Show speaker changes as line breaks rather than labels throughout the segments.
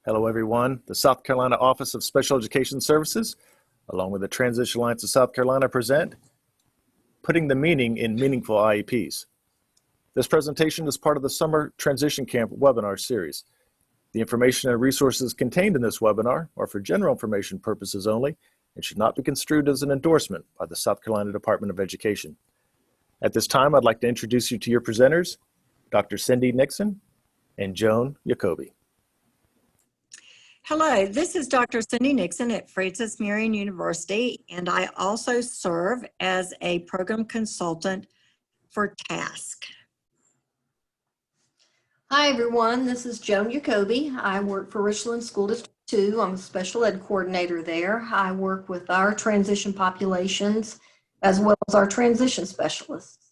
Hello, everyone. The South Carolina Office of Special Education Services, along with the Transition Alliance of South Carolina, present Putting the Meaning in Meaningful IEPs. This presentation is part of the Summer Transition Camp webinar series. The information and resources contained in this webinar are for general information purposes only and should not be construed as an endorsement by the South Carolina Department of Education. At this time, I'd like to introduce you to your presenters, Dr. Cindy Nixon and Joan Jacoby.
Hello, this is Dr. Cindy Nixon at Francis Marion University, and I also serve as a program consultant for TASC.
Hi everyone, this is Joan Jacoby. I work for Richland School District 2. I'm a special ed coordinator there. I work with our transition populations as well as our transition specialists.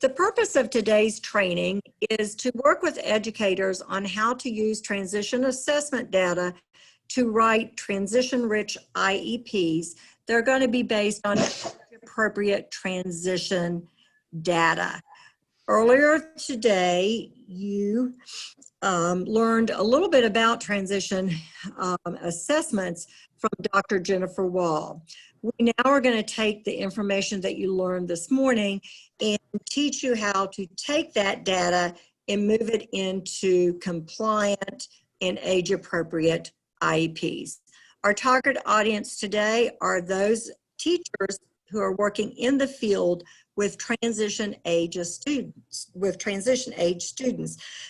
The purpose of today's training is to work with educators on how to use transition assessment data to write transition-rich IEPs. They're going to be based on appropriate transition data. Earlier today, you learned a little bit about transition assessments from Dr. Jennifer Wall. We now are going to take the information that you learned this morning and teach you how to take that data and move it into compliant and age-appropriate IEPs. Our target audience today are those teachers who are working in the field with transition age students.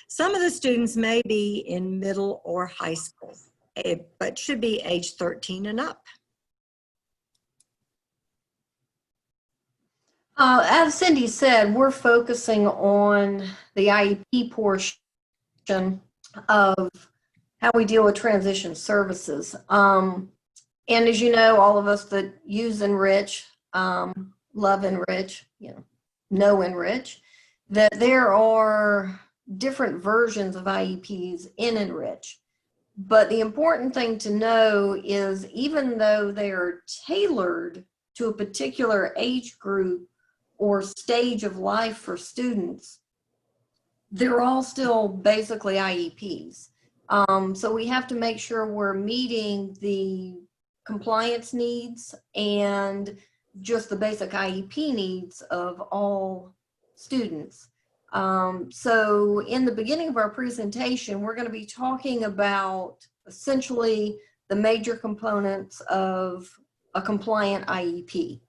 Some of the students may be in middle or high school, but should be age 13 and up.
As Cindy said, we're focusing on the IEP portion of how we deal with transition services. And as you know, all of us that use Enrich, love Enrich, know Enrich, that there are different versions of IEPs in Enrich. But the important thing to know is even though they are tailored to a particular age group or stage of life for students, they're all still basically IEPs. So we have to make sure we're meeting the compliance needs and just the basic IEP needs of all students. So in the beginning of our presentation, we're going to be talking about essentially the major components of a compliant IEP,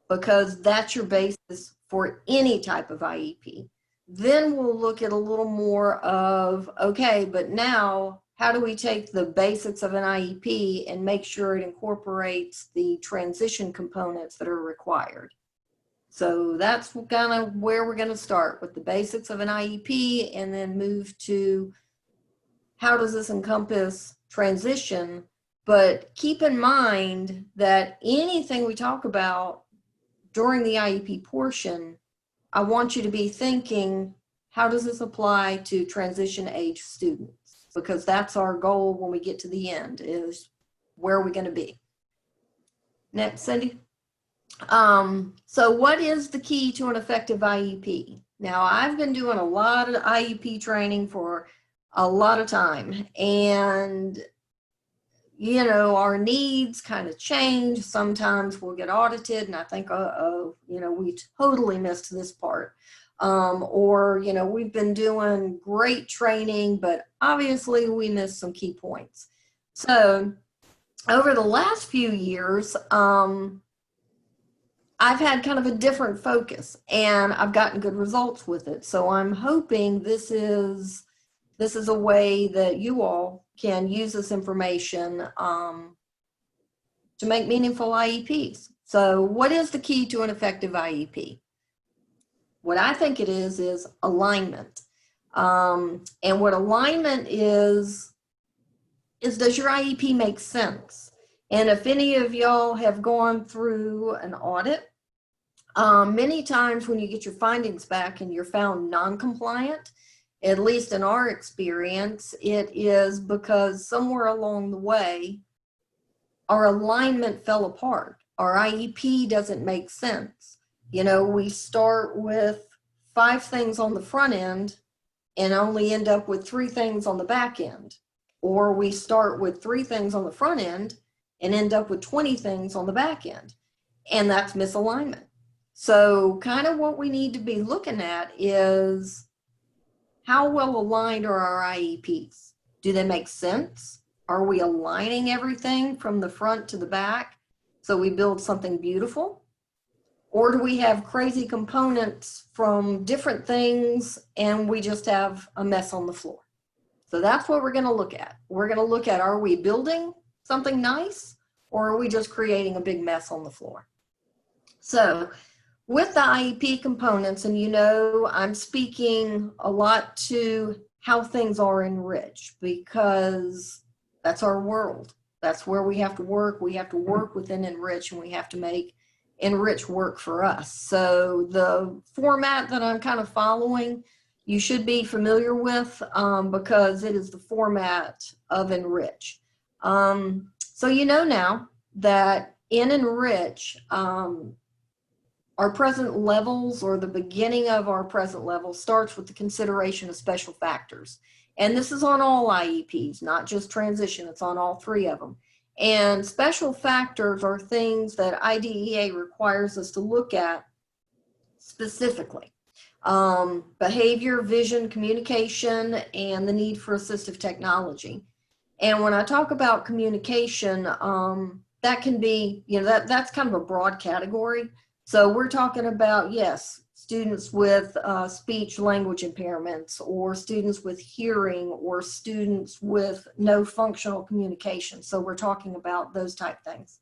because that's your basis for any type of IEP. Then we'll look at a little more of, okay, but now how do we take the basics of an IEP and make sure it incorporates the transition components that are required? So that's kind of where we're going to start, with the basics of an IEP, and then move to how does this encompass transition. But keep in mind that anything we talk about during the IEP portion, I want you to be thinking, how does this apply to transition age students? Because that's our goal when we get to the end, is where are we going to be? Next, Cindy. So what is the key to an effective IEP? Now, I've been doing a lot of IEP training for a lot of time, and our needs kind of change. Sometimes we'll get audited and I think, we totally missed this part. Or we've been doing great training, but obviously we missed some key points. So over the last few years, I've had kind of a different focus and I've gotten good results with it. So I'm hoping this is a way that you all can use this information to make meaningful IEPs. So what is the key to an effective IEP? What I think it is alignment. And what alignment is does your IEP make sense? And if any of y'all have gone through an audit, many times when you get your findings back and you're found non-compliant, at least in our experience, it is because somewhere along the way, our alignment fell apart. our IEP doesn't make sense. You know, we start with 5 things on the front end and only end up with 3 things on the back end. Or we start with 3 things on the front end and end up with 20 things on the back end. And that's misalignment. So kind of what we need to be looking at is how well aligned are our IEPs? Do they make sense? Are we aligning everything from the front to the back so we build something beautiful? Or do we have crazy components from different things and we just have a mess on the floor? So that's what we're going to look at. We're going to look at, are we building something nice or are we just creating a big mess on the floor? So with the IEP components, and you know, I'm speaking a lot to how things are enriched because that's our world. That's where we have to work. We have to work within enrich, and we have to make enrich work for us. So the format that I'm kind of following, you should be familiar with because it is the format of enrich. So you know now that in enrich, our present levels, or the beginning of our present levels, starts with the consideration of special factors. And this is on all IEPs, not just transition, it's on all 3 of them. And special factors are things that IDEA requires us to look at specifically. Behavior, vision, communication, and the need for assistive technology. And when I talk about communication, that can be, you know, that's kind of a broad category. So we're talking about, yes, students with speech language impairments, or students with hearing, or students with no functional communication. So we're talking about those type things.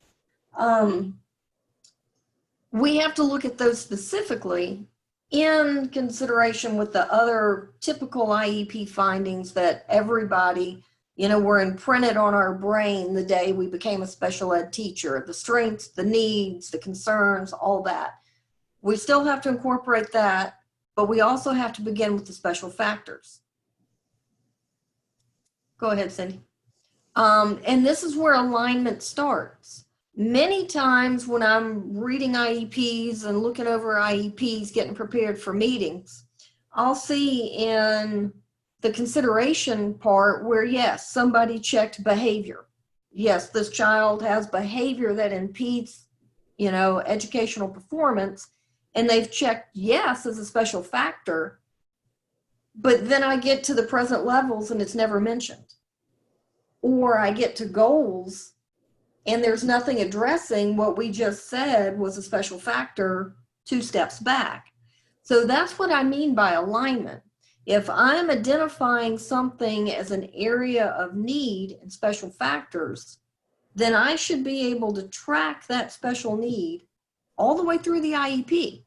We have to look at those specifically in consideration with the other typical IEP findings that everybody, you know, were imprinted on our brain the day we became a special ed teacher, the strengths, the needs, the concerns, all that. We still have to incorporate that, but we also have to begin with the special factors. Go ahead, Cindy. And this is where alignment starts. Many times when I'm reading IEPs and looking over IEPs, getting prepared for meetings, I'll see in the consideration part where, yes, somebody checked behavior. Yes, this child has behavior that impedes, you know, educational performance, and they've checked yes as a special factor, but then I get to the present levels and it's never mentioned. Or I get to goals and there's nothing addressing what we just said was a special factor 2 steps back. So that's what I mean by alignment. If I'm identifying something as an area of need and special factors, then I should be able to track that special need all the way through the IEP.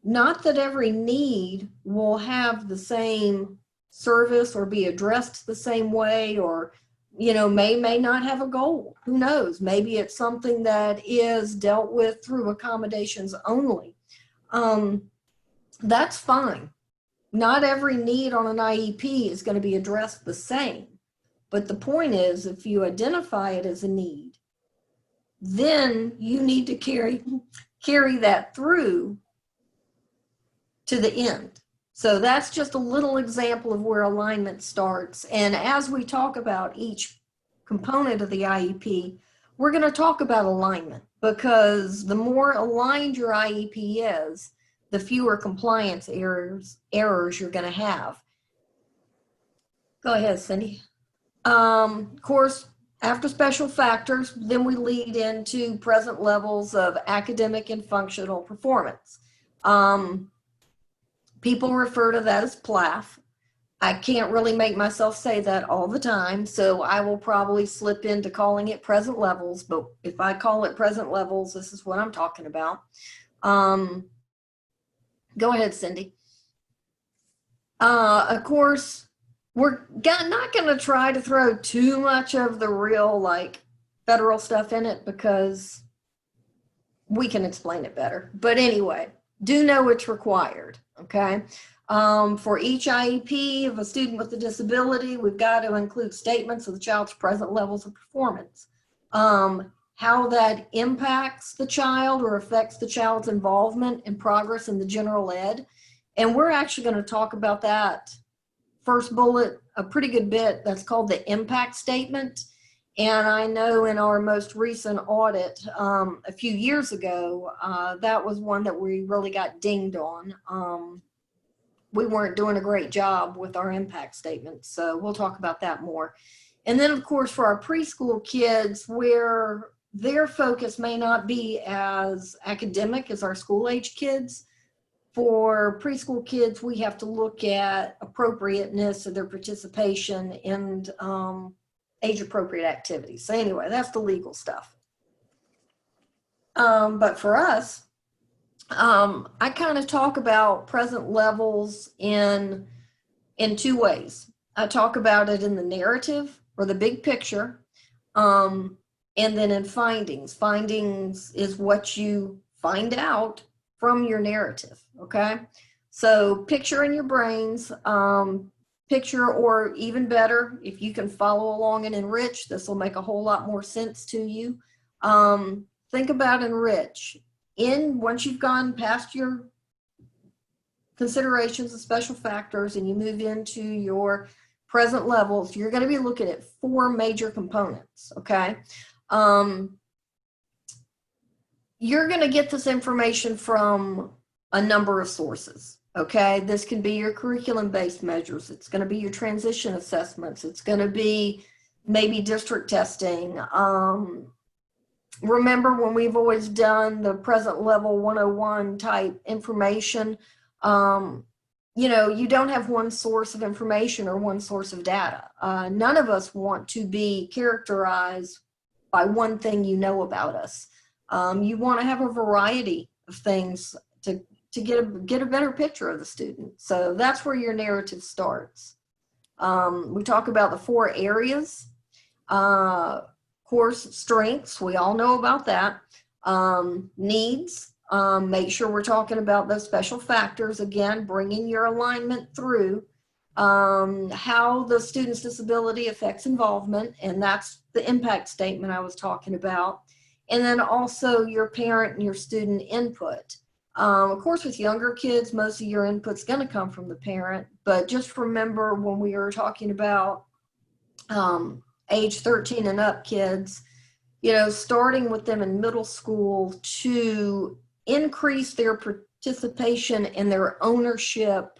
Not that every need will have the same service or be addressed the same way, or, you know, may not have a goal. Who knows? Maybe it's something that is dealt with through accommodations only. That's fine. Not every need on an IEP is going to be addressed the same. But the point is, if you identify it as a need, then you need to carry that through to the end. So that's just a little example of where alignment starts. And as we talk about each component of the IEP, we're going to talk about alignment, because the more aligned your IEP is, the fewer compliance errors you're going to have. Go ahead, Cindy. Of course, after special factors, then we lead into present levels of academic and functional performance. People refer to that as PLAF. I can't really make myself say that all the time, so I will probably slip into calling it present levels, but if I call it present levels, this is what I'm talking about. Go ahead, Cindy. Of course, we're not going to try to throw too much of the real, like, federal stuff in it because we can explain it better. But anyway, do know it's required, okay? For each IEP of a student with a disability, we've got to include statements of the child's present levels of performance. how that impacts the child or affects the child's involvement and progress in the general ed. And we're actually going to talk about that first bullet a pretty good bit. That's called the impact statement. And I know in our most recent audit a few years ago, that was one that we really got dinged on. We weren't doing a great job with our impact statement. So we'll talk about that more. And then, of course, for our preschool kids, where their focus may not be as academic as our school-age kids, for preschool kids, we have to look at appropriateness of their participation in age-appropriate activities. So anyway, that's the legal stuff. But for us, I kind of talk about present levels in two ways. I talk about it in the narrative or the big picture, and then in findings. Findings is what you find out from your narrative, okay? So picture in your brains, picture, or even better, if you can follow along and enrich, this will make a whole lot more sense to you. Think about enrich. Once you've gone past your considerations and special factors and you move into your present levels, you're going to be looking at 4 major components, okay? You're going to get this information from a number of sources, okay? This can be your curriculum-based measures. It's going to be your transition assessments. It's going to be maybe district testing. Remember when we've always done the present level 101 type information, you know, you don't have one source of information or one source of data. None of us want to be characterized by one thing you know about us. You want to have a variety of things to get a better picture of the student. So that's where your narrative starts. We talk about the 4 areas. Course strengths, we all know about that. Needs, make sure we're talking about those special factors, again, bringing your alignment through. How the student's disability affects involvement, and that's the impact statement I was talking about. And then also your parent and your student input. Of course, with younger kids, most of your input's going to come from the parent, but just remember when we were talking about age 13 and up kids, you know, starting with them in middle school to increase their participation and their ownership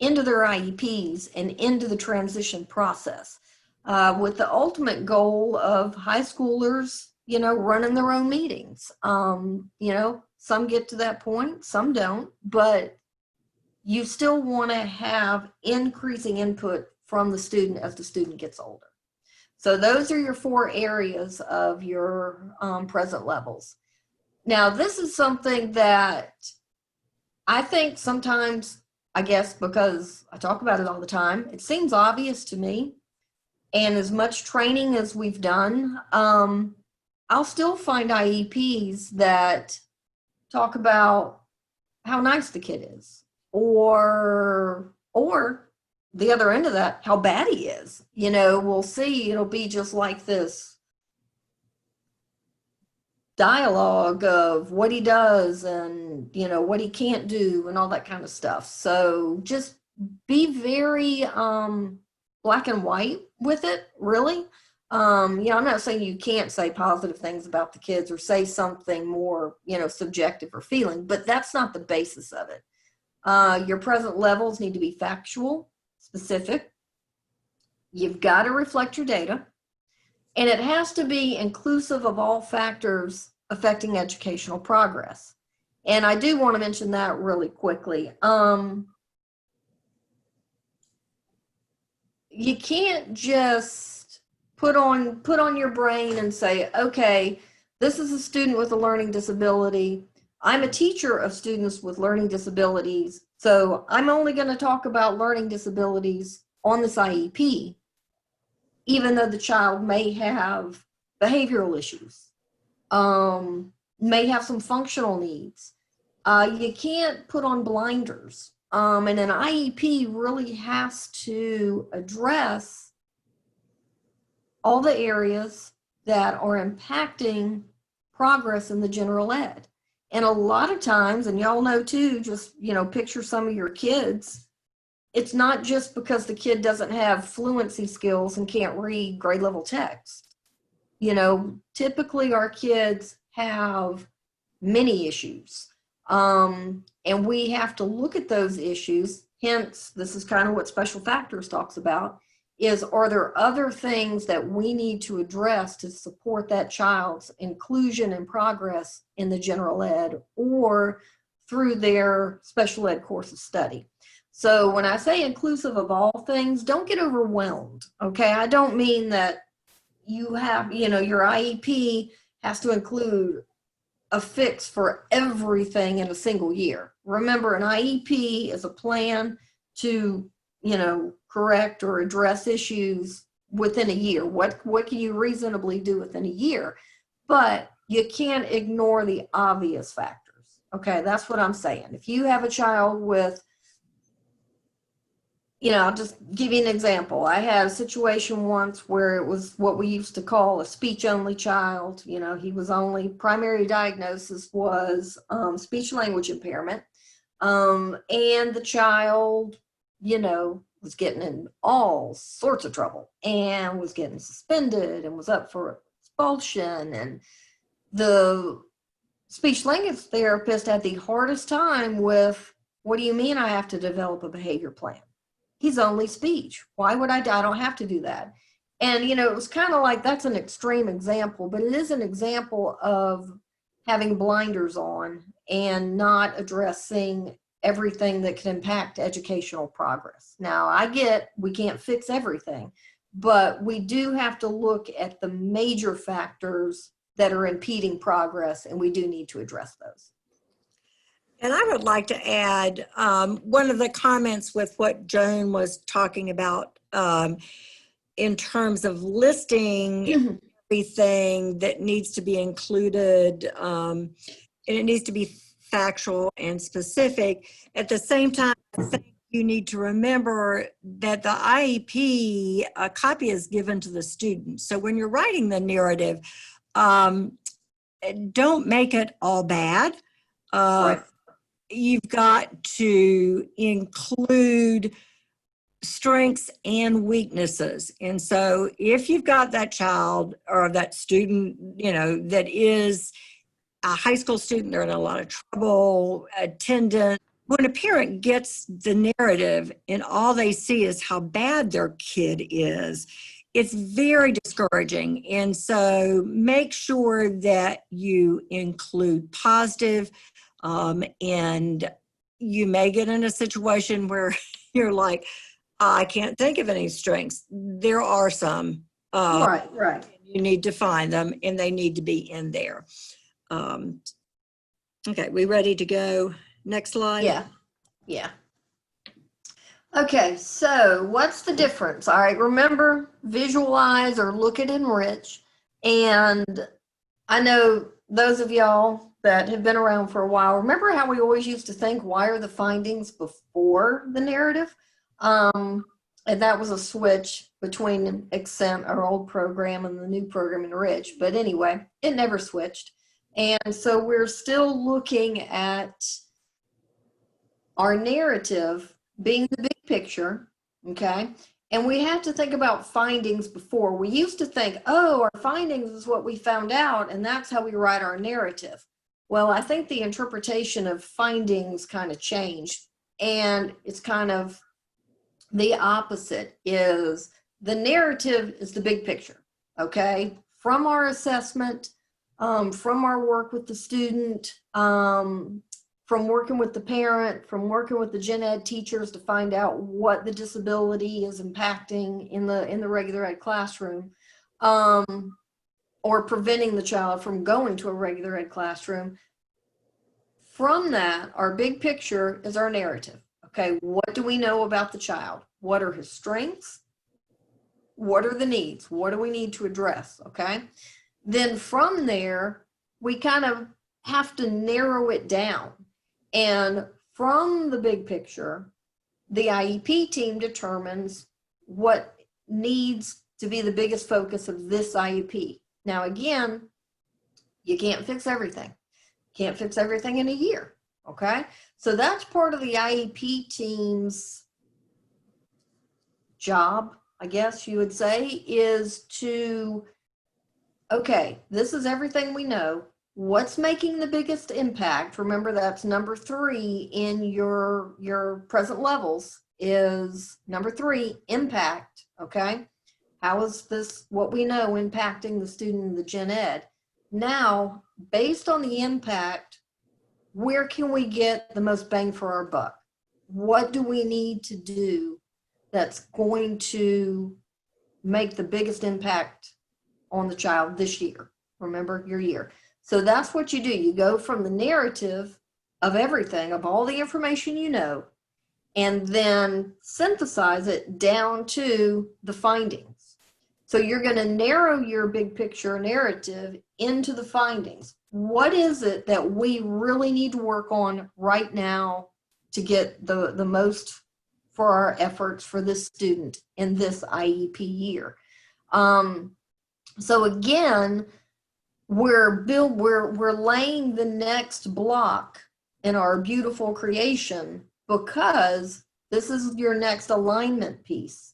into their IEPs and into the transition process, with the ultimate goal of high schoolers, you know, running their own meetings. You know, some get to that point, some don't, but you still want to have increasing input from the student as the student gets older. So those are your 4 areas of your present levels. Now, this is something that I think sometimes, I guess because I talk about it all the time, it seems obvious to me. And as much training as we've done, I'll still find IEPs that talk about how nice the kid is, or the other end of that, how bad he is. You know, we'll see, it'll be just like this dialogue of what he does and, you know, what he can't do and all that kind of stuff. So just be very black and white with it, really. You know, I'm not saying you can't say positive things about the kids or say something more, you know, subjective or feeling, but that's not the basis of it. Your present levels need to be factual, specific. You've got to reflect your data, and it has to be inclusive of all factors affecting educational progress. And I do want to mention that really quickly. You can't just put on your brain and say, okay, this is a student with a learning disability. I'm a teacher of students with learning disabilities, so I'm only going to talk about learning disabilities on this IEP, even though the child may have behavioral issues, may have some functional needs. You can't put on blinders. And an IEP really has to address all the areas that are impacting progress in the general ed. And a lot of times, and y'all know too, just, picture some of your kids. It's not just because the kid doesn't have fluency skills and can't read grade level text. Typically our kids have many issues. And we have to look at those issues. Hence, this is kind of what special factors talks about, is are there other things that we need to address to support that child's inclusion and progress in the general ed or through their special ed course of study. So when I say inclusive of all things, don't get overwhelmed, okay? I don't mean that you have, your IEP has to include a fix for everything in a single year. Remember, an IEP is a plan to, correct or address issues within a year. What can you reasonably do within a year? But you can't ignore the obvious factors. Okay, that's what I'm saying. If you have a child with, I'll just give you an example. I had a situation once where it was what we used to call a speech-only child. He was primary diagnosis was speech language impairment. And the child, was getting in all sorts of trouble and was getting suspended and was up for expulsion. And the speech language therapist had the hardest time with, what do you mean I have to develop a behavior plan? He's only speech. Why would I don't have to do that? And, it was kind of like, that's an extreme example, but it is an example of having blinders on and not addressing everything that can impact educational progress. Now, I get we can't fix everything, but we do have to look at the major factors that are impeding progress, and we do need to address those.
And I would like to add one of the comments with what Joan was talking about in terms of listing everything that needs to be included, and it needs to be factual and specific. At the same time, I think you need to remember that the IEP, a copy is given to the student. So when you're writing the narrative, don't make it all bad.
Right.
You've got to include strengths and weaknesses. And so if you've got that child or that student, that is a high school student, they're in a lot of trouble, attendant, when a parent gets the narrative and all they see is how bad their kid is, it's very discouraging. And so make sure that you include positive, and you may get in a situation where you're like, I can't think of any strengths. There are some.
Right.
You need to find them, and they need to be in there. Okay, we ready to go? Next slide.
Yeah. Okay, so what's the difference? All right, remember, visualize or look at enrich. And I know those of y'all that have been around for a while, remember how we always used to think, why are the findings before the narrative? And that was a switch between Accent, our old program, and the new program, Enrich. But anyway, it never switched. And so we're still looking at our narrative being the big picture, okay? And we have to think about findings before. We used to think, oh, our findings is what we found out, and that's how we write our narrative. Well, I think the interpretation of findings kind of changed, and it's kind of the opposite. Is the narrative is the big picture, okay? From our assessment, from our work with the student, from working with the parent, from working with the gen ed teachers to find out what the disability is impacting in the regular ed classroom, or preventing the child from going to a regular ed classroom. From that, our big picture is our narrative. Okay, what do we know about the child? What are his strengths? What are the needs? What do we need to address? Okay, then from there, we kind of have to narrow it down. And from the big picture, the IEP team determines what needs to be the biggest focus of this IEP. Now, again, you can't fix everything. Can't fix everything in a year, okay? So that's part of the IEP team's job, I guess you would say, is to, okay, this is everything we know. What's making the biggest impact? Remember, that's number 3 in your present levels is number 3, impact, okay? How is this, what we know, impacting the student in the gen ed? Now, based on the impact, where can we get the most bang for our buck? What do we need to do that's going to make the biggest impact on the child this year? Remember, your year. So that's what you do. You go from the narrative of everything, of all the information you know, and then synthesize it down to the findings. So you're going to narrow your big picture narrative into the findings. What is it that we really need to work on right now to get the most for our efforts for this student in this IEP year? So again, we're laying the next block in our beautiful creation because this is your next alignment piece.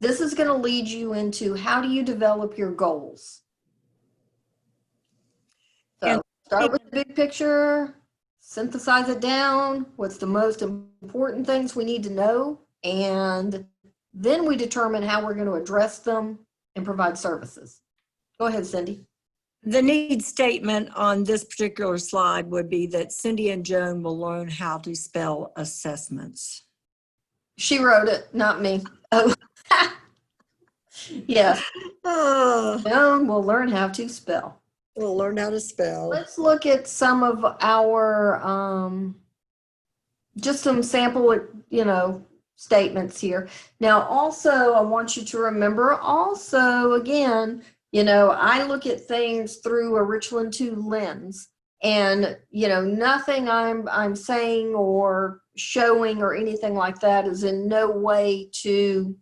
This is going to lead you into how do you develop your goals. So start with the big picture, synthesize it down, what's the most important things we need to know, and then we determine how we're going to address them and provide services. Go ahead, Cindy.
The need statement on this particular slide would be that Cindy and Joan will learn how to spell assessments.
She wrote it, not me. Oh, yes. Joan will learn how to spell.
We'll learn how to spell.
Let's look at some of our, just some sample, statements here. Now, also, I want you to remember also, again, I look at things through a Richland 2 lens, and, nothing I'm saying or showing or anything like that is in no way to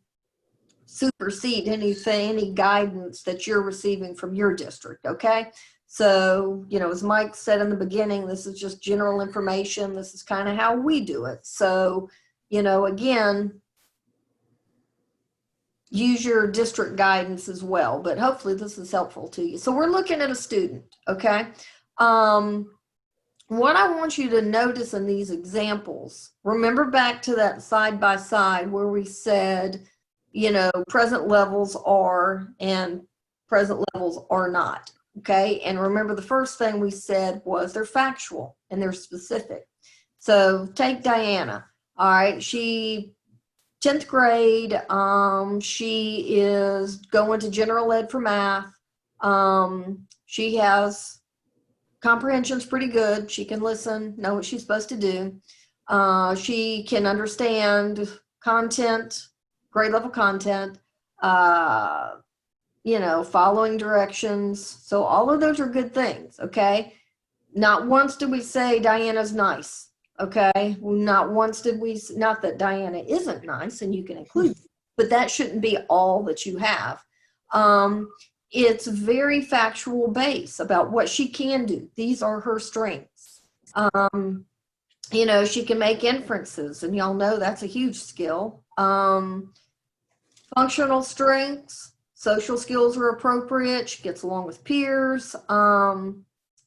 supersede any guidance that you're receiving from your district, okay? So, as Mike said in the beginning, this is just general information. This is kind of how we do it. So, again, use your district guidance as well, but hopefully this is helpful to you. So we're looking at a student, okay? What I want you to notice in these examples, remember back to that side by side where we said, present levels are and present levels are not, okay? And remember the first thing we said was they're factual and they're specific. So take Diana, all right? She 10th grade, she is going to general ed for math. She has comprehension's pretty good. She can listen, know what she's supposed to do. She can understand content, grade level content, following directions. So all of those are good things, okay? Not once did we say Diana's nice. Okay, not once did we, not that Diana isn't nice and you can include, but that shouldn't be all that you have. It's very factual base about what she can do. These are her strengths. She can make inferences, and y'all know that's a huge skill. Functional strengths, social skills are appropriate. She gets along with peers.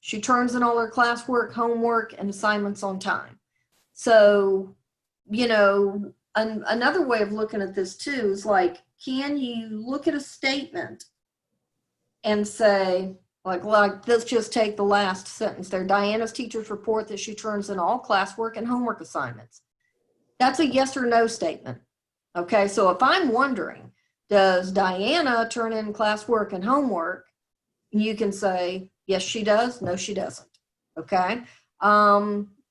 She turns in all her classwork, homework, and assignments on time. So, another way of looking at this too is like, can you look at a statement and say, like let's just take the last sentence there. Diana's teachers report that she turns in all classwork and homework assignments. That's a yes or no statement. Okay, so if I'm wondering, does Diana turn in classwork and homework? You can say, yes, she does. No, she doesn't. Okay.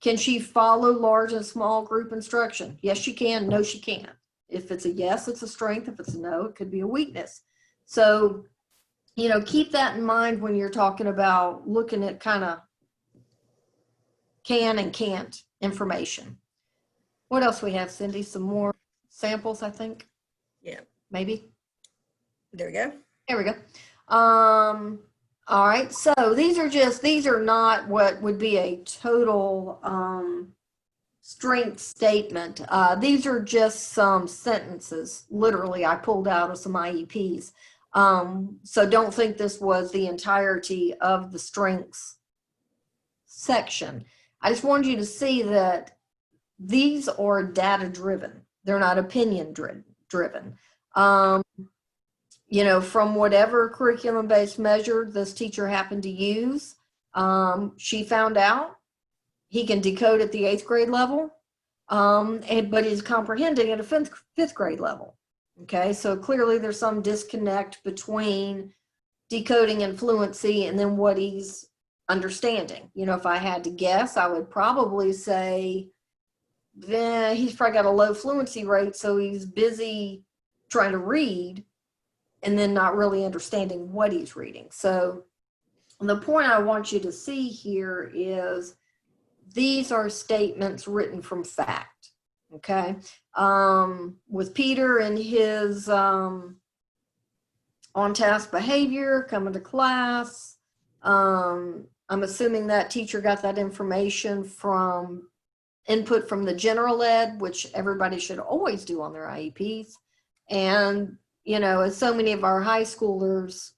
Can she follow large and small group instruction? Yes, she can. No, she can't. If it's a yes, it's a strength. If it's a no, it could be a weakness. So, keep that in mind when you're talking about looking at kind of can and can't information. What else we have, Cindy? Some more samples, I think?
Yeah.
Maybe?
There we go.
There we go. All right, so these are not what would be a total strength statement. These are just some sentences, literally, I pulled out of some IEPs. So don't think this was the entirety of the strengths section. I just wanted you to see that these are data driven. They're not opinion driven. You know, from whatever curriculum-based measure this teacher happened to use, she found out he can decode at the 8th grade level, but he's comprehending at a fifth grade level. Okay, so clearly there's some disconnect between decoding and fluency and then what he's understanding. You know, if I had to guess, I would probably say he's probably got a low fluency rate, so he's busy trying to read and then not really understanding what he's reading. So the point I want you to see here is these are statements written from fact, okay? With Peter and his on-task behavior, coming to class, I'm assuming that teacher got that information from input from the general ed, which everybody should always do on their IEPs. And you know, as so many of our high schoolers,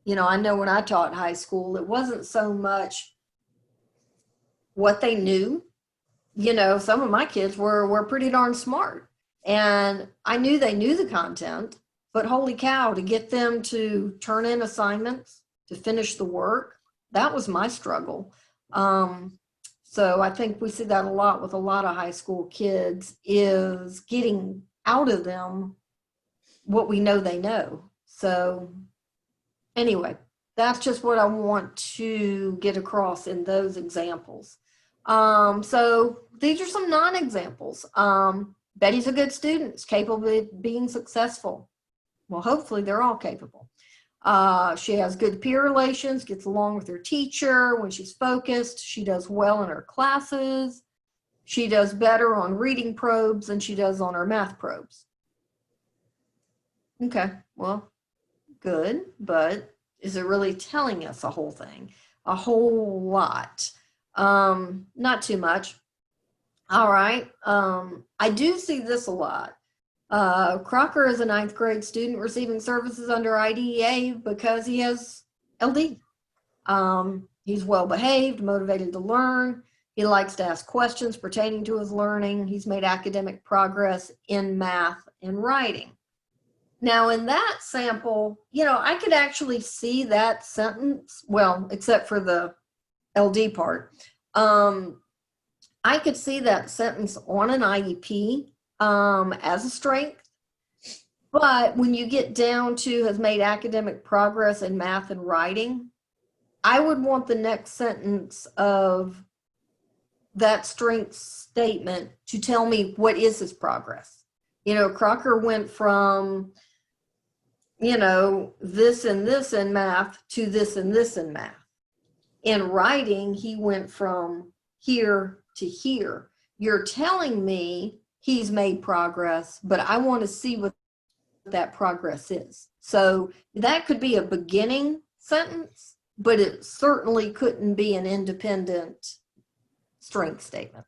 you know, I know when I taught high school, it wasn't so much what they knew. You know, some of my kids were pretty darn smart. And I knew they knew the content, but holy cow, to get them to turn in assignments, to finish the work, that was my struggle. So I think we see that a lot with a lot of high school kids, is getting out of them what we know they know. So anyway, that's just what I want to get across in those examples. So these are some non-examples. Betty's a good student, is capable of being successful. Well, hopefully they're all capable. She has good peer relations, gets along with her teacher. When she's focused, she does well in her classes. She does better on reading probes than she does on her math probes. Okay, well, good, but is it really telling us a whole thing? A whole lot. Not too much. All right, I do see this a lot. Crocker is a 9th grade student receiving services under IDEA because he has LD. He's well behaved, motivated to learn. He likes to ask questions pertaining to his learning. He's made academic progress in math and writing. Now, in that sample, you know, I could actually see that sentence, well, except for the LD part. I could see that sentence on an IEP as a strength. But when you get down to has made academic progress in math and writing, I would want the next sentence of that strength statement to tell me what is his progress. You know, Crocker went from, you know, this and this in math to this and this in math. In writing, he went from here to here. You're telling me he's made progress, but I want to see what that progress is. So that could be a beginning sentence, but it certainly couldn't be an independent strength statement.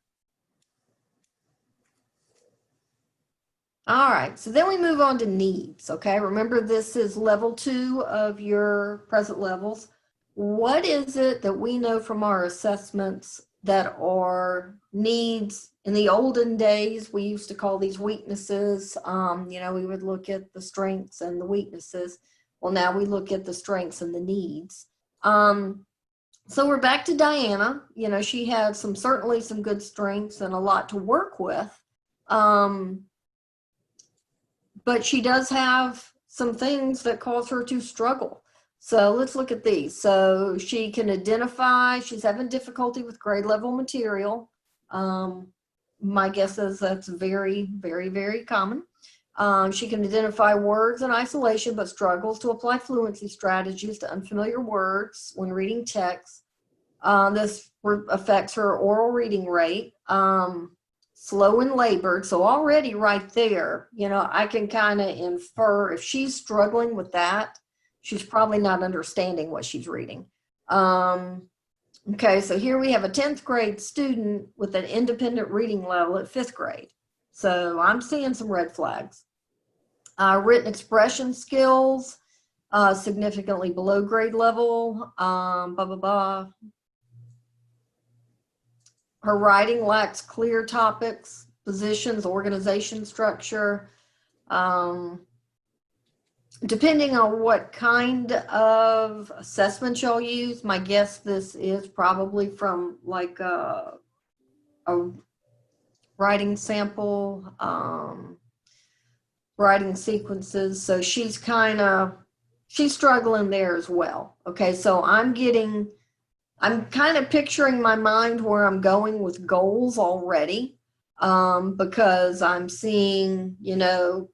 All right, so then we move on to needs, okay? Remember, this is level 2 of your present levels. What is it that we know from our assessments that are needs? In the olden days, we used to call these weaknesses. You know, we would look at the strengths and the weaknesses. Well, now we look at the strengths and the needs. So we're back to Diana. You know, she had certainly some good strengths and a lot to work with. But she does have some things that cause her to struggle. So let's look at these. So she can identify, she's having difficulty with grade level material. My guess is that's very, very, very common. She can identify words in isolation, but struggles to apply fluency strategies to unfamiliar words when reading text. This affects her oral reading rate. slow and labored. So already right there, I can kind of infer if she's struggling with that, she's probably not understanding what she's reading. Okay, so here we have a 10th grade student with an independent reading level at 5th grade. So I'm seeing some red flags. Written expression skills, significantly below grade level, blah, blah, blah. Her writing lacks clear topics, positions, organization structure. Depending on what kind of assessment y'all use, my guess this is probably from like a writing sample, writing sequences. So she's struggling there as well. Okay, so I'm kind of picturing my mind where I'm going with goals already, because I'm seeing,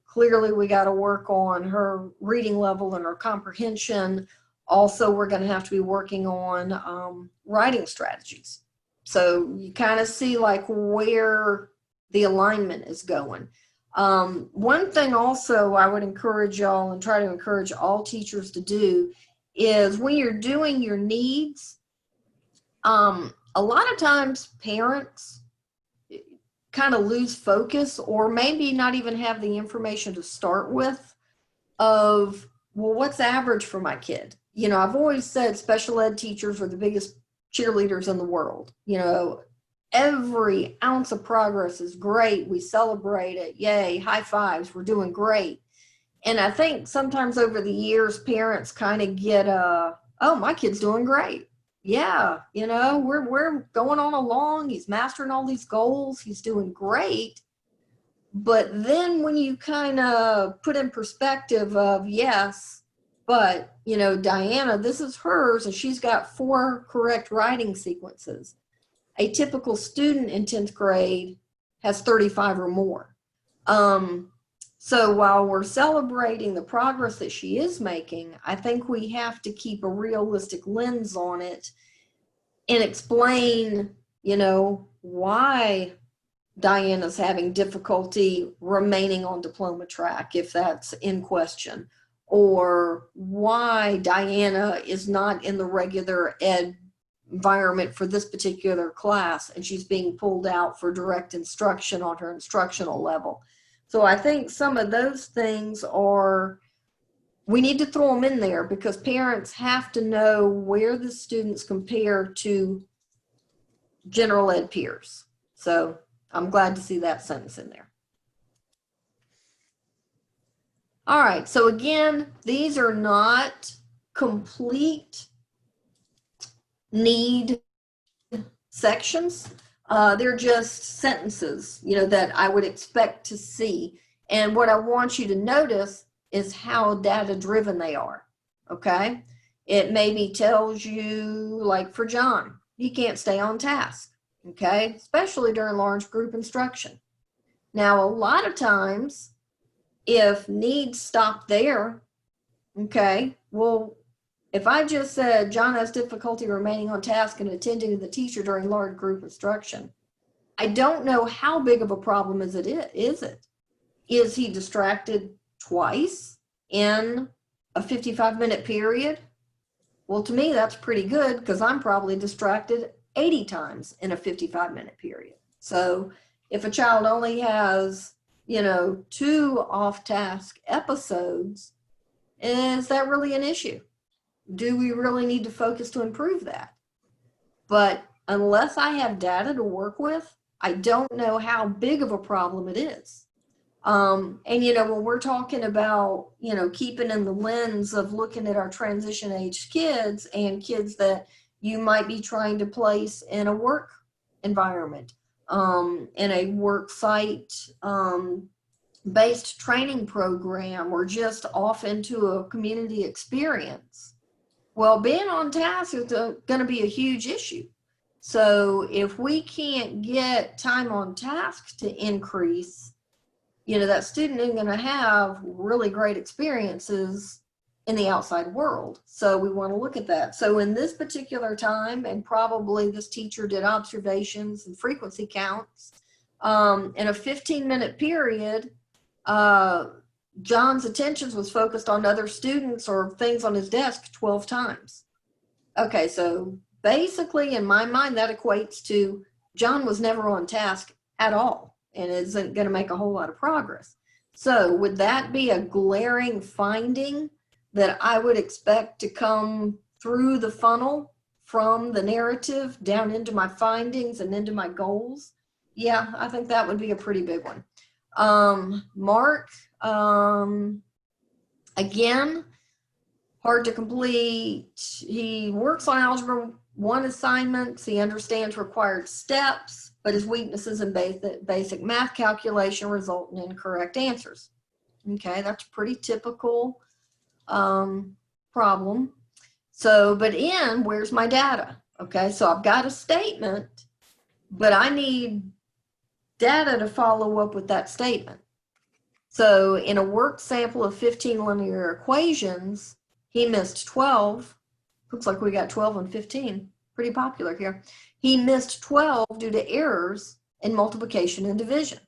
clearly we got to work on her reading level and her comprehension. Also, we're going to have to be working on writing strategies. So you kind of see like where the alignment is going. One thing also I would encourage y'all and try to encourage all teachers to do is when you're doing your needs, a lot of times parents kind of lose focus or maybe not even have the information to start with of, well, what's average for my kid? I've always said special ed teachers are the biggest cheerleaders in the world. Every ounce of progress is great. We celebrate it. Yay, high fives, we're doing great. And I think sometimes over the years, parents kind of get, oh, my kid's doing great. Yeah, we're going on along. He's mastering all these goals. He's doing great. But then when you kind of put in perspective of, yes, but, Diana, this is hers, and she's got 4 correct writing sequences. A typical student in 10th grade has 35 or more. So while we're celebrating the progress that she is making, I think we have to keep a realistic lens on it and explain, why Diana's having difficulty remaining on diploma track, if that's in question, or why Diana is not in the regular ed environment for this particular class and she's being pulled out for direct instruction on her instructional level. So I think some of those things we need to throw them in there because parents have to know where the students compare to general ed peers. So I'm glad to see that sentence in there. All right, so again, these are not complete need sections. They're just sentences, that I would expect to see. And what I want you to notice is how data driven they are. Okay. It maybe tells you, like for John, he can't stay on task. Okay. Especially during large group instruction. Now, a lot of times if needs stop there, okay, well, if I just said John has difficulty remaining on task and attending to the teacher during large group instruction, I don't know how big of a problem is it? Is he distracted twice in a 55-minute period? Well, to me, that's pretty good because I'm probably distracted 80 times in a 55-minute period. So if a child only has, 2 off-task episodes, is that really an issue? Do we really need to focus to improve that? But unless I have data to work with, I don't know how big of a problem it is. And, when we're talking about, keeping in the lens of looking at our transition age kids and kids that you might be trying to place in a work environment, in a work site based training program, or just off into a community experience. Well, being on task is going to be a huge issue. So if we can't get time on task to increase, that student isn't going to have really great experiences in the outside world. So we want to look at that. So in this particular time, and probably this teacher did observations and frequency counts In a 15-minute period, John's attention was focused on other students or things on his desk 12 times. Okay, so basically in my mind, that equates to John was never on task at all and isn't going to make a whole lot of progress. So would that be a glaring finding that I would expect to come through the funnel from the narrative down into my findings and into my goals? Yeah, I think that would be a pretty big one. Mark, again, hard to complete. He works on Algebra 1 assignments. He understands required steps, but his weaknesses in basic math calculation result in incorrect answers. Okay, that's a pretty typical problem. So, but where's my data? Okay, so I've got a statement, but I need data to follow up with that statement. So in a work sample of 15 linear equations, he missed 12. Looks like we got 12 and 15. Pretty popular here. He missed 12 due to errors in multiplication and division.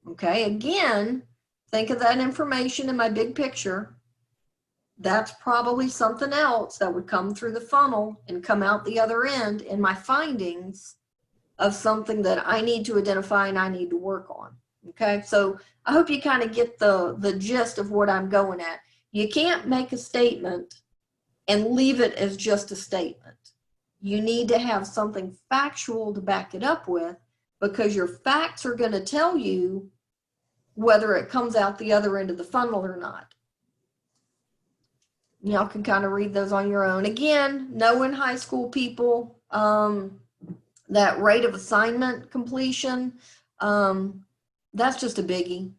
Okay, again, think of that information in my big picture. That's probably something else that would come through the funnel and come out the other end in my findings of something that I need to identify and I need to work on. Okay, so I hope you kind of get the gist of what I'm going at. You can't make a statement and leave it as just a statement. You need to have something factual to back it up with, because your facts are going to tell you whether it comes out the other end of the funnel or not. Y'all can kind of read those on your own. Again, knowing high school people, that rate of assignment completion, that's just a biggie,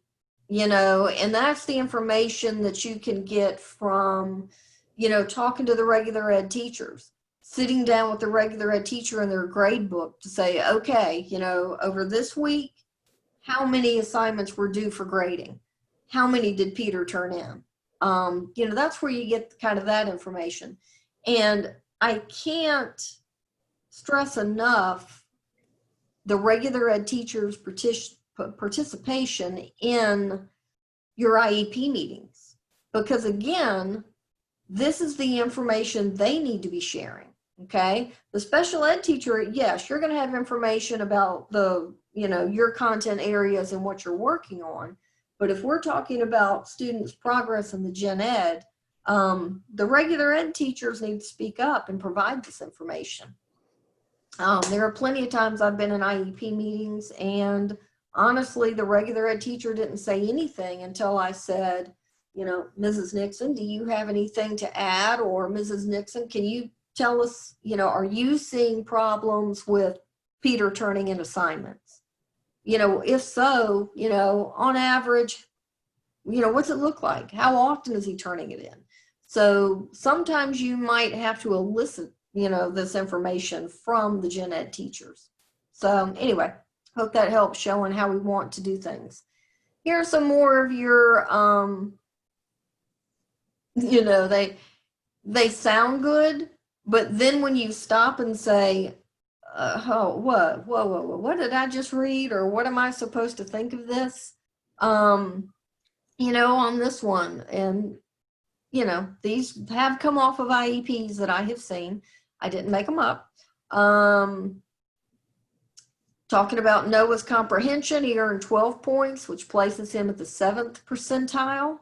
you know, and that's the information that you can get from, you know, talking to the regular ed teachers, sitting down with the regular ed teacher in their grade book to say, okay, you know, over this week, how many assignments were due for grading? How many did Peter turn in? You know, that's where you get kind of that information. And I can't stress enough the regular ed teachers' participation in your IEP meetings, because again, this is the information they need to be sharing. Okay, the special ed teacher, yes, you're going to have information about the, you know, your content areas and what you're working on. But if we're talking about students' progress in the gen ed, the regular ed teachers need to speak up and provide this information. There are plenty of times I've been in IEP meetings, and honestly, the regular ed teacher didn't say anything until I said, you know, Mrs. Nixon, do you have anything to add? Or Mrs. Nixon, can you tell us, you know, are you seeing problems with Peter turning in assignments? You know, if so, you know, on average, you know, what's it look like? How often is he turning it in? So sometimes you might have to elicit, you know, this information from the gen ed teachers. So anyway, hope that helps showing how we want to do things. Here are some more of your, you know, they sound good, but then when you stop and say, oh, what did I just read? Or what am I supposed to think of this? You know, on this one, and, you know, these have come off of IEPs that I have seen. I didn't make them up. Talking about Noah's comprehension, he earned 12 points, which places him at the 7th percentile.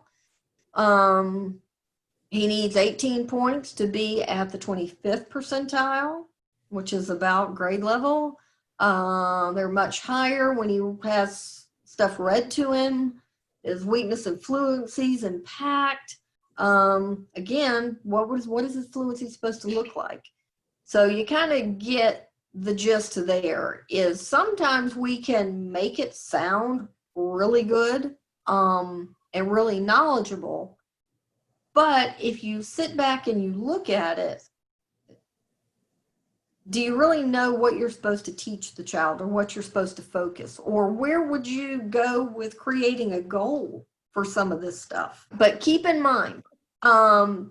He needs 18 points to be at the 25th percentile, which is about grade level. They're much higher when he has stuff read to him. His weakness and fluencies impact. Again, what is his fluency supposed to look like? So you kind of get the gist there. Is sometimes we can make it sound really good and really knowledgeable, but if you sit back and you look at it, do you really know what you're supposed to teach the child, or what you're supposed to focus, or where would you go with creating a goal for some of this stuff? But keep in mind,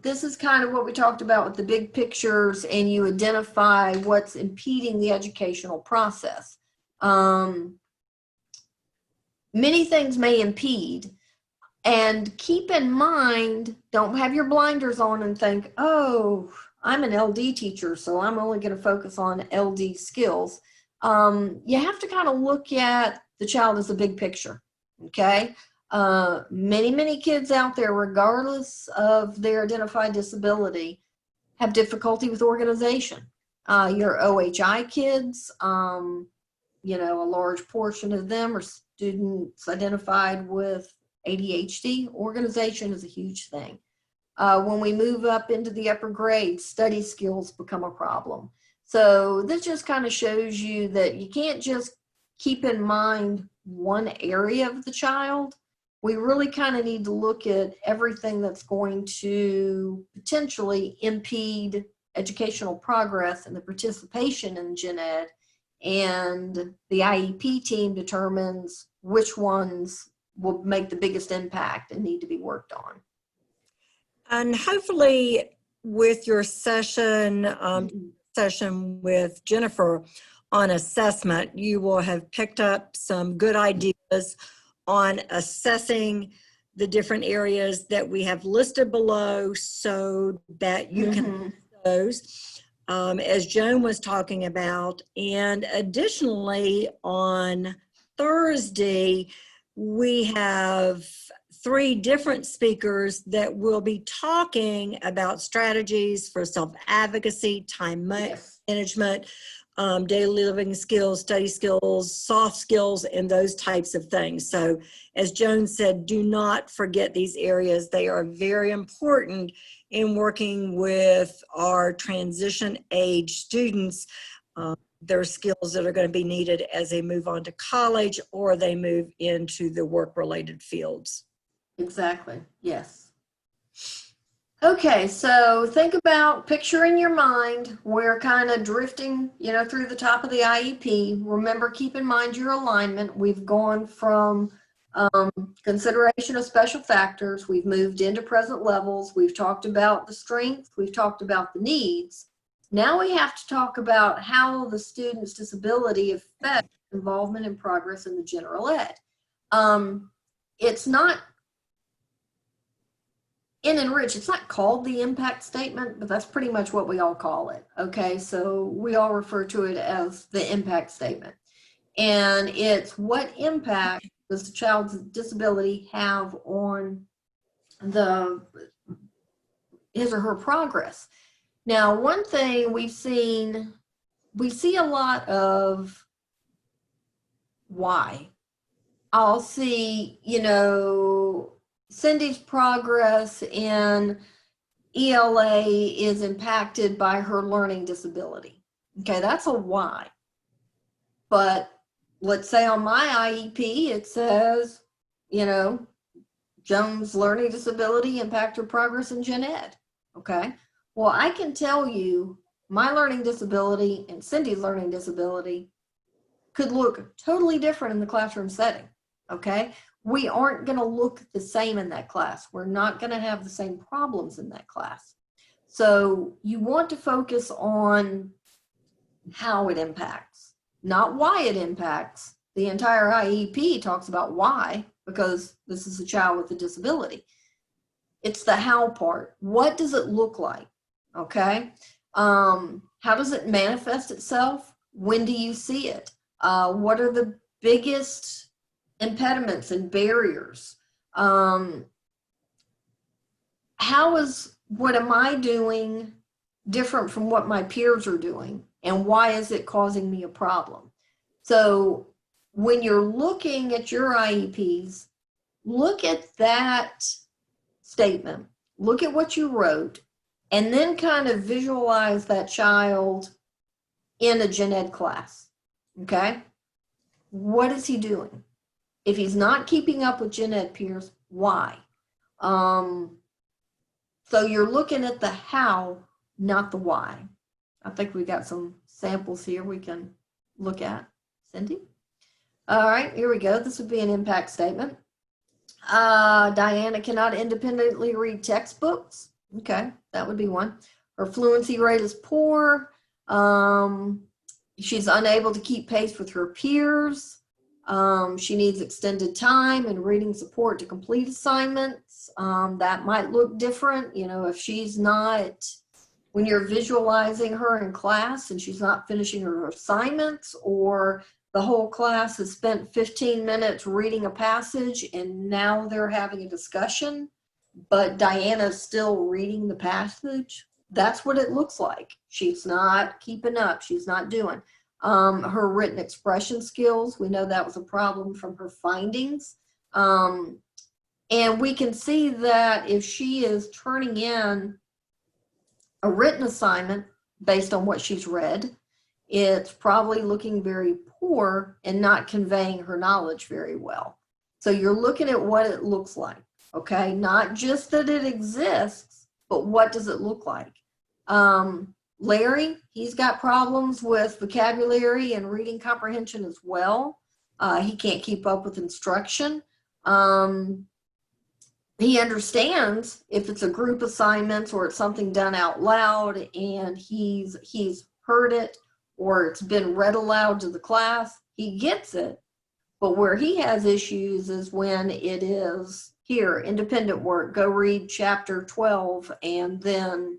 this is kind of what we talked about with the big pictures, and you identify what's impeding the educational process. many things may impede. And keep in mind, don't have your blinders on and think, oh, I'm an LD teacher, so I'm only going to focus on LD skills. You have to kind of look at the child as a big picture, okay? Many kids out there, regardless of their identified disability, have difficulty with organization. Your OHI kids, you know, a large portion of them are students identified with ADHD. Organization is a huge thing. When we move up into the upper grades, study skills become a problem. So this just kind of shows you that you can't just keep in mind one area of the child. We really kind of need to look at everything that's going to potentially impede educational progress and the participation in Gen Ed. And the IEP team determines which ones will make the biggest impact and need to be worked on.
And hopefully with your session with Jennifer on assessment, you will have picked up some good ideas on assessing the different areas that we have listed below so that you can use those, as Joan was talking about. And additionally, on Thursday, we have 3 different speakers that will be talking about strategies for self-advocacy, time management, daily living skills, study skills, soft skills, and those types of things. So as Joan said, do not forget these areas. They are very important in working with our transition age students. Their skills that are going to be needed as they move on to college or they move into the work-related fields.
Exactly, yes. Okay, so think about, picture in your mind, we're kind of drifting, you know, through the top of the IEP. Remember, keep in mind your alignment. We've gone from consideration of special factors. We've moved into present levels. We've talked about the strengths. We've talked about the needs. Now we have to talk about how the student's disability affects involvement and progress in the general ed. It's not in Enrich, it's not called the impact statement, but that's pretty much what we all call it. Okay, so we all refer to it as the impact statement. And it's what impact does the child's disability have on his or her progress. Now, one thing we see a lot of why. I'll see, you know, Cindy's progress in ELA is impacted by her learning disability. Okay, that's a why. But let's say on my IEP, it says, you know, Joan's learning disability impact her progress in Gen Ed. Okay, well, I can tell you my learning disability and Cindy's learning disability could look totally different in the classroom setting. Okay, we aren't going to look the same in that class. We're not going to have the same problems in that class. So you want to focus on how it impacts, not why it impacts. The entire IEP talks about why, because this is a child with a disability. It's the how part. What does it look like? Okay. How does it manifest itself? When do you see it? What are the biggest impediments and barriers? What am I doing different from what my peers are doing? And why is it causing me a problem? So when you're looking at your IEPs, look at that statement, look at what you wrote, and then kind of visualize that child in a gen ed class. Okay? What is he doing? If he's not keeping up with gen ed peers, why? So you're looking at the how, not the why. I think we got some samples here we can look at. Cindy? All right, here we go. This would be an impact statement. Diana cannot independently read textbooks. Okay, that would be one. Her fluency rate is poor. She's unable to keep pace with her peers. She needs extended time and reading support to complete assignments. That might look different, you know, if she's not, when you're visualizing her in class and she's not finishing her assignments, or the whole class has spent 15 minutes reading a passage and now they're having a discussion, but Diana's still reading the passage. That's what it looks like. She's not keeping up. She's not doing. Her written expression skills, we know that was a problem from her findings. And we can see that if she is turning in a written assignment based on what she's read, it's probably looking very poor and not conveying her knowledge very well. So you're looking at what it looks like, okay? Not just that it exists, but what does it look like? Larry, he's got problems with vocabulary and reading comprehension as well. He can't keep up with instruction. He understands if it's a group assignment or it's something done out loud and he's heard it or it's been read aloud to the class, he gets it. But where he has issues is when it is here, independent work, go read chapter 12 and then,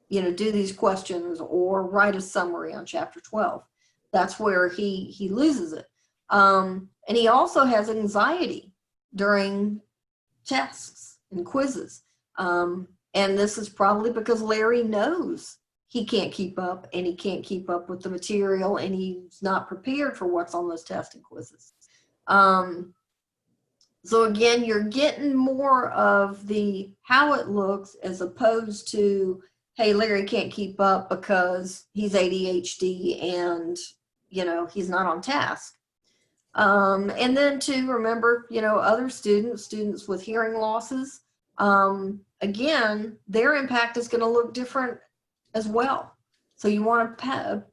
you know, do these questions or write a summary on chapter 12. That's where he loses it. And he also has anxiety during tests and quizzes. And this is probably because Larry knows he can't keep up and he can't keep up with the material and he's not prepared for what's on those tests and quizzes. So again, you're getting more of the how it looks as opposed to, hey, Larry can't keep up because he's ADHD and, you know, he's not on task. And then to remember, you know, other students with hearing losses, again, their impact is going to look different as well. So you want to,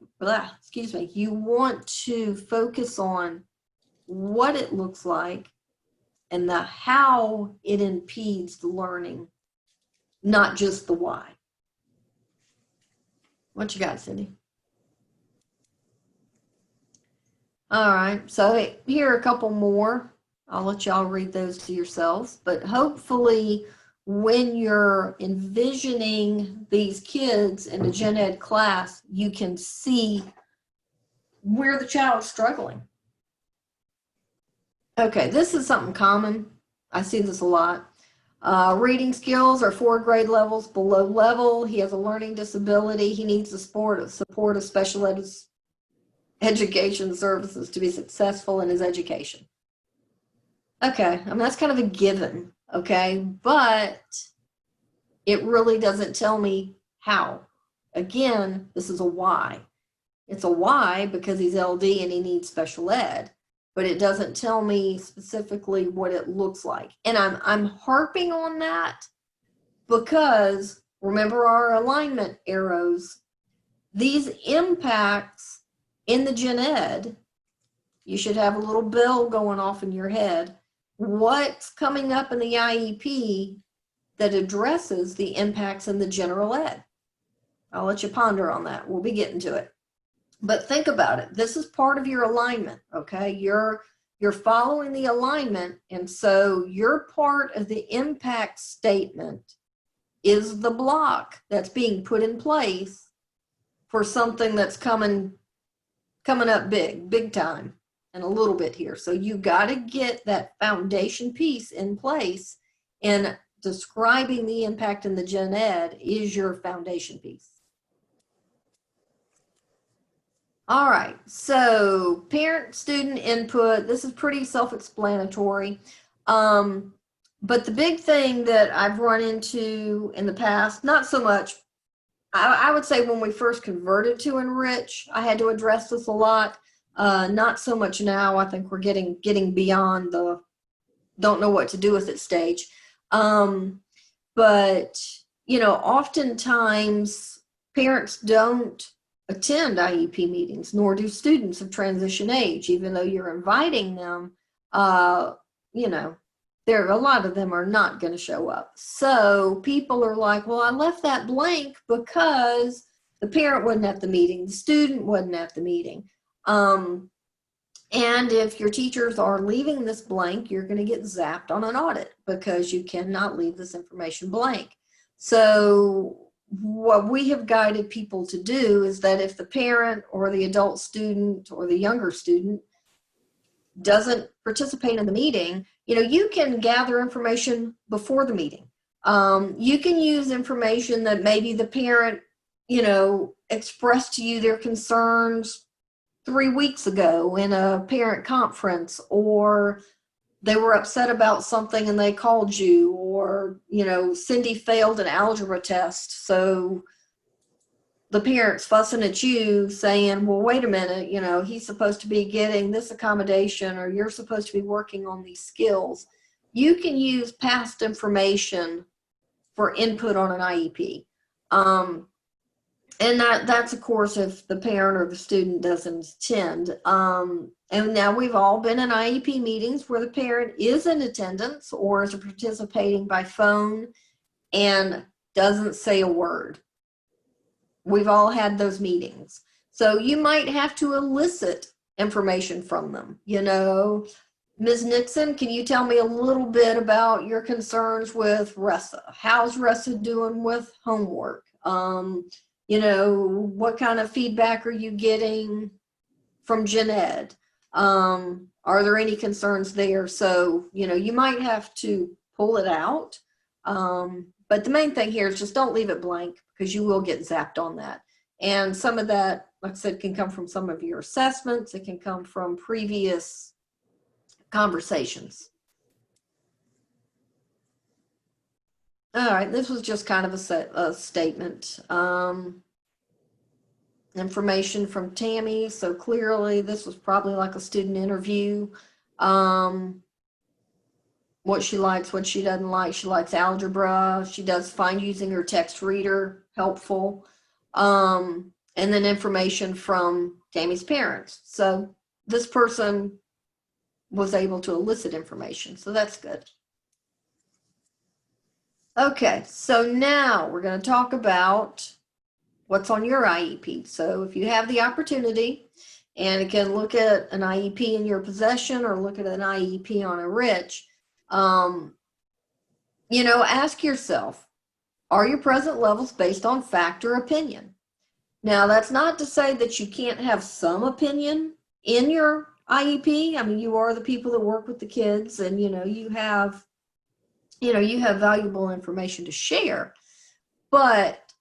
you want to focus on what it looks like and the how it impedes the learning, not just the why. What you got, Cindy? All right, so here are a couple more. I'll let y'all read those to yourselves, but hopefully when you're envisioning these kids in a gen ed class, you can see where the child is struggling. Okay, this is something common. I see this a lot. Reading skills are 4 grade levels below level. He has a learning disability. He needs the support of special education services to be successful in his education. Okay, I mean, that's kind of a given, okay? But it really doesn't tell me how. Again, this is a why. It's a why because he's LD and he needs special ed, but it doesn't tell me specifically what it looks like. And I'm harping on that because remember our alignment arrows. These impacts in the gen ed, you should have a little bell going off in your head. What's coming up in the IEP that addresses the impacts in the general ed? I'll let you ponder on that. We'll be getting to it. But think about it. This is part of your alignment, okay? You're following the alignment, and so your part of the impact statement is the block that's being put in place for something that's coming up big time and a little bit here. So you got to get that foundation piece in place, and describing the impact in the gen ed is your foundation piece. All right, so parent-student input, this is pretty self-explanatory. But the big thing that I've run into in the past, not so much, I would say when we first converted to Enrich, I had to address this a lot. Not so much now. I think we're getting beyond the don't know what to do with it stage. But, you know, oftentimes parents don't attend IEP meetings, nor do students of transition age, even though you're inviting them. You know, a lot of them are not going to show up. So people are like, well, I left that blank because the parent wasn't at the meeting, the student wasn't at the meeting. And if your teachers are leaving this blank, you're going to get zapped on an audit because you cannot leave this information blank. So what we have guided people to do is that if the parent or the adult student or the younger student doesn't participate in the meeting, you can gather information before the meeting. You can use information that maybe the parent, expressed to you their concerns 3 weeks ago in a parent conference, or they were upset about something and they called you, or, Cindy failed an algebra test. So the parent's fussing at you saying, well, wait a minute, he's supposed to be getting this accommodation, or you're supposed to be working on these skills. You can use past information for input on an IEP. And that's, of course, if the parent or the student doesn't attend. And now we've all been in IEP meetings where the parent is in attendance or is participating by phone and doesn't say a word. We've all had those meetings. So you might have to elicit information from them. Ms. Nixon, can you tell me a little bit about your concerns with Ressa? How's Ressa doing with homework? What kind of feedback are you getting from Gen Ed? Are there any concerns there? So, you might have to pull it out. But the main thing here is just don't leave it blank, because you will get zapped on that. And some of that, like I said, can come from some of your assessments. It can come from previous conversations. All right, this was just kind of a statement. Information from Tammy. So clearly this was probably like a student interview. What she likes, what she doesn't like. She likes algebra. She does find using her text reader helpful. And then information from Tammy's parents. So this person was able to elicit information. So that's good. Okay, so now we're going to talk about what's on your IEP. So if you have the opportunity, and you can look at an IEP in your possession or look at an IEP on a Rich, ask yourself, are your present levels based on fact or opinion? Now, that's not to say that you can't have some opinion in your IEP. I mean, you are the people that work with the kids, and, you have valuable information to share, but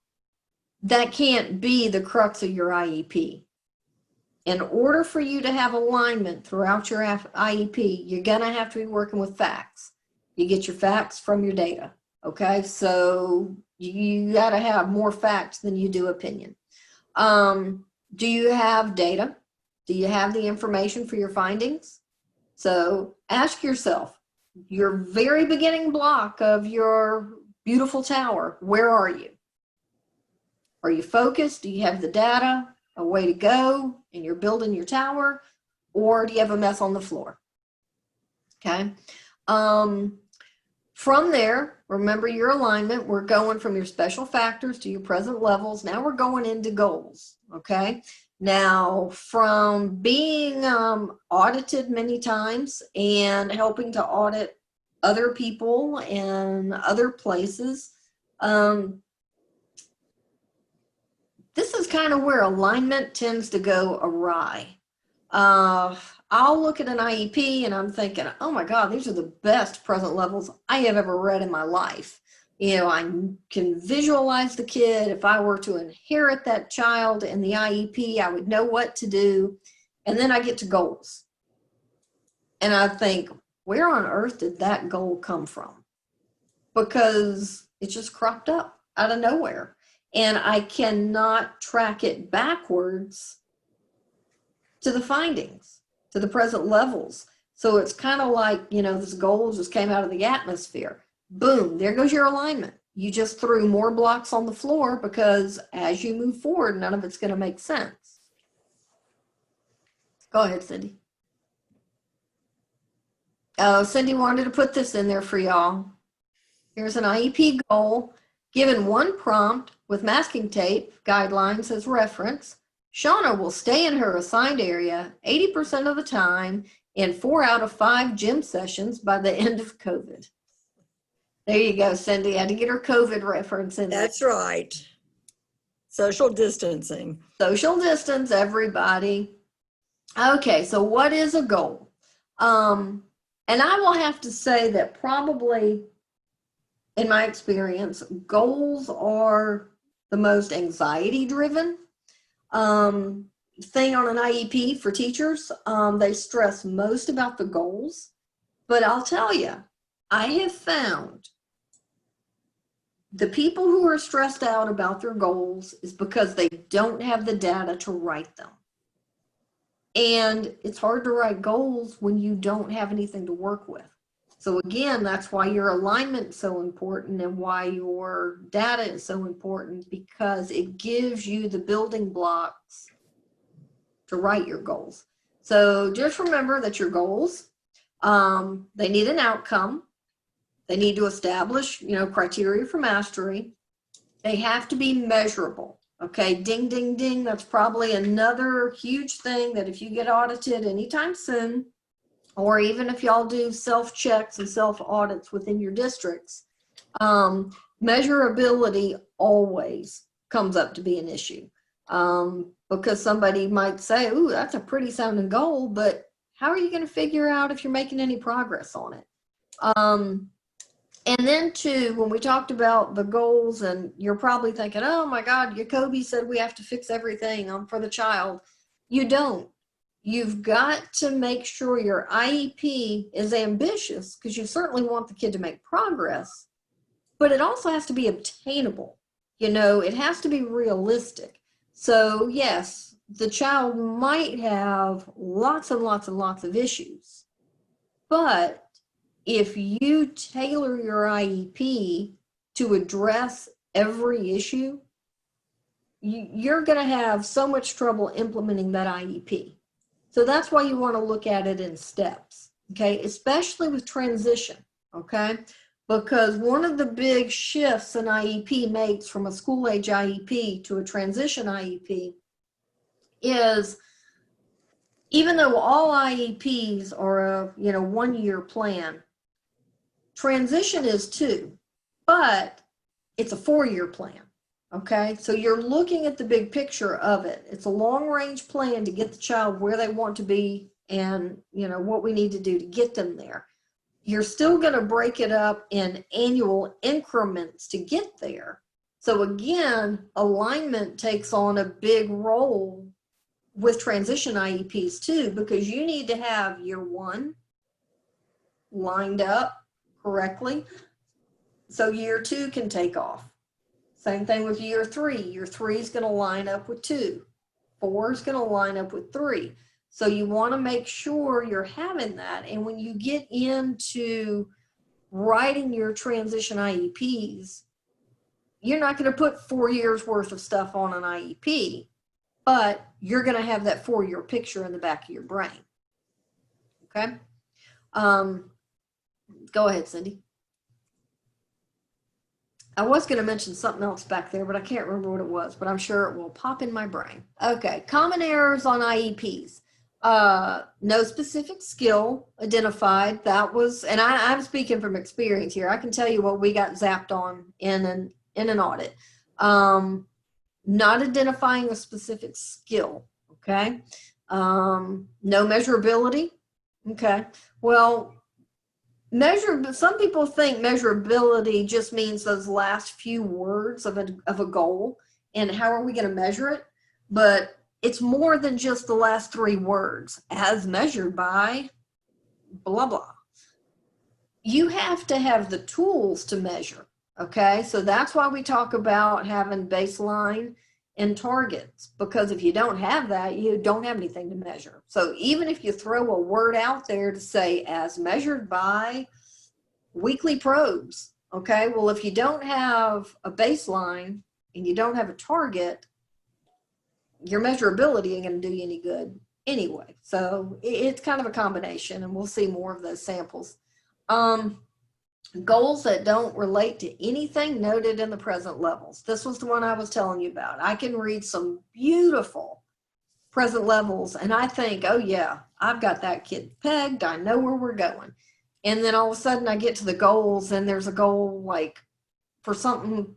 that can't be the crux of your IEP. In order for you to have alignment throughout your IEP, you're going to have to be working with facts. You get your facts from your data, okay? So you got to have more facts than you do opinion. Do you have data? Do you have the information for your findings? So ask yourself, your very beginning block of your beautiful tower, where are you? Are you focused? Do you have the data, a way to go, and you're building your tower? Or do you have a mess on the floor? Okay. From there, remember your alignment. We're going from your special factors to your present levels. Now we're going into goals. Okay. Now, from being audited many times and helping to audit other people and other places, this is kind of where alignment tends to go awry. I'll look at an IEP and I'm thinking, oh my God, these are the best present levels I have ever read in my life. I can visualize the kid. If I were to inherit that child in the IEP, I would know what to do. And then I get to goals. And I think, where on earth did that goal come from? Because it just cropped up out of nowhere. And I cannot track it backwards to the findings, to the present levels. So it's kind of like, this goal just came out of the atmosphere. Boom, there goes your alignment. You just threw more blocks on the floor because as you move forward, none of it's going to make sense. Go ahead, Cindy. Oh, Cindy wanted to put this in there for y'all. Here's an IEP goal. Given one prompt with masking tape guidelines as reference, Shauna will stay in her assigned area 80% of the time in 4 out of 5 gym sessions by the end of COVID. There you go, Cindy. I had to get her COVID reference in there.
That's right. Social distancing.
Social distance, everybody. Okay, so what is a goal? And I will have to say that probably, in my experience, goals are the most anxiety-driven thing on an IEP for teachers. They stress most about the goals. But I'll tell you, I have found the people who are stressed out about their goals is because they don't have the data to write them. And it's hard to write goals when you don't have anything to work with. So again, that's why your alignment is so important and why your data is so important, because it gives you the building blocks to write your goals. So just remember that your goals, they need an outcome. They need to establish, criteria for mastery. They have to be measurable. Okay, ding, ding, ding. That's probably another huge thing that if you get audited anytime soon, or even if y'all do self-checks and self-audits within your districts, measurability always comes up to be an issue. Because somebody might say, ooh, that's a pretty sounding goal, but how are you going to figure out if you're making any progress on it? And then too, when we talked about the goals, and you're probably thinking, oh my God, Jacoby said we have to fix everything for the child. You don't. You've got to make sure your IEP is ambitious, because you certainly want the kid to make progress, but it also has to be obtainable. It has to be realistic. So yes, the child might have lots and lots and lots of issues, but if you tailor your IEP to address every issue, you're going to have so much trouble implementing that IEP. So that's why you want to look at it in steps, okay? Especially with transition, okay? Because one of the big shifts an IEP makes from a school age IEP to a transition IEP is, even though all IEPs are a 1-year plan, transition is 2, but it's a 4-year plan, okay? So you're looking at the big picture of it. It's a long-range plan to get the child where they want to be and, what we need to do to get them there. You're still going to break it up in annual increments to get there. So again, alignment takes on a big role with transition IEPs too, because you need to have year 1 lined up correctly, so year 2 can take off. Same thing with year 3. Year 3 is going to line up with 2. 4 is going to line up with 3. So you want to make sure you're having that. And when you get into writing your transition IEPs, you're not going to put 4 years worth of stuff on an IEP, but you're going to have that 4-year picture in the back of your brain. Okay? Go ahead, Cindy. I was going to mention something else back there, but I can't remember what it was, but I'm sure it will pop in my brain. Okay, common errors on IEPs. No specific skill identified. That was, and I'm speaking from experience here. I can tell you what we got zapped on in an audit. Not identifying a specific skill, okay? No measurability, okay? Well, some people think measurability just means those last few words of a goal, and how are we going to measure it? But it's more than just the last 3 words, as measured by blah, blah. You have to have the tools to measure, okay? So that's why we talk about having baseline and targets, because if you don't have that, you don't have anything to measure. So even if you throw a word out there to say as measured by weekly probes, okay, well, if you don't have a baseline and you don't have a target, your measurability ain't going to do you any good anyway. So it's kind of a combination, and we'll see more of those samples. Goals that don't relate to anything noted in the present levels. This was the one I was telling you about. I can read some beautiful present levels, and I think, oh yeah, I've got that kid pegged. I know where we're going. And then all of a sudden I get to the goals and there's a goal like for something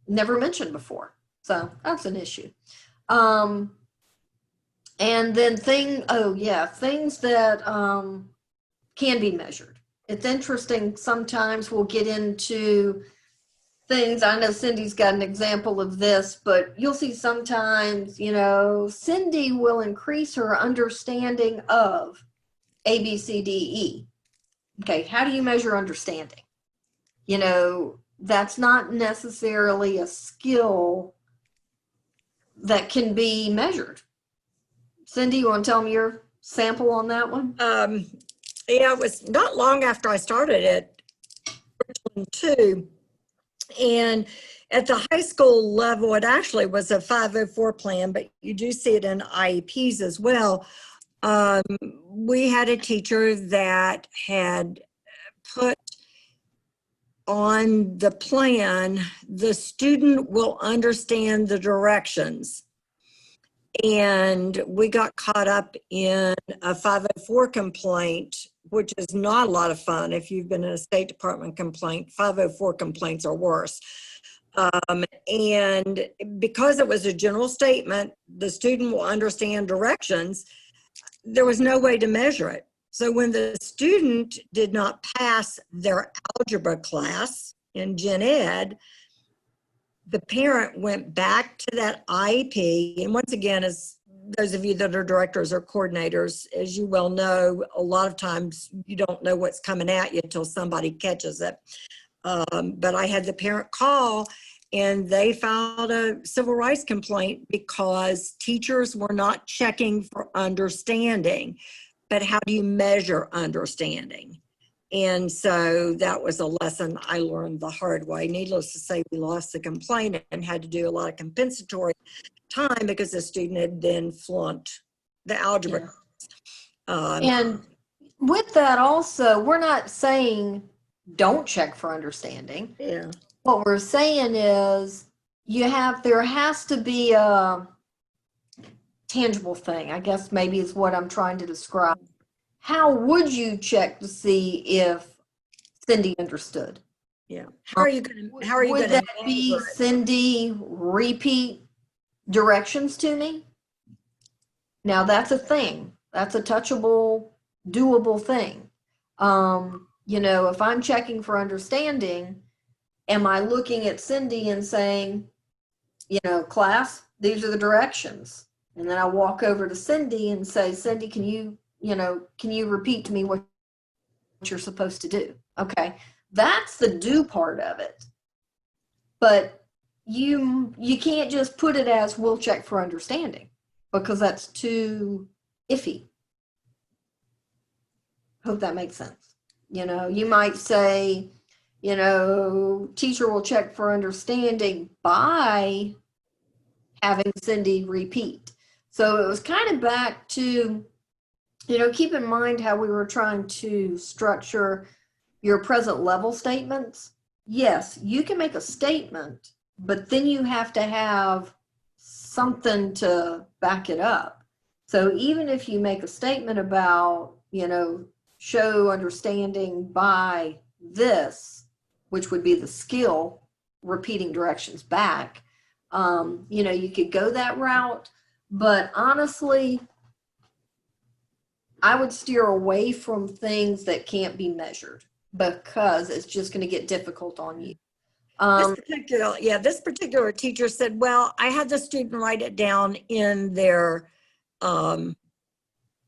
never mentioned before. So that's an issue. And then things that can be measured. It's interesting. Sometimes we'll get into things. I know Cindy's got an example of this, but you'll see sometimes, Cindy will increase her understanding of A, B, C, D, E. Okay, how do you measure understanding? That's not necessarily a skill that can be measured. Cindy, you want to tell me your sample on that one?
Yeah, it was not long after I started at Richland too. And at the high school level, it actually was a 504 plan, but you do see it in IEPs as well. We had a teacher that had put on the plan, the student will understand the directions. And we got caught up in a 504 complaint, which is not a lot of fun. If you've been in a State Department complaint, 504 complaints are worse. And because it was a general statement, the student will understand directions, there was no way to measure it. So when the student did not pass their algebra class in Gen Ed, the parent went back to that IEP. And once again, as those of you that are directors or coordinators, as you well know, a lot of times you don't know what's coming at you until somebody catches it. But I had the parent call and they filed a civil rights complaint because teachers were not checking for understanding. But how do you measure understanding? And so that was a lesson I learned the hard way. Needless to say, we lost the complaint and had to do a lot of compensatory time because the student had then flunked the algebra.
Yeah. And with that also, we're not saying don't check for understanding.
Yeah.
What we're saying is there has to be a tangible thing, I guess maybe is what I'm trying to describe. How would you check to see if Cindy understood?
Yeah. How are you going to?
Would that be Cindy repeat directions to me? Now that's a thing. That's a touchable, doable thing. If I'm checking for understanding, am I looking at Cindy and saying, class, these are the directions? And then I walk over to Cindy and say, Cindy, can you repeat to me what you're supposed to do? Okay, that's the do part of it. But you can't just put it as we'll check for understanding because that's too iffy. Hope that makes sense. You might say, teacher will check for understanding by having Cindy repeat. So it was kind of back to, keep in mind how we were trying to structure your present level statements. Yes, you can make a statement, but then you have to have something to back it up. So even if you make a statement about, show understanding by this, which would be the skill, repeating directions back, you could go that route. But honestly, I would steer away from things that can't be measured because it's just going to get difficult on you.
This particular teacher said, well, I had the student write it down in their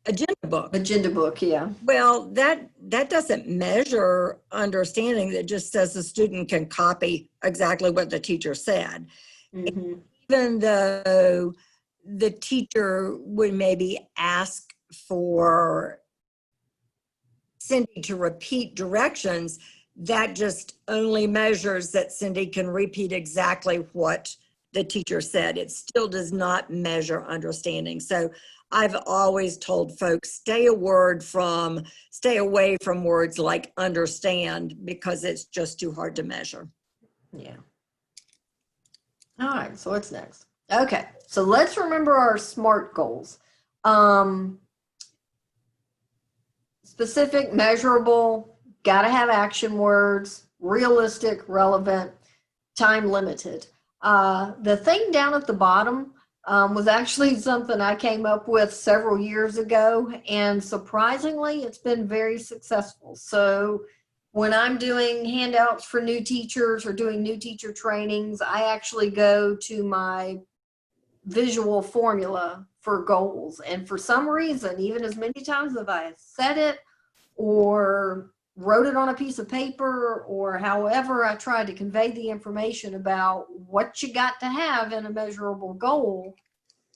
agenda book. Yeah. Well, that doesn't measure understanding. That just says the student can copy exactly what the teacher said. Mm-hmm. Even though the teacher would maybe ask for Cindy to repeat directions, that just only measures that Cindy can repeat exactly what the teacher said. It still does not measure understanding. So I've always told folks, stay away from words like understand because it's just too hard to measure.
Yeah. All right, so what's next? Okay, so let's remember our SMART goals. Specific, measurable, got to have action words, realistic, relevant, time limited. The thing down at the bottom was actually something I came up with several years ago, and surprisingly, it's been very successful. So when I'm doing handouts for new teachers or doing new teacher trainings, I actually go to my visual formula for goals. And for some reason, even as many times as I said it or wrote it on a piece of paper or however I tried to convey the information about what you got to have in a measurable goal,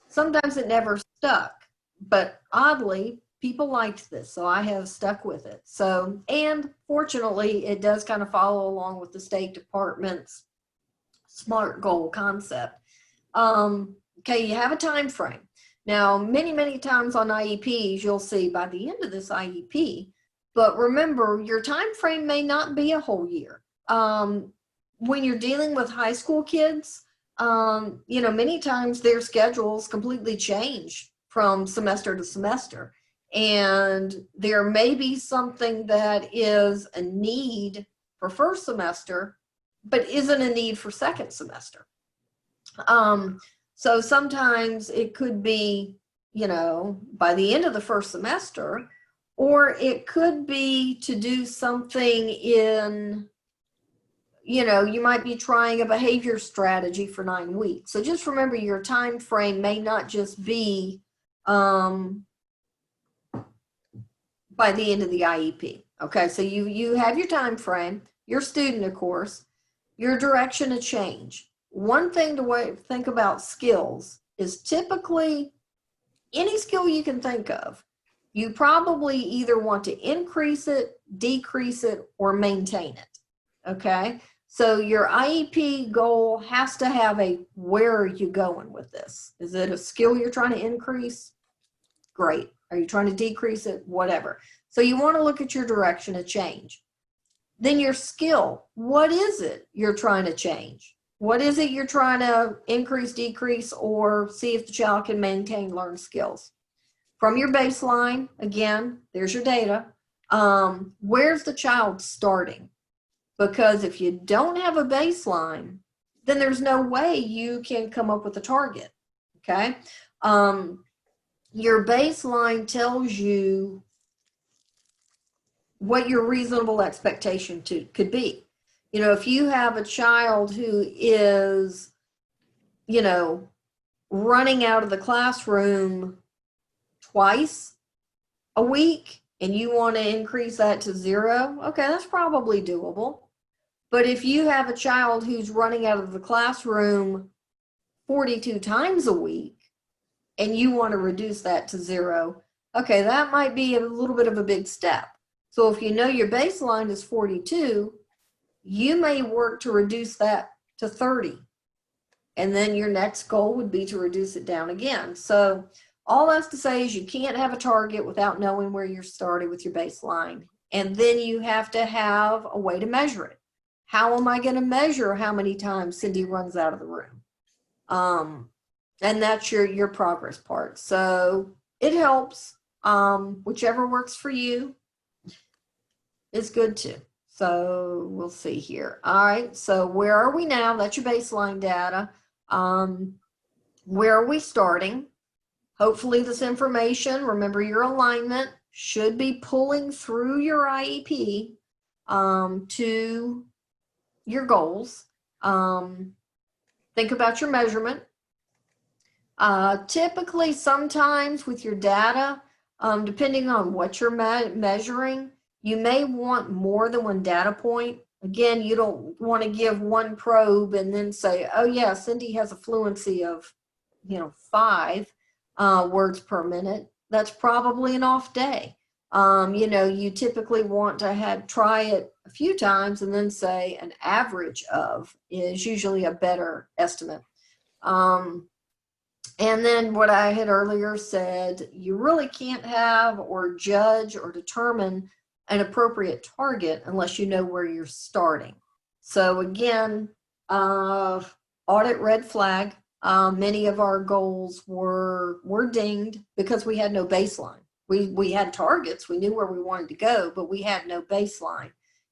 sometimes it never stuck. But oddly, people liked this, so I have stuck with it. So, and fortunately, it does kind of follow along with the State Department's SMART goal concept. Okay, you have a time frame. Now, many times on IEPs, you'll see by the end of this IEP, but remember, your time frame may not be a whole year. When you're dealing with high school kids, many times their schedules completely change from semester to semester. And there may be something that is a need for first semester, but isn't a need for second semester. So sometimes it could be, by the end of the first semester, or it could be to do something in, you might be trying a behavior strategy for 9 weeks. So just remember your time frame may not just be by the end of the IEP. Okay, so you have your time frame, your student, of course, your direction of change. One thing to think about skills is typically any skill you can think of, you probably either want to increase it, decrease it, or maintain it. Okay, so your IEP goal has to have a where are you going with this? Is it a skill you're trying to increase? Great. Are you trying to decrease it? Whatever. So you want to look at your direction of change. Then your skill, what is it you're trying to change? What is it you're trying to increase, decrease, or see if the child can maintain learned skills? From your baseline, again, there's your data. Where's the child starting? Because if you don't have a baseline, then there's no way you can come up with a target, okay? Your baseline tells you what your reasonable expectation could be. If you have a child who is, running out of the classroom twice a week and you want to increase that to 0, okay, that's probably doable. But if you have a child who's running out of the classroom 42 times a week and you want to reduce that to 0, okay, that might be a little bit of a big step. So if you know your baseline is 42, you may work to reduce that to 30. And then your next goal would be to reduce it down again. So all that's to say is you can't have a target without knowing where you're starting with your baseline. And then you have to have a way to measure it. How am I going to measure how many times Cindy runs out of the room? And that's your progress part. So it helps. Whichever works for you is good too. So we'll see here. All right, so where are we now? That's your baseline data. Where are we starting? Hopefully this information, remember your alignment, should be pulling through your IEP to your goals. Think about your measurement. Typically, sometimes with your data, depending on what you're measuring, you may want more than one data point. Again, you don't want to give one probe and then say, oh yeah, Cindy has a fluency of, 5 words per minute. That's probably an off day. You typically want to try it a few times and then say an average of is usually a better estimate. And then what I had earlier said, you really can't have or judge or determine an appropriate target unless you know where you're starting. So again, audit red flag. Many of our goals were dinged because we had no baseline. We had targets, we knew where we wanted to go, but we had no baseline.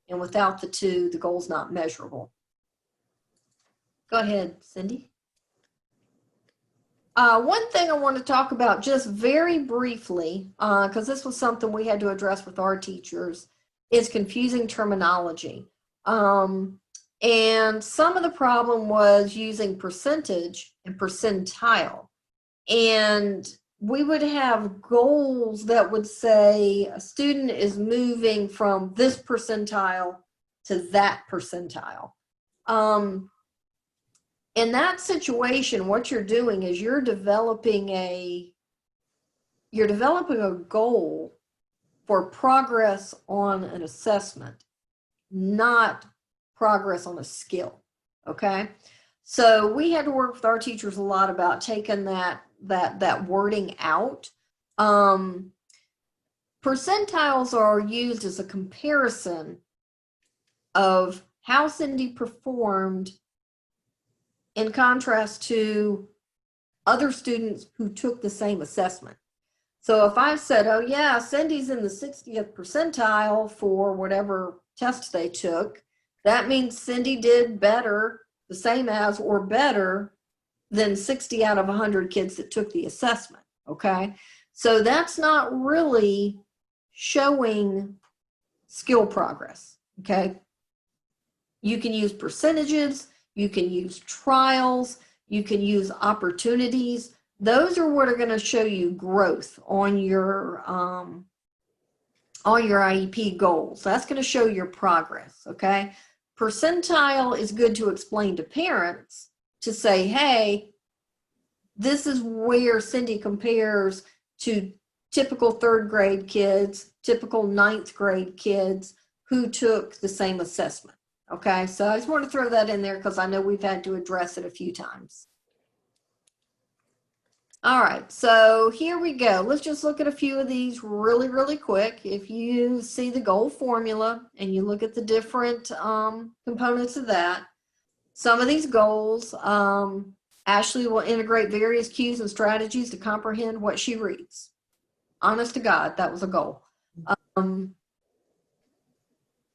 And without the two, the goal's not measurable. Go ahead, Cindy. One thing I want to talk about just very briefly, because this was something we had to address with our teachers, is confusing terminology. And some of the problem was using percentage and percentile. And we would have goals that would say a student is moving from this percentile to that percentile. In that situation, what you're doing is you're developing a goal for progress on an assessment, not progress on a skill. Okay, so we had to work with our teachers a lot about taking that wording out. Percentiles are used as a comparison of how Cindy performed in contrast to other students who took the same assessment. So if I said, oh yeah, Cindy's in the 60th percentile for whatever test they took, that means Cindy did better, the same as or better than 60 out of 100 kids that took the assessment, okay? So that's not really showing skill progress, okay? You can use percentages, you can use trials, you can use opportunities. Those are what are going to show you growth on your IEP goals. That's going to show your progress, okay? Percentile is good to explain to parents to say, hey, this is where Cindy compares to typical 3rd grade kids, typical 9th grade kids who took the same assessment. Okay, so I just want to throw that in there because I know we've had to address it a few times. All right, so here we go. Let's just look at a few of these really, really quick. If you see the goal formula and you look at the different components of that, some of these goals, Ashley will integrate various cues and strategies to comprehend what she reads. Honest to God, that was a goal.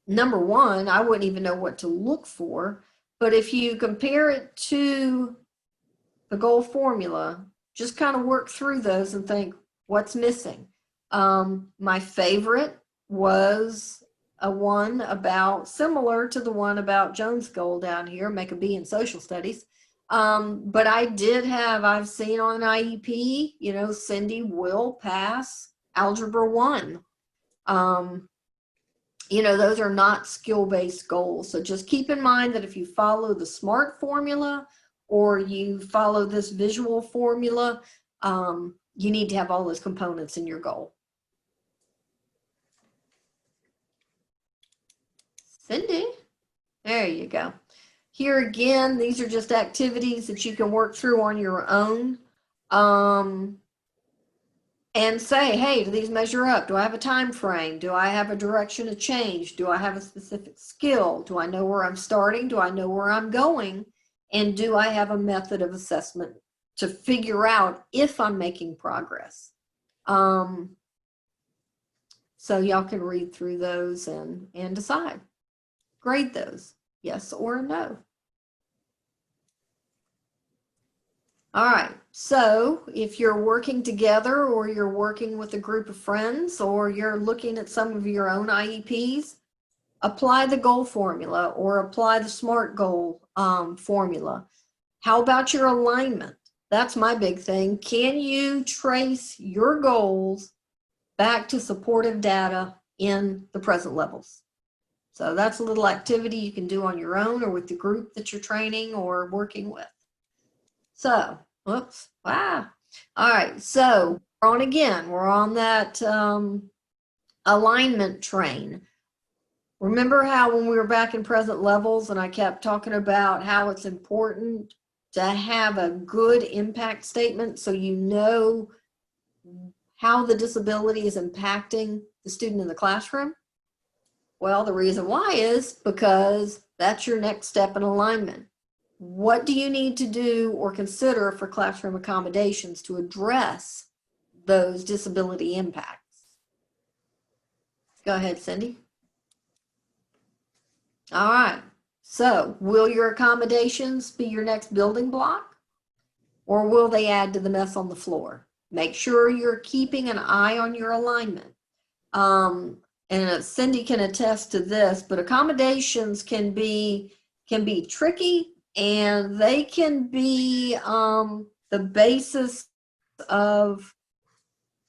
Number one, I wouldn't even know what to look for, but if you compare it to the goal formula, just kind of work through those and think, what's missing? My favorite was a one about, similar to the one about Jones' goal down here, make a B in social studies. But I've seen on an IEP, you know, Cindy will pass Algebra 1. You know, those are not skill-based goals. So just keep in mind that if you follow the SMART formula or you follow this visual formula, you need to have all those components in your goal. Cindy, there you go. Here again, these are just activities that you can work through on your own. And say, hey, do these measure up? Do I have a time frame? Do I have a direction of change? Do I have a specific skill? Do I know where I'm starting? Do I know where I'm going? And do I have a method of assessment to figure out if I'm making progress? So y'all can read through those and decide. Grade those, yes or no. All right, so if you're working together or you're working with a group of friends or you're looking at some of your own IEPs, apply the goal formula or apply the SMART goal formula. How about your alignment? That's my big thing. Can you trace your goals back to supportive data in the present levels? So that's a little activity you can do on your own or with the group that you're training or working with. So, whoops, wow. All right, so we're on again. We're on that alignment train. Remember how when we were back in present levels and I kept talking about how it's important to have a good impact statement so you know how the disability is impacting the student in the classroom? Well, the reason why is because that's your next step in alignment. what do you need to do or consider for classroom accommodations to address those disability impacts? Go ahead, Cindy. All right. So will your accommodations be your next building block, or will they add to the mess on the floor? Make sure you're keeping an eye on your alignment. And Cindy can attest to this, but accommodations can be tricky, and they can be the basis of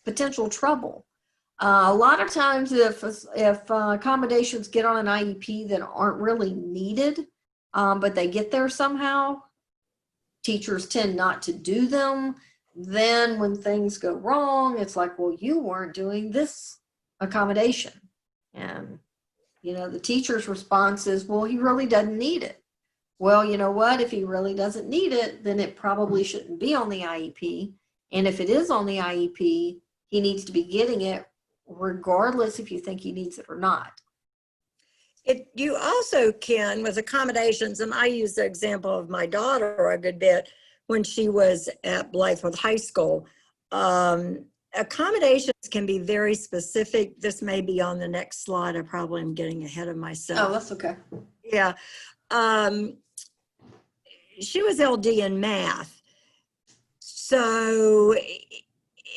potential trouble. A lot of times if accommodations get on an IEP that aren't really needed, but they get there somehow, teachers tend not to do them. Then when things go wrong, it's like, well, you weren't doing this accommodation. And, you know, the teacher's response is, well, he really doesn't need it. Well, you know what? If he really doesn't need it, then it probably shouldn't be on the IEP. And if it is on the IEP, he needs to be getting it regardless if you think he needs it or not.
You also can, with accommodations, and I use the example of my daughter a good bit when she was at Blythewood High School. Accommodations can be very specific. This may be on the next slide. I probably am getting ahead of myself.
Oh, that's okay.
Yeah. She was LD in math. So,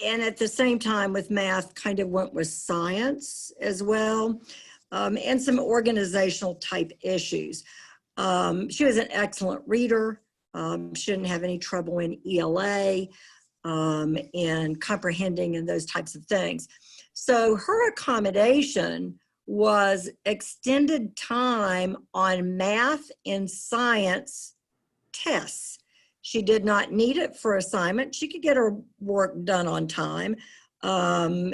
and at the same time with math, kind of went with science as well, and some organizational type issues. She was an excellent reader. She didn't have any trouble in ELA and comprehending and those types of things. So her accommodation was extended time on math and science tests. She did not need it for assignment. She could get her work done on time.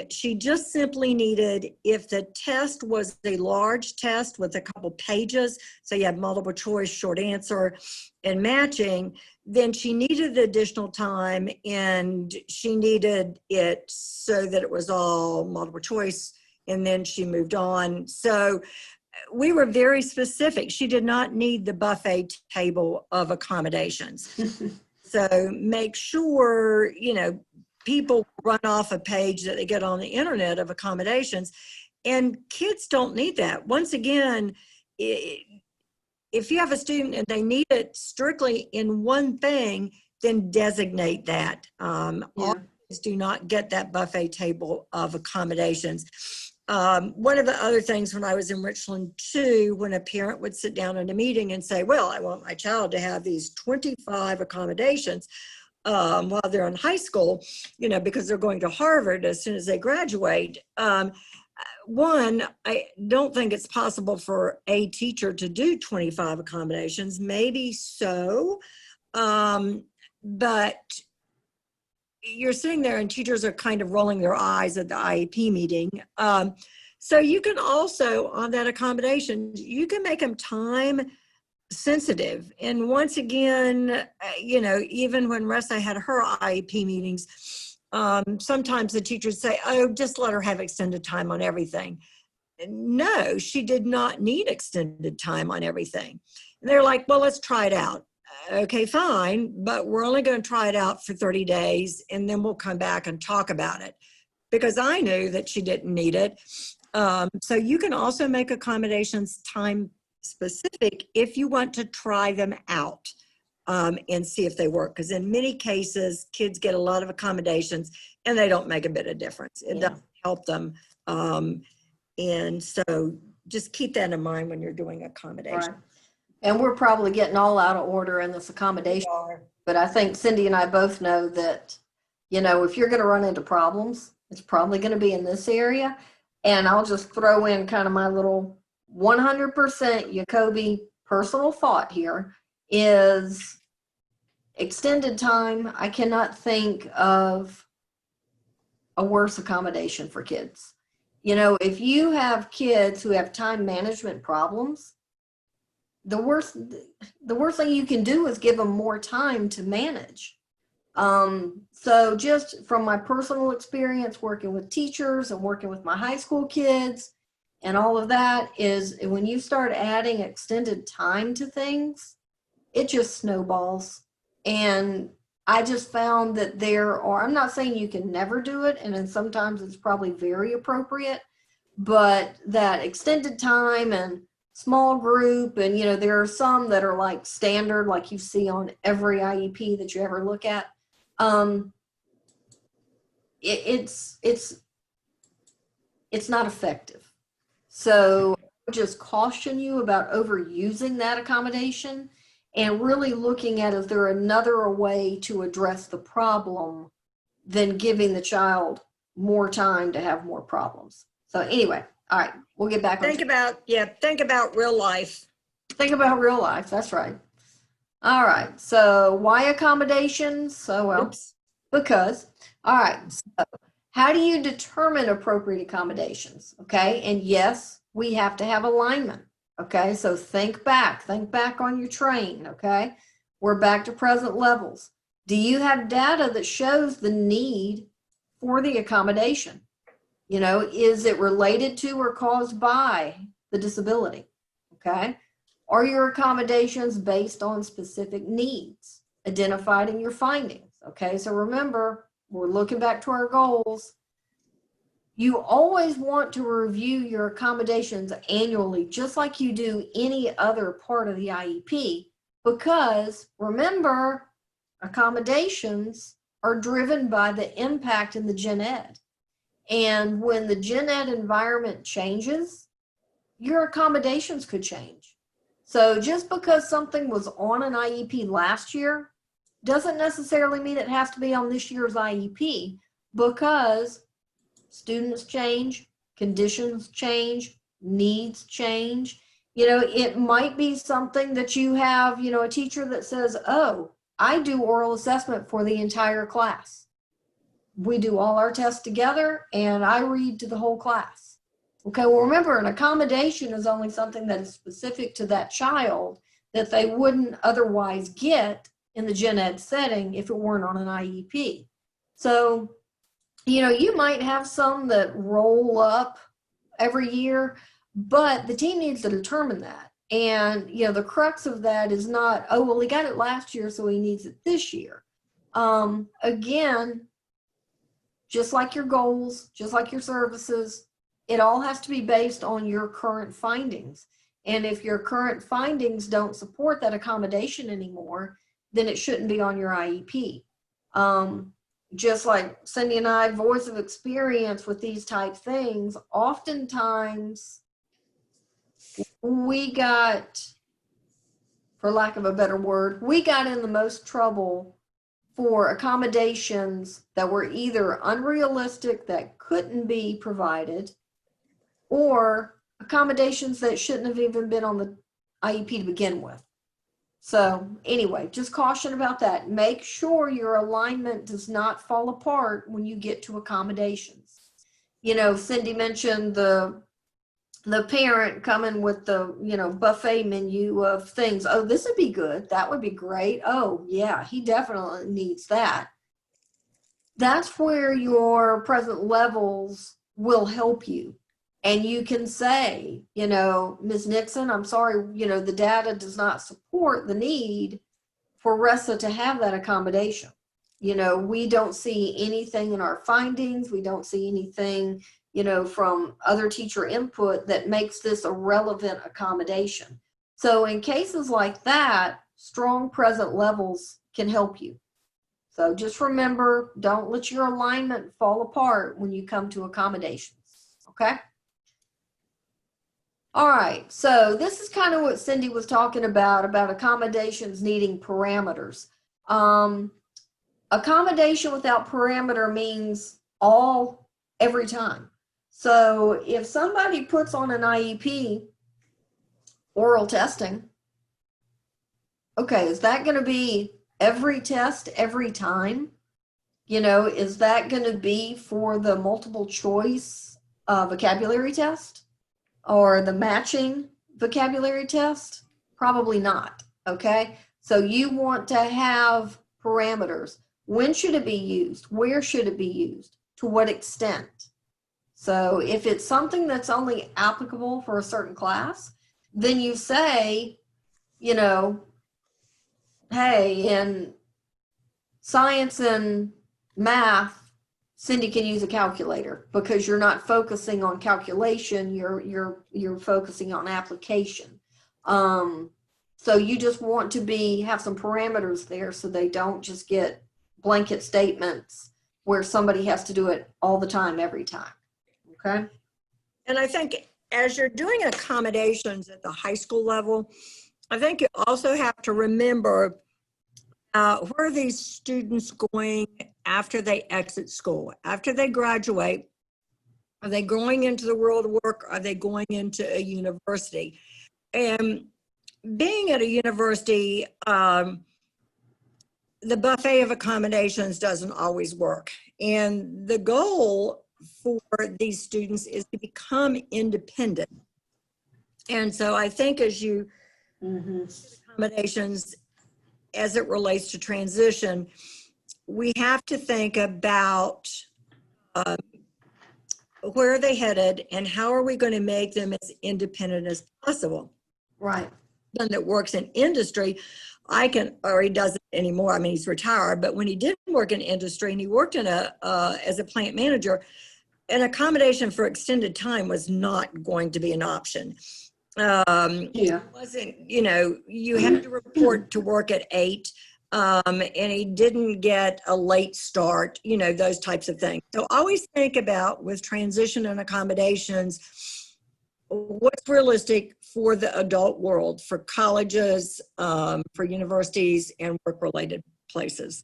She just simply needed, if the test was a large test with a couple pages, so you have multiple choice, short answer, and matching, then she needed additional time, and she needed it so that it was all multiple choice, and then she moved on. So we were very specific. She did not need the buffet table of accommodations. So make sure, you know, people run off a page that they get on the internet of accommodations, and kids don't need that. Once again, if you have a student and they need it strictly in one thing, then designate that. All kids do not get that buffet table of accommodations. One of the other things when I was in Richland too, when a parent would sit down in a meeting and say, well, I want my child to have these 25 accommodations while they're in high school, you know, because they're going to Harvard as soon as they graduate. One, I don't think it's possible for a teacher to do 25 accommodations, maybe so, but you're sitting there and teachers are kind of rolling their eyes at the IEP meeting. So you can also, on that accommodation, you can make them time sensitive. And once again, you know, even when Ressa had her IEP meetings, sometimes the teachers say, oh, just let her have extended time on everything. No, she did not need extended time on everything. And they're like, well, let's try it out. Okay, fine, but we're only going to try it out for 30 days and then we'll come back and talk about it, because I knew that she didn't need it. So you can also make accommodations time specific if you want to try them out and see if they work, because in many cases kids get a lot of accommodations and they don't make a bit of difference. It doesn't help them, and so just keep that in mind when you're doing accommodation.
Right. And we're probably getting all out of order in this accommodation, but I think Cindy and I both know that, you know, if you're going to run into problems, it's probably going to be in this area. And I'll just throw in kind of my little 100% Jacoby personal thought here is extended time. I cannot think of a worse accommodation for kids. You know, if you have kids who have time management problems, the worst thing you can do is give them more time to manage. So just from my personal experience working with teachers and working with my high school kids and all of that, is when you start adding extended time to things, it just snowballs. And I just found that there are, I'm not saying you can never do it, and then sometimes it's probably very appropriate, but that extended time and small group, and there are some that are like standard, like you see on every IEP that you ever look at. It's not effective. So I would just caution you about overusing that accommodation and really looking at, is there another way to address the problem than giving the child more time to have more problems. So anyway, all right, we'll get back on.
Think about real life.
Think about real life. That's right. All right. So why accommodations? So well,
Oops.
because, all right. So how do you determine appropriate accommodations? Okay. And yes, we have to have alignment. Okay. So think back on your train. Okay. We're back to present levels. Do you have data that shows the need for the accommodation? Is it related to or caused by the disability? Okay. Are your accommodations based on specific needs identified in your findings? Okay. So remember, we're looking back to our goals. You always want to review your accommodations annually, just like you do any other part of the IEP, because remember, accommodations are driven by the impact in the gen ed. And when the gen ed environment changes, your accommodations could change. So just because something was on an IEP last year doesn't necessarily mean it has to be on this year's IEP, because students change, conditions change, needs change. It might be something that you have, a teacher that says, oh, I do oral assessment for the entire class. We do all our tests together and I read to the whole class. Okay, well, remember, an accommodation is only something that is specific to that child that they wouldn't otherwise get in the gen ed setting if it weren't on an IEP. So, you might have some that roll up every year, but the team needs to determine that. And, the crux of that is not, oh, well, he got it last year, so he needs it this year. Again, just like your goals, just like your services, it all has to be based on your current findings. And if your current findings don't support that accommodation anymore, then it shouldn't be on your IEP. Just like Cindy and I, voice of experience with these type things, oftentimes we got, for lack of a better word, we got in the most trouble for accommodations that were either unrealistic, that couldn't be provided, or accommodations that shouldn't have even been on the IEP to begin with. So anyway, just caution about that. Make sure your alignment does not fall apart when you get to accommodations. Cindy mentioned the parent coming with the, buffet menu of things. Oh, this would be good. That would be great. Oh, yeah, he definitely needs that. That's where your present levels will help you. And you can say, Ms. Nixon, I'm sorry, the data does not support the need for RESA to have that accommodation. We don't see anything in our findings. We don't see anything, from other teacher input that makes this a relevant accommodation. So in cases like that, strong present levels can help you. So just remember, don't let your alignment fall apart when you come to accommodations, okay? All right, so this is kind of what Cindy was talking about accommodations needing parameters. Accommodation without parameter means every time. So if somebody puts on an IEP oral testing, okay, is that going to be every test every time? Is that going to be for the multiple choice vocabulary test? Or the matching vocabulary test? Probably not, okay? So you want to have parameters. When should it be used? Where should it be used? To what extent? So if it's something that's only applicable for a certain class, then you say, hey, in science and math, Cindy can use a calculator because you're not focusing on calculation, you're focusing on application. So you just want to have some parameters there so they don't just get blanket statements where somebody has to do it all the time, every time. Okay.
And I think as you're doing accommodations at the high school level, I think you also have to remember where are these students going after they exit school, after they graduate? Are they going into the world of work? Are they going into a university? And being at a university, the buffet of accommodations doesn't always work. And the goal for these students is to become independent. And so I think as you accommodations as it relates to transition, we have to think about where are they headed and how are we going to make them as independent as possible.
Right.
One that works in industry, or he doesn't anymore. I mean, he's retired, but when he did work in industry and he worked in as a plant manager, an accommodation for extended time was not going to be an option. It wasn't, you had to report to work at 8, and he didn't get a late start, those types of things. So always think about with transition and accommodations, what's realistic for the adult world, for colleges, for universities, and work-related places.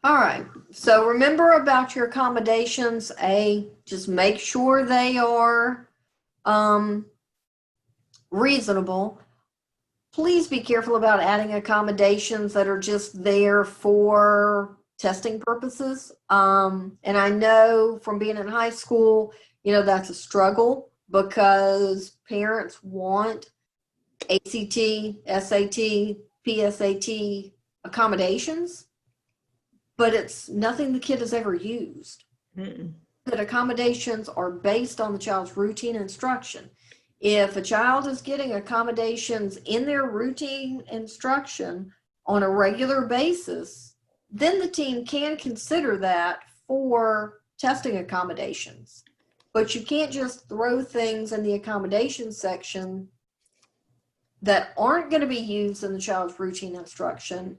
All right. So remember about your accommodations. Just make sure they are reasonable. Please be careful about adding accommodations that are just there for testing purposes. And I know from being in high school, that's a struggle because parents want ACT, SAT, PSAT accommodations, but it's nothing the kid has ever used. That accommodations are based on the child's routine instruction. If a child is getting accommodations in their routine instruction on a regular basis, then the team can consider that for testing accommodations. But you can't just throw things in the accommodation section that aren't going to be used in the child's routine instruction,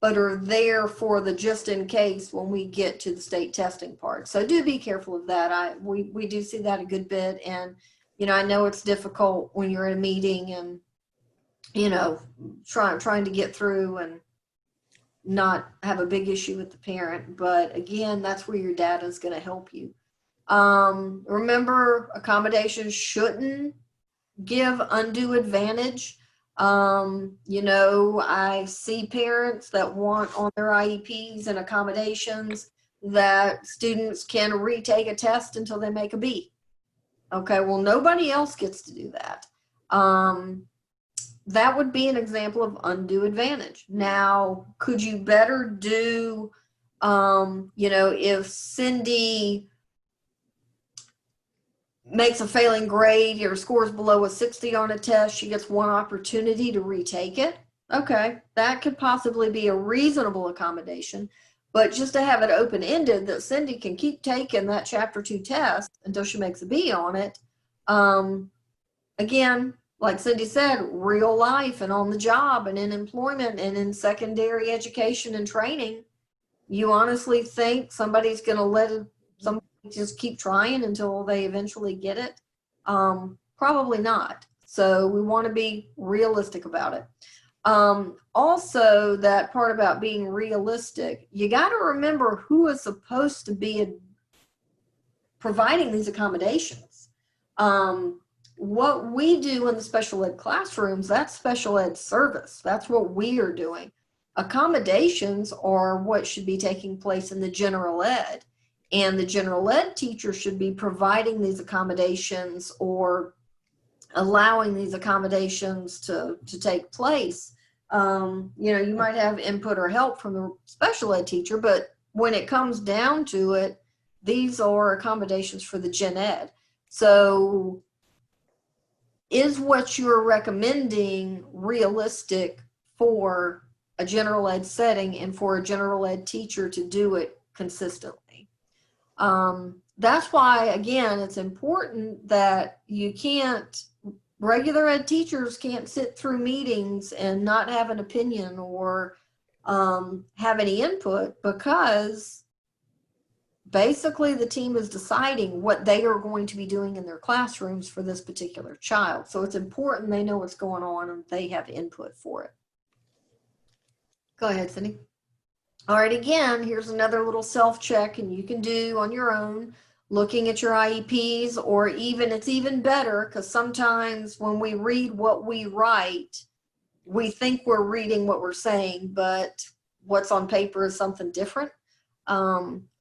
but are there for the just in case when we get to the state testing part. So do be careful of that. We do see that a good bit. And, I know it's difficult when you're in a meeting and, trying to get through and not have a big issue with the parent. But again, that's where your data is going to help you. Remember, accommodations shouldn't give undue advantage. I see parents that want on their IEPs and accommodations that students can retake a test until they make a B. Okay, well, nobody else gets to do that. That would be an example of undue advantage. Now, could you better do, if Cindy makes a failing grade, your scores below a 60 on a test, she gets one opportunity to retake it. Okay, that could possibly be a reasonable accommodation, but just to have it open-ended that Cindy can keep taking that chapter 2 test until she makes a B on it. Again, like Cindy said, real life and on the job and in employment and in secondary education and training, you honestly think somebody's going to let somebody just keep trying until they eventually get it? Probably not. So we want to be realistic about it. Also, that part about being realistic, you got to remember who is supposed to be providing these accommodations. What we do in the special ed classrooms, that's special ed service. That's what we are doing. Accommodations are what should be taking place in the general ed. And the general ed teacher should be providing these accommodations or allowing these accommodations to take place. You might have input or help from the special ed teacher, but when it comes down to it, these are accommodations for the gen ed. So is what you're recommending realistic for a general ed setting and for a general ed teacher to do it consistently? That's why, again, it's important that regular ed teachers can't sit through meetings and not have an opinion or have any input, because basically the team is deciding what they are going to be doing in their classrooms for this particular child. So it's important they know what's going on and they have input for it. Go ahead, Cindy. All right, again, here's another little self-check, and you can do on your own, looking at your IEPs, or it's even better, because sometimes when we read what we write, we think we're reading what we're saying, but what's on paper is something different.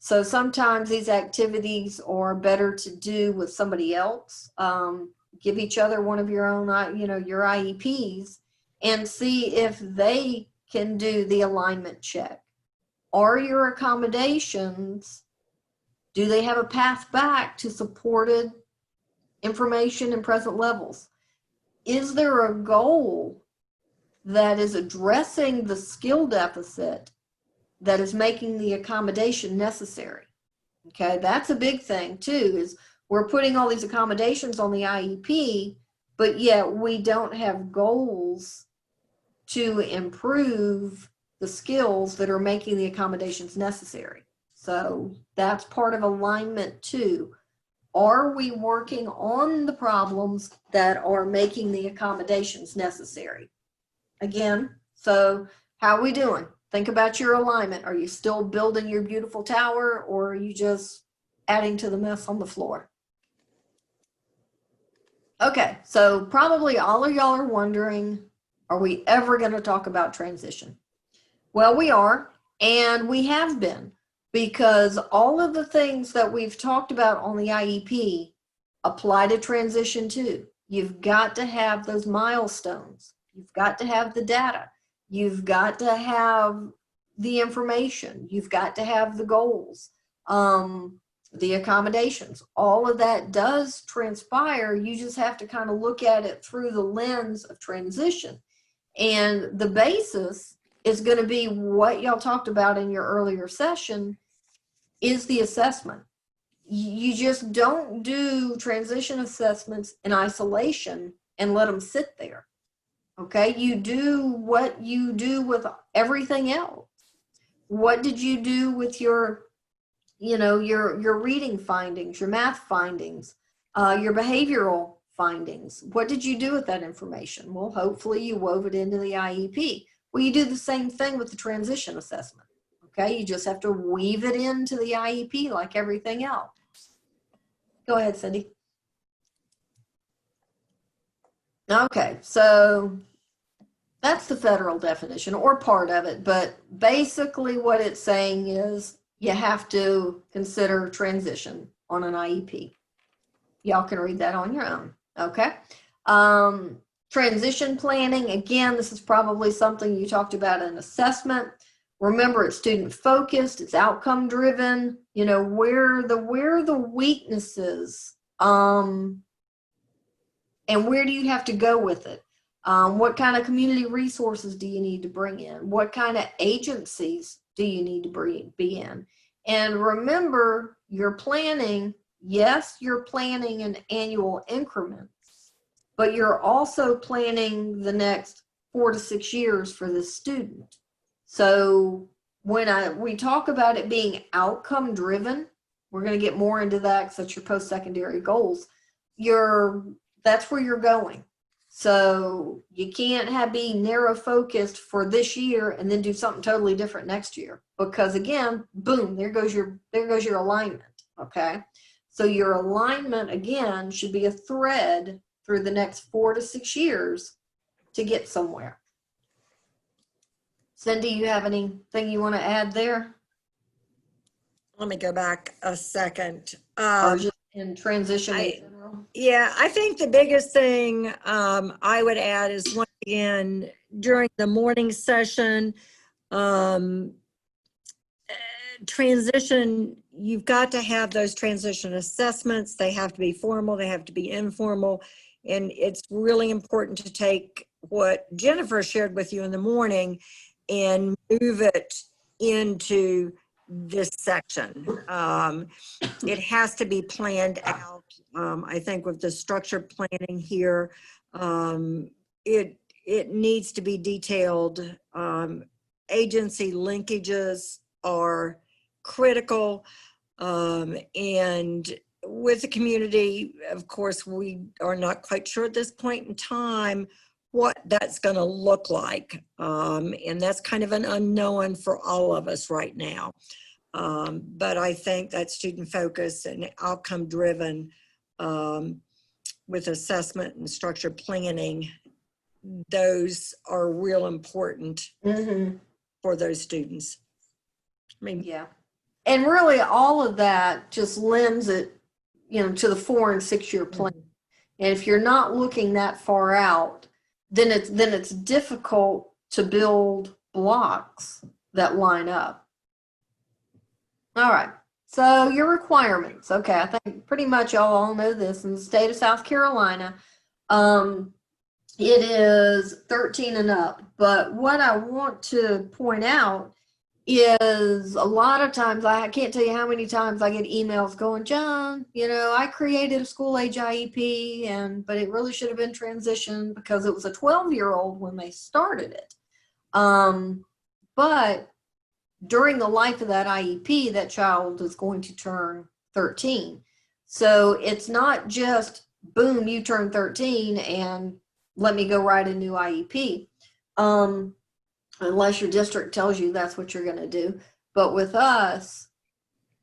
So sometimes these activities are better to do with somebody else. Give each other one of your own, your IEPs, and see if they can do the alignment check. Are your accommodations, do they have a path back to supported information and present levels? Is there a goal that is addressing the skill deficit that is making the accommodation necessary? Okay, that's a big thing too, is we're putting all these accommodations on the IEP, but yet we don't have goals to improve the skills that are making the accommodations necessary. So that's part of alignment too. Are we working on the problems that are making the accommodations necessary? Again, so how are we doing? Think about your alignment. Are you still building your beautiful tower, or are you just adding to the mess on the floor? Okay, so probably all of y'all are wondering, are we ever going to talk about transition? Well, we are, and we have been, because all of the things that we've talked about on the IEP apply to transition too. You've got to have those milestones. You've got to have the data. You've got to have the information. You've got to have the goals, the accommodations. All of that does transpire. You just have to kind of look at it through the lens of transition. And the basis is going to be what y'all talked about in your earlier session, is the assessment. You just don't do transition assessments in isolation and let them sit there. Okay, you do what you do with everything else. What did you do with your reading findings, your math findings, your behavioral findings? What did you do with that information? Well, hopefully you wove it into the IEP. Well, you do the same thing with the transition assessment. Okay, you just have to weave it into the IEP like everything else. Go ahead, Cindy. Okay, so that's the federal definition, or part of it, but basically what it's saying is you have to consider transition on an IEP. Y'all can read that on your own, okay? Transition planning, again, this is probably something you talked about in assessment. Remember, it's student focused, it's outcome driven. Where are the weaknesses, and where do you have to go with it? What kind of community resources do you need to bring in? What kind of agencies do you need to be in? And remember, you're planning, yes, you're planning in annual increments, but you're also planning the next 4 to 6 years for this student. So when we talk about it being outcome driven, we're going to get more into that because that's your post-secondary goals. That's where you're going. So you can't be narrow focused for this year and then do something totally different next year, because again, boom, there goes your alignment. Okay. So your alignment again should be a thread through the next 4 to 6 years to get somewhere. Cindy, you have anything you want to add there?
Let me go back a second.
Or just in transition in general?
Yeah, I think the biggest thing I would add is, once again, during the morning session, transition, you've got to have those transition assessments. They have to be formal, they have to be informal. And it's really important to take what Jennifer shared with you in the morning and move it into this section. It has to be planned out. I think with the structured planning here, it needs to be detailed. Agency linkages are critical. And with the community, of course, we are not quite sure at this point in time what that's going to look like. And that's kind of an unknown for all of us right now. But I think that student focus and outcome driven with assessment and structured planning, those are real important for those students. I mean,
Yeah. And really all of that just lends it, to the 4 and 6 year plan. And if you're not looking that far out, then it's difficult to build blocks that line up. All right. So your requirements. Okay. I think pretty much y'all all know this. In the state of South Carolina, it is 13 and up. But what I want to point out is a lot of times, I can't tell you how many times I get emails going, John, I created a school age IEP, but it really should have been transitioned because it was a 12-year-old when they started it. But during the life of that IEP, that child is going to turn 13. So it's not just, boom, you turn 13 and let me go write a new IEP. Unless your district tells you that's what you're going to do. But with us,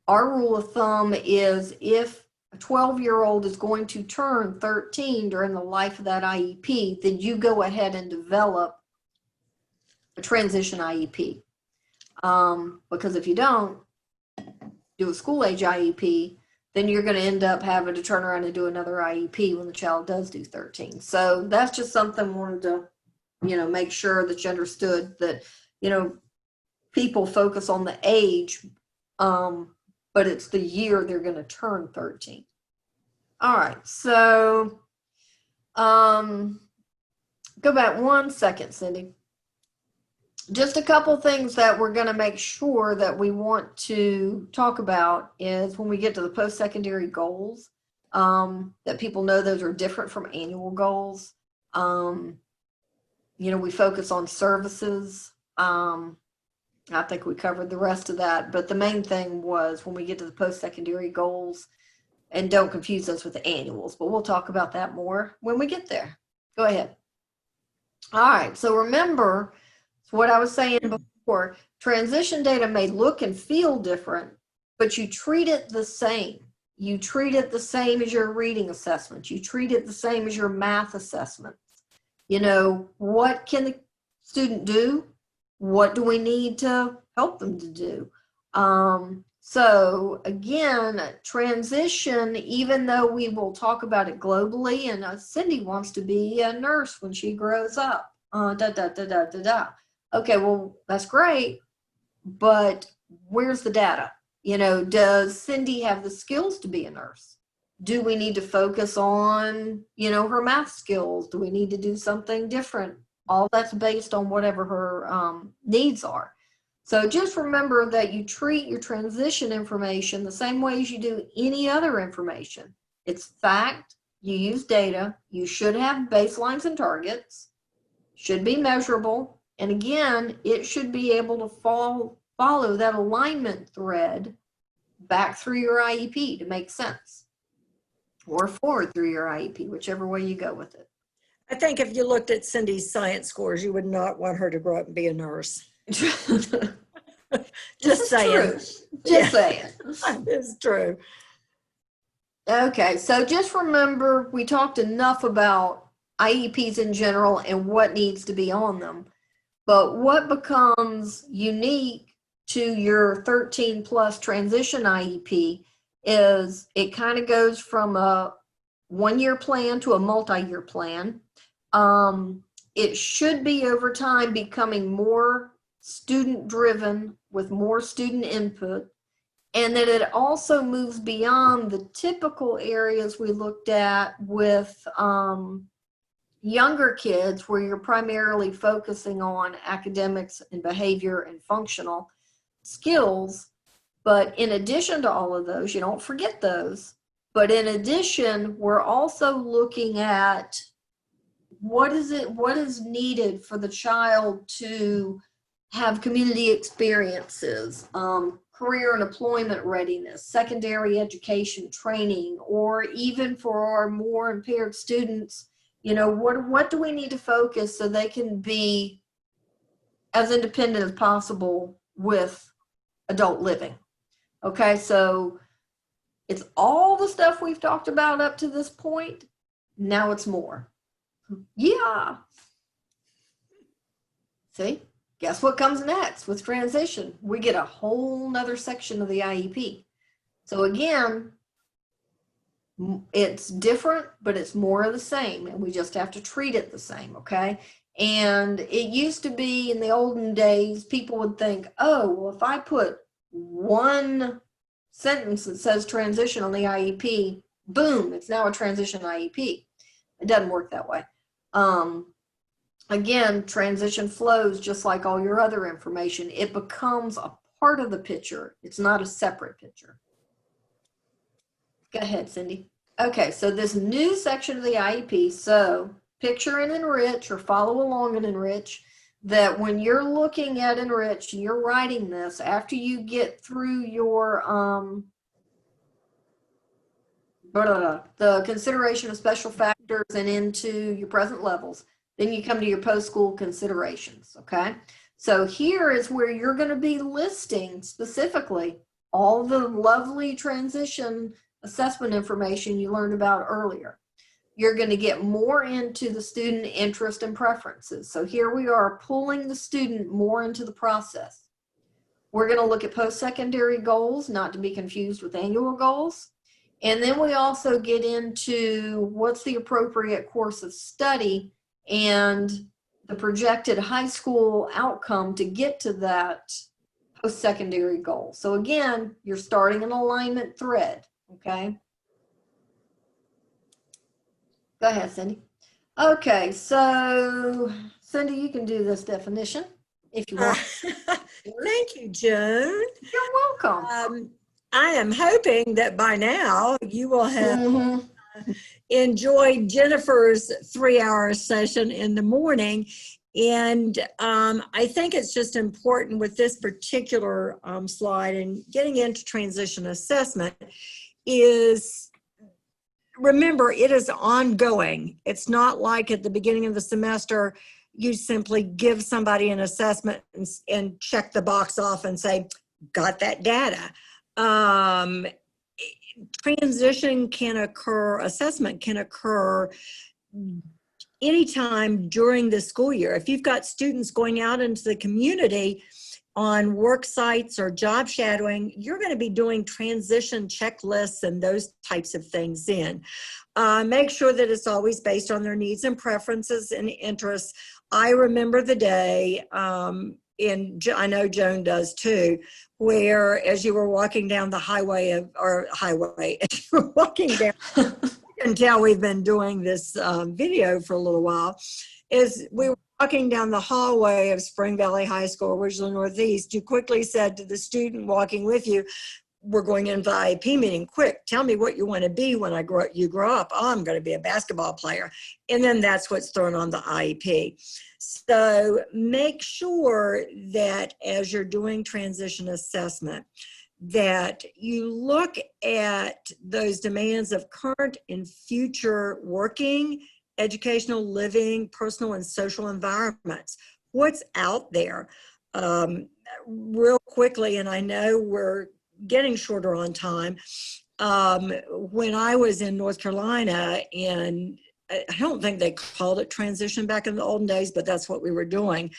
our rule of thumb is if a 12-year-old is going to turn 13 during the life of that IEP, then you go ahead and develop a transition IEP. Because if you don't do a school age IEP, then you're going to end up having to turn around and do another IEP when the child does do 13. So that's just something I wanted to make sure that you understood that, people focus on the age, but it's the year they're going to turn 13. All right. So, go back 1 second, Cindy. Just a couple things that we're going to make sure that we want to talk about is when we get to the post-secondary goals, that people know those are different from annual goals. We focus on services. I think we covered the rest of that, but the main thing was when we get to the post-secondary goals, and don't confuse those with the annuals, but we'll talk about that more when we get there. Go ahead. All right, so remember what I was saying before, transition data may look and feel different, but you treat it the same. You treat it the same as your reading assessment. You treat it the same as your math assessment. What can the student do? What do we need to help them to do? So again, transition, even though we will talk about it globally, and Cindy wants to be a nurse when she grows up. Okay, well, that's great, but where's the data? Does Cindy have the skills to be a nurse? Do we need to focus on, her math skills? Do we need to do something different? All that's based on whatever her needs are. So just remember that you treat your transition information the same way as you do any other information. It's fact, you use data, you should have baselines and targets, should be measurable, and again, it should be able to follow that alignment thread back through your IEP to make sense, or forward through your IEP, whichever way you go with it.
I think if you looked at Cindy's science scores, you would not want her to grow up and be a nurse. Just saying.
Just saying.
It's true.
Okay, so just remember, we talked enough about IEPs in general and what needs to be on them. But what becomes unique to your 13 plus transition IEP is it kind of goes from a 1-year plan to a multi-year plan. It should be over time becoming more student driven with more student input. And then it also moves beyond the typical areas we looked at with younger kids, where you're primarily focusing on academics and behavior and functional skills. But in addition to all of those, you don't forget those. But in addition, we're also looking at what is needed for the child to have community experiences, career and employment readiness, secondary education training, or even for our more impaired students, what do we need to focus so they can be as independent as possible with adult living? Okay, so it's all the stuff we've talked about up to this point. Now it's more. Yeah. See? Guess what comes next with transition? We get a whole nother section of the IEP. So again, it's different, but it's more of the same, and we just have to treat it the same, okay? And it used to be in the olden days, people would think, oh, well, if I put one sentence that says transition on the IEP, boom, it's now a transition IEP. It doesn't work that way. Again, transition flows just like all your other information. It becomes a part of the picture. It's not a separate picture. Go ahead, Cindy. Okay, so this new section of the IEP, so picture and enrich, or follow along and enrich, that when you're looking at enrich and you're writing this, after you get through your the consideration of special factors and into your present levels, then you come to your post-school considerations, okay? So here is where you're going to be listing specifically all the lovely transition assessment information you learned about earlier. You're going to get more into the student interest and preferences. So here we are pulling the student more into the process. We're going to look at post-secondary goals, not to be confused with annual goals. And then we also get into what's the appropriate course of study and the projected high school outcome to get to that post-secondary goal. So again, you're starting an alignment thread, okay? Go ahead, Cindy. Okay, so Cindy, you can do this definition if you want.
Thank you, Joan.
You're welcome.
I am hoping that by now you will have enjoyed Jennifer's 3-hour session in the morning. And I think it's just important with this particular slide and getting into transition assessment is, remember, it is ongoing. It's not like at the beginning of the semester, you simply give somebody an assessment and check the box off and say, got that data. Transition can occur, assessment can occur anytime during the school year. If you've got students going out into the community on work sites or job shadowing, you're going to be doing transition checklists and those types of things in. Make sure that it's always based on their needs and preferences and interests. I remember the day, and I know Joan does too, where as you were walking down the highway, as you were walking down, you can tell we've been doing this video for a little while, is we were walking down the hallway of Spring Valley High School, originally Northeast. You quickly said to the student walking with you, we're going into the IEP meeting, quick, tell me what you want to be when you grow up. Oh, I'm going to be a basketball player. And then that's what's thrown on the IEP. So make sure that as you're doing transition assessment, that you look at those demands of current and future working, educational, living, personal and social environments. What's out there? Real quickly, and I know we're getting shorter on time. When I was in North Carolina, and I don't think they called it transition back in the olden days, but that's what we were doing.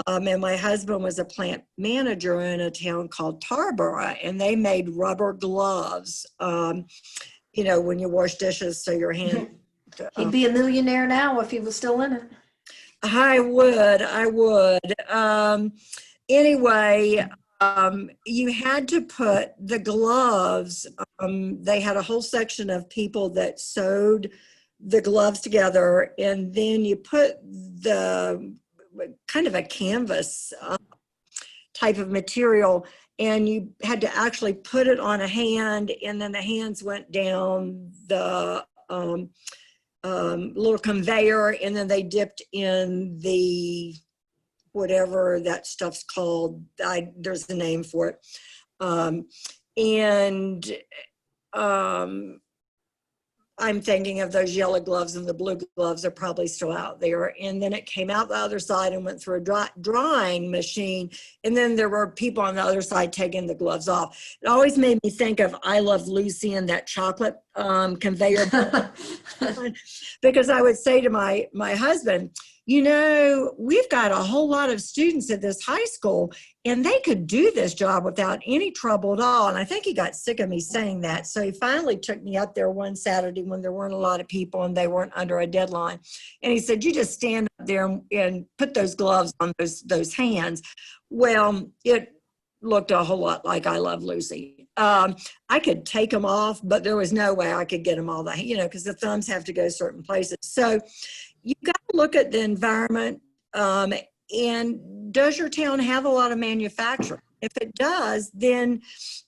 And my husband was a plant manager in a town called Tarboro, and they made rubber gloves, you know, when you wash dishes, so your hand.
He'd be a millionaire now if he was still in it.
I would. Anyway, you had to put the gloves, they had a whole section of people that sewed the gloves together, and then you put the kind of a canvas type of material, and you had to actually put it on a hand, and then the hands went down the little conveyor, and then they dipped in the whatever that stuff's called. There's a name for it. I'm thinking of those yellow gloves, and the blue gloves are probably still out there. And then it came out the other side and went through a drying machine. And then there were people on the other side taking the gloves off. It always made me think of I Love Lucy and that chocolate conveyor. Because I would say to my husband, you know, we've got a whole lot of students at this high school, and they could do this job without any trouble at all. And I think he got sick of me saying that. So he finally took me up there one Saturday when there weren't a lot of people and they weren't under a deadline. And he said, you just stand up there and put those gloves on those hands. Well, it looked a whole lot like I Love Lucy. I could take them off, but there was no way I could get them all that, you know, because the thumbs have to go certain places. So you got to look at the environment, and does your town have a lot of manufacturing? If it does, then,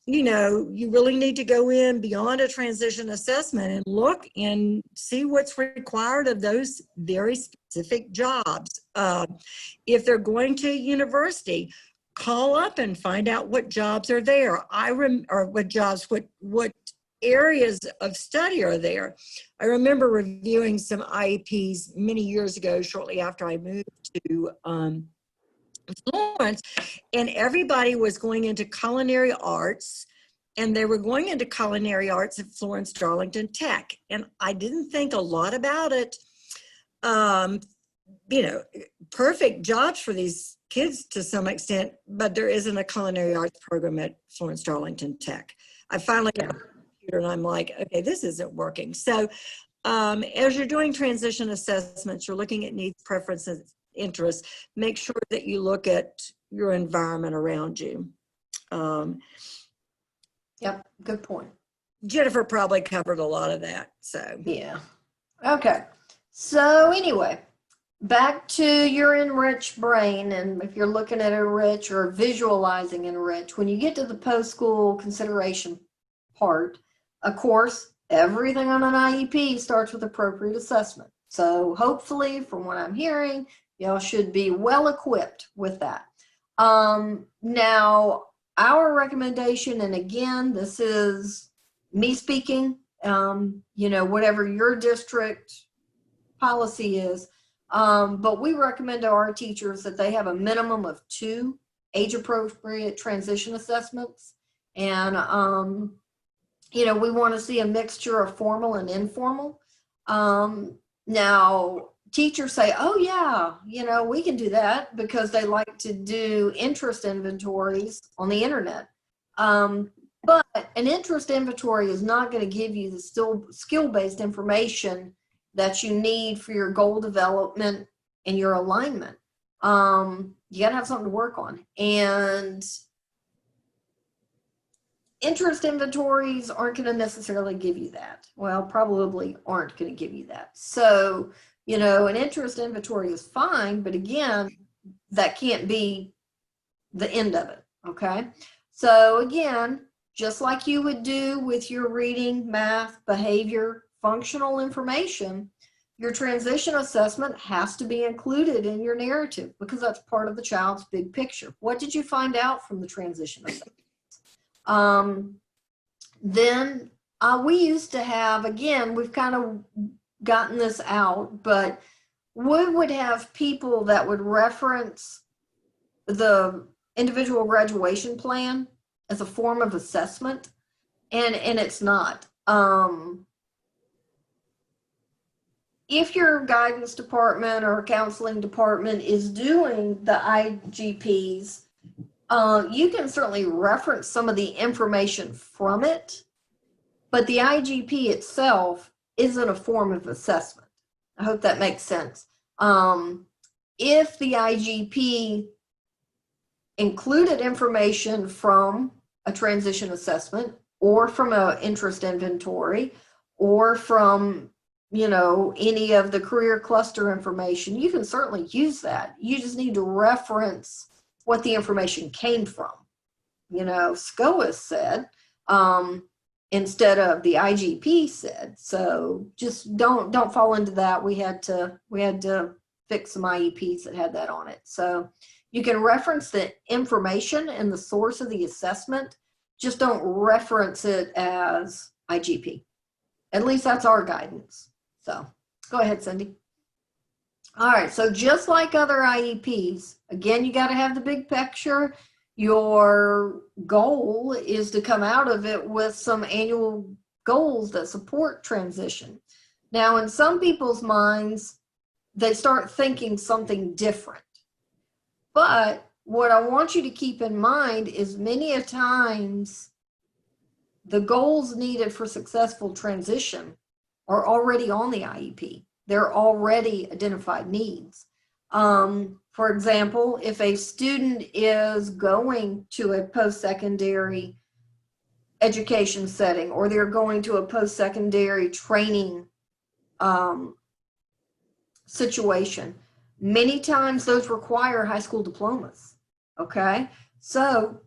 you know, you really need to go in beyond a transition assessment and look and see what's required of those very specific jobs. If they're going to university, call up and find out what jobs are there. Or what jobs, what areas of study are there. I remember reviewing some IEPs many years ago, shortly after I moved to Florence, and everybody was going into culinary arts, and they were going into culinary arts at Florence Darlington Tech. And I didn't think a lot about it. You know, perfect jobs for these kids to some extent, but there isn't a culinary arts program at Florence Darlington Tech. I finally got a computer and I'm like, okay, this isn't working. So as you're doing transition assessments, you're looking at needs, preferences, interests, make sure that you look at your environment around you.
Yep, good point.
Jennifer probably covered a lot of that, so.
Yeah. Okay. So anyway, back to your enrich brain, and if you're looking at enrich or visualizing enrich, when you get to the post-school consideration part, of course, everything on an IEP starts with appropriate assessment. So hopefully, from what I'm hearing, y'all should be well equipped with that. Now, our recommendation, and again, this is me speaking, you know, whatever your district policy is, but we recommend to our teachers that they have a minimum of 2 age-appropriate transition assessments. And, you know, we want to see a mixture of formal and informal. Now, teachers say, oh yeah, you know, we can do that because they like to do interest inventories on the internet. But an interest inventory is not going to give you the skill-based information that you need for your goal development and your alignment. You got to have something to work on. And interest inventories aren't going to necessarily give you that. Well, probably aren't going to give you that. So, you know, an interest inventory is fine, but again, that can't be the end of it, okay? So again, just like you would do with your reading, math, behavior, functional information, your transition assessment has to be included in your narrative because that's part of the child's big picture. What did you find out from the transition assessment? Then we used to have, again, we've kind of gotten this out, but we would have people that would reference the individual graduation plan as a form of assessment, and it's not. If your guidance department or counseling department is doing the IGPs, you can certainly reference some of the information from it, but the IGP itself isn't a form of assessment. I hope that makes sense. If the IGP included information from a transition assessment or from an interest inventory or from, you know, any of the career cluster information, you can certainly use that. You just need to reference what the information came from. You know, SCOAS said, instead of the IGP said. So just don't fall into that. We had to fix some IEPs that had that on it. So you can reference the information and the source of the assessment, just don't reference it as IGP. At least that's our guidance. So go ahead, Cindy. All right, so just like other IEPs, again, you got to have the big picture. Your goal is to come out of it with some annual goals that support transition. Now, in some people's minds, they start thinking something different. But what I want you to keep in mind is many a times the goals needed for successful transition are already on the IEP. They're already identified needs. For example, if a student is going to a post-secondary education setting, or they're going to a post-secondary training situation, many times those require high school diplomas, okay? So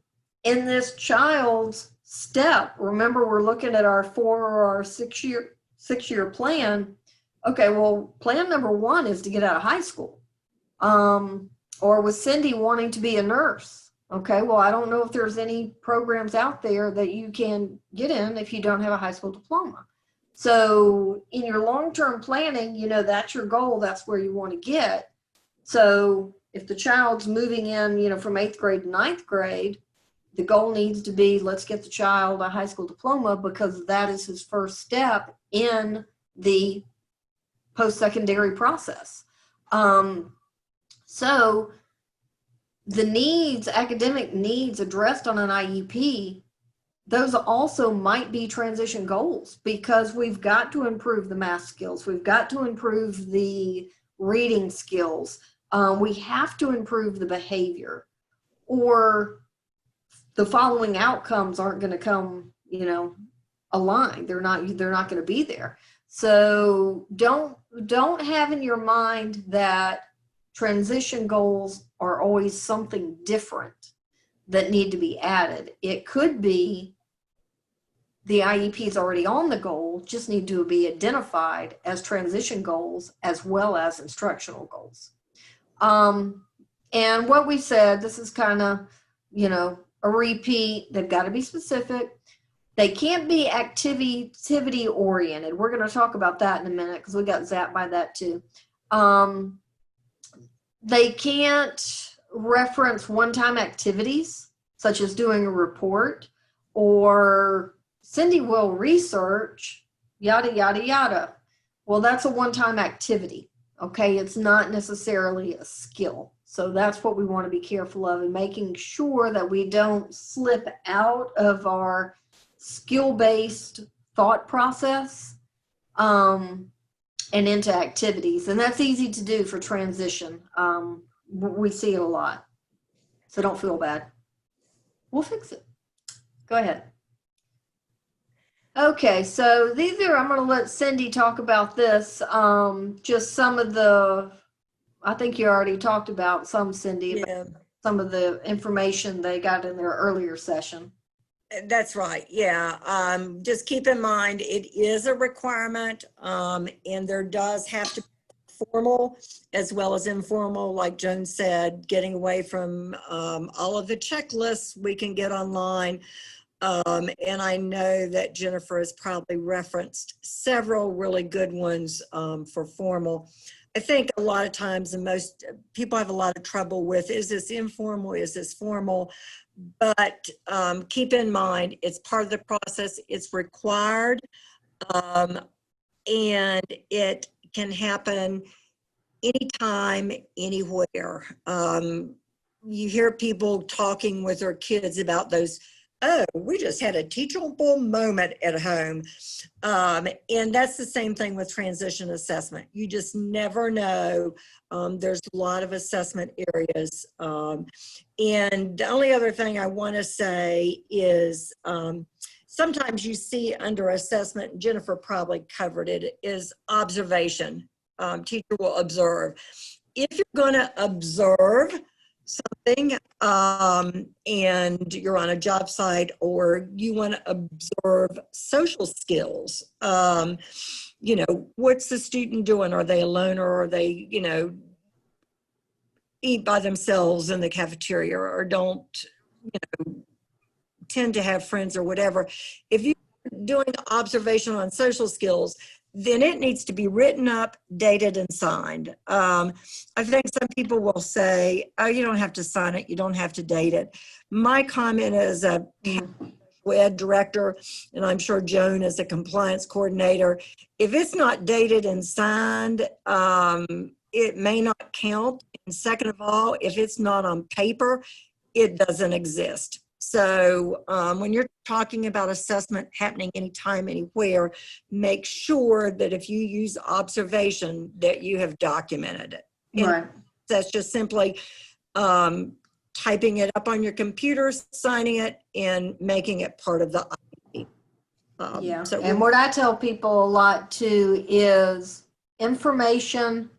in this child's step, remember we're looking at our 4 or our 6-year plan. Okay, well, plan number 1 is to get out of high school. Or with Cindy wanting to be a nurse. Okay, well, I don't know if there's any programs out there that you can get in if you don't have a high school diploma. So in your long-term planning, you know, that's your goal, that's where you want to get. So if the child's moving in, you know, from 8th grade to 9th grade, the goal needs to be, let's get the child a high school diploma, because that is his first step in the post-secondary process. So the needs, academic needs addressed on an IEP, those also might be transition goals, because we've got to improve the math skills. We've got to improve the reading skills. We have to improve the behavior, or the following outcomes aren't going to come, you know, aligned. They're not going to be there. So don't have in your mind that transition goals are always something different that need to be added. It could be the IEP is already on the goal, just need to be identified as transition goals as well as instructional goals. And what we said, this is kind of, you know, a repeat. They've got to be specific. They can't be activity oriented. We're going to talk about that in a minute because we got zapped by that too. They can't reference one-time activities, such as doing a report, or Cindy will research, yada, yada, yada. Well, that's a one-time activity, okay? It's not necessarily a skill. So that's what we want to be careful of, and making sure that we don't slip out of our skill-based thought process and into activities. And that's easy to do for transition. We see it a lot. So don't feel bad. We'll fix it. Go ahead. Okay, so these are, I'm going to let Cindy talk about this. Just some of the, I think you already talked about some, Cindy,
Yeah.
about some of the information they got in their earlier session.
That's right. Yeah. Just keep in mind, it is a requirement, and there does have to be formal as well as informal, like Joan said, getting away from all of the checklists we can get online. And I know that Jennifer has probably referenced several really good ones for formal. I think a lot of times, and most people have a lot of trouble with, is this informal, is this formal? But keep in mind, it's part of the process, it's required, and it can happen anytime, anywhere. You hear people talking with their kids about those oh, we just had a teachable moment at home. And that's the same thing with transition assessment. You just never know. There's a lot of assessment areas. And the only other thing I want to say is sometimes you see under assessment, Jennifer probably covered it, is observation. Teacher will observe. If you're going to observe something and you're on a job site, or you want to observe social skills, you know, what's the student doing? Are they alone, or are they, you know, eat by themselves in the cafeteria, or don't, you know, tend to have friends or whatever? If you're doing observation on social skills, then it needs to be written up, dated, and signed. I think some people will say, oh, you don't have to sign it, you don't have to date it. My comment as a ed director, and I'm sure Joan as a compliance coordinator, if it's not dated and signed, it may not count. And second of all, if it's not on paper, it doesn't exist. So when you're talking about assessment happening anytime, anywhere, make sure that if you use observation, that you have documented it.
Right.
And that's just simply typing it up on your computer, signing it, and making it part of the IEP.
Yeah.
So
And what I tell people a lot too is information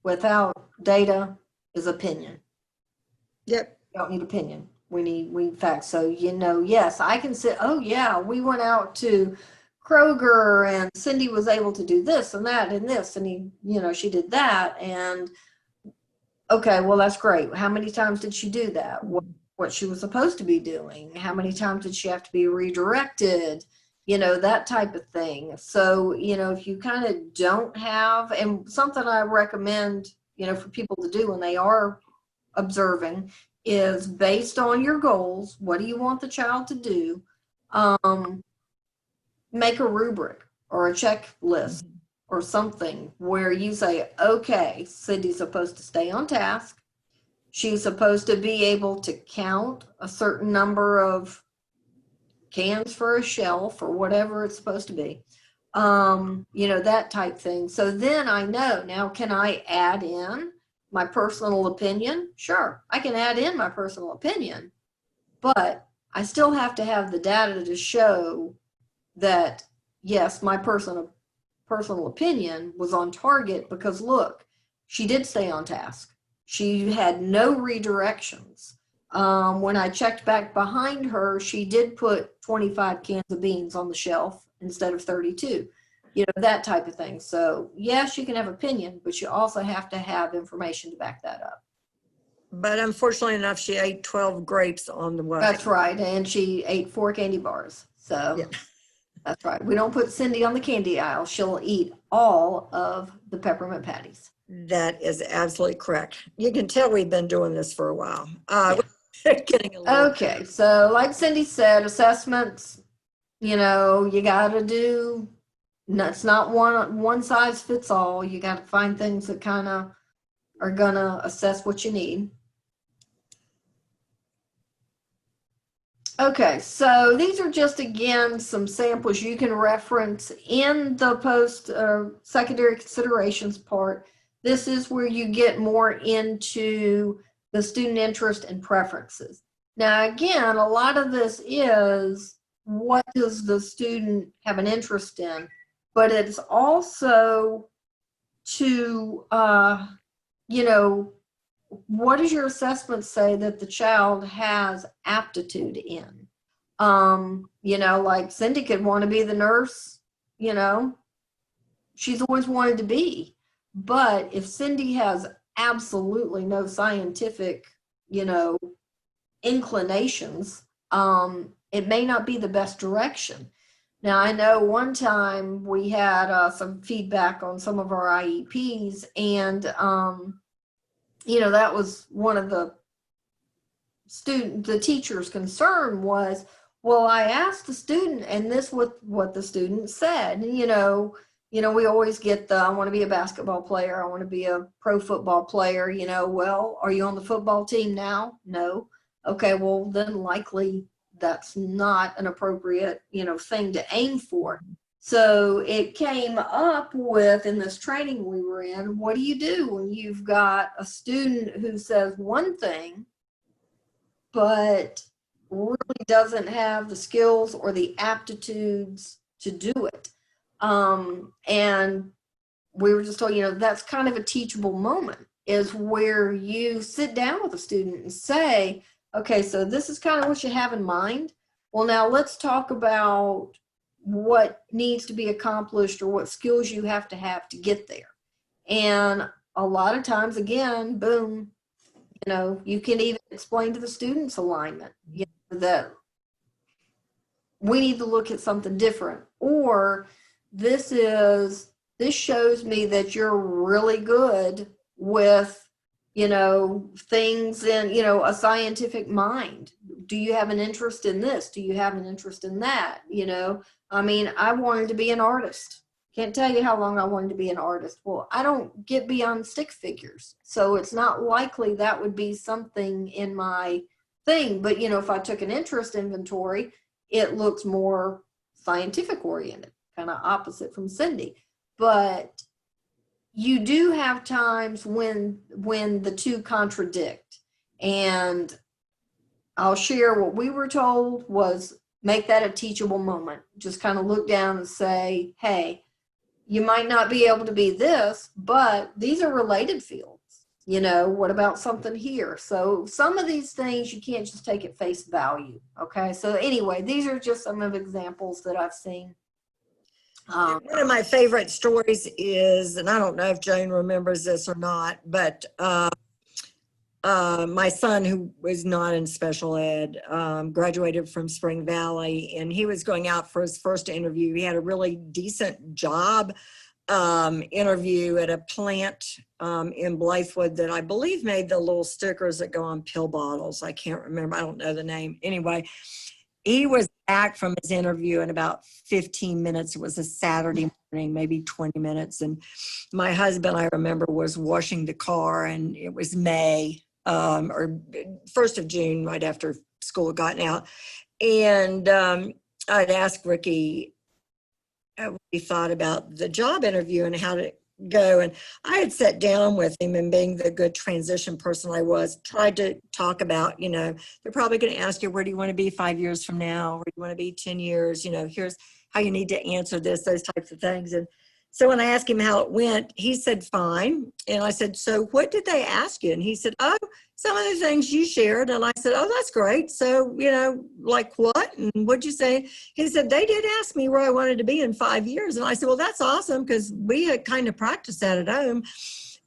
without data is opinion.
Yep.
We don't need opinion. We need facts. So, you know, yes, I can say, oh yeah, we went out to Kroger and Cindy was able to do this and that and this, and he, you know, she did that. And okay, well, that's great. How many times did she do that? What she was supposed to be doing? How many times did she have to be redirected? You know, that type of thing. So, you know, if you kind of don't have, and something I recommend, you know, for people to do when they are observing, is based on your goals. What do you want the child to do? Make a rubric or a checklist or something where you say, okay, Cindy's supposed to stay on task. She's supposed to be able to count a certain number of cans for a shelf or whatever it's supposed to be. You know, that type thing. So then I know, now can I add in my personal opinion? Sure, I can add in my personal opinion, but I still have to have the data to show that, yes, my personal opinion was on target, because look, she did stay on task. She had no redirections. When I checked back behind her, she did put 25 cans of beans on the shelf instead of 32. You know, that type of thing. So yes, you can have opinion, but you also have to have information to back that up.
But unfortunately enough, she ate 12 grapes on the way.
That's right. And she ate 4 candy bars. So
Yeah.
That's right. We don't put Cindy on the candy aisle. She'll eat all of the peppermint patties.
That is absolutely correct. You can tell we've been doing this for a while. Getting a little
Okay. So like Cindy said, assessments, you know, you got to do, it's not one size fits all. You got to find things that kind of are going to assess what you need. Okay, so these are just, again, some samples you can reference in the post secondary considerations part. This is where you get more into the student interest and preferences. Now, again, a lot of this is, what does the student have an interest in? But it's also to, you know, what does your assessment say that the child has aptitude in? You know, like Cindy could want to be the nurse, you know, she's always wanted to be. But if Cindy has absolutely no scientific, you know, inclinations, it may not be the best direction. Now, I know one time we had some feedback on some of our IEPs, and you know, that was one of the teacher's concern was, well, I asked the student, and this was what the student said. You know, we always get the, I want to be a basketball player, I want to be a pro football player, you know, well, are you on the football team now? No. Okay, well, then likely that's not an appropriate, thing to aim for. So it came up with, in this training we were in, what do you do when you've got a student who says one thing, but really doesn't have the skills or the aptitudes to do it? And we were just told, that's kind of a teachable moment, is where you sit down with a student and say, okay, so this is kind of what you have in mind. Well, now let's talk about what needs to be accomplished or what skills you have to get there. And a lot of times, again, boom, you can even explain to the students alignment, that we need to look at something different, or this shows me that you're really good with, things in, a scientific mind. Do you have an interest in this? Do you have an interest in that? I wanted to be an artist. Can't tell you how long I wanted to be an artist. Well, I don't get beyond stick figures, so it's not likely that would be something in my thing. But, if I took an interest inventory, it looks more scientific oriented, kind of opposite from Cindy. But you do have times when the two contradict. And I'll share what we were told was, make that a teachable moment. Just kind of look down and say, hey, you might not be able to be this, but these are related fields. What about something here? So some of these things you can't just take at face value. Okay. So anyway, these are just some of the examples that I've seen.
One of my favorite stories is, and I don't know if Jane remembers this or not, but my son, who was not in special ed, graduated from Spring Valley, and he was going out for his first interview. He had a really decent job interview at a plant in Blythewood that I believe made the little stickers that go on pill bottles. I can't remember. I don't know the name. Anyway, he was back from his interview in about 15 minutes. It was a Saturday morning, maybe 20 minutes. And my husband, I remember, was washing the car, and it was May or 1st of June, right after school had gotten out. And I'd asked Ricky what he thought about the job interview and how to go. And I had sat down with him, and being the good transition person I was, tried to talk about, they're probably going to ask you, where do you want to be 5 years from now? Where do you want to be 10 years? Here's how you need to answer this, those types of things. And so when I asked him how it went, he said, fine. And I said, so what did they ask you? And he said, oh, some of the things you shared. And I said, oh, that's great. So, like what? And what'd you say? He said, they did ask me where I wanted to be in 5 years. And I said, well, that's awesome, because we had kind of practiced that at home.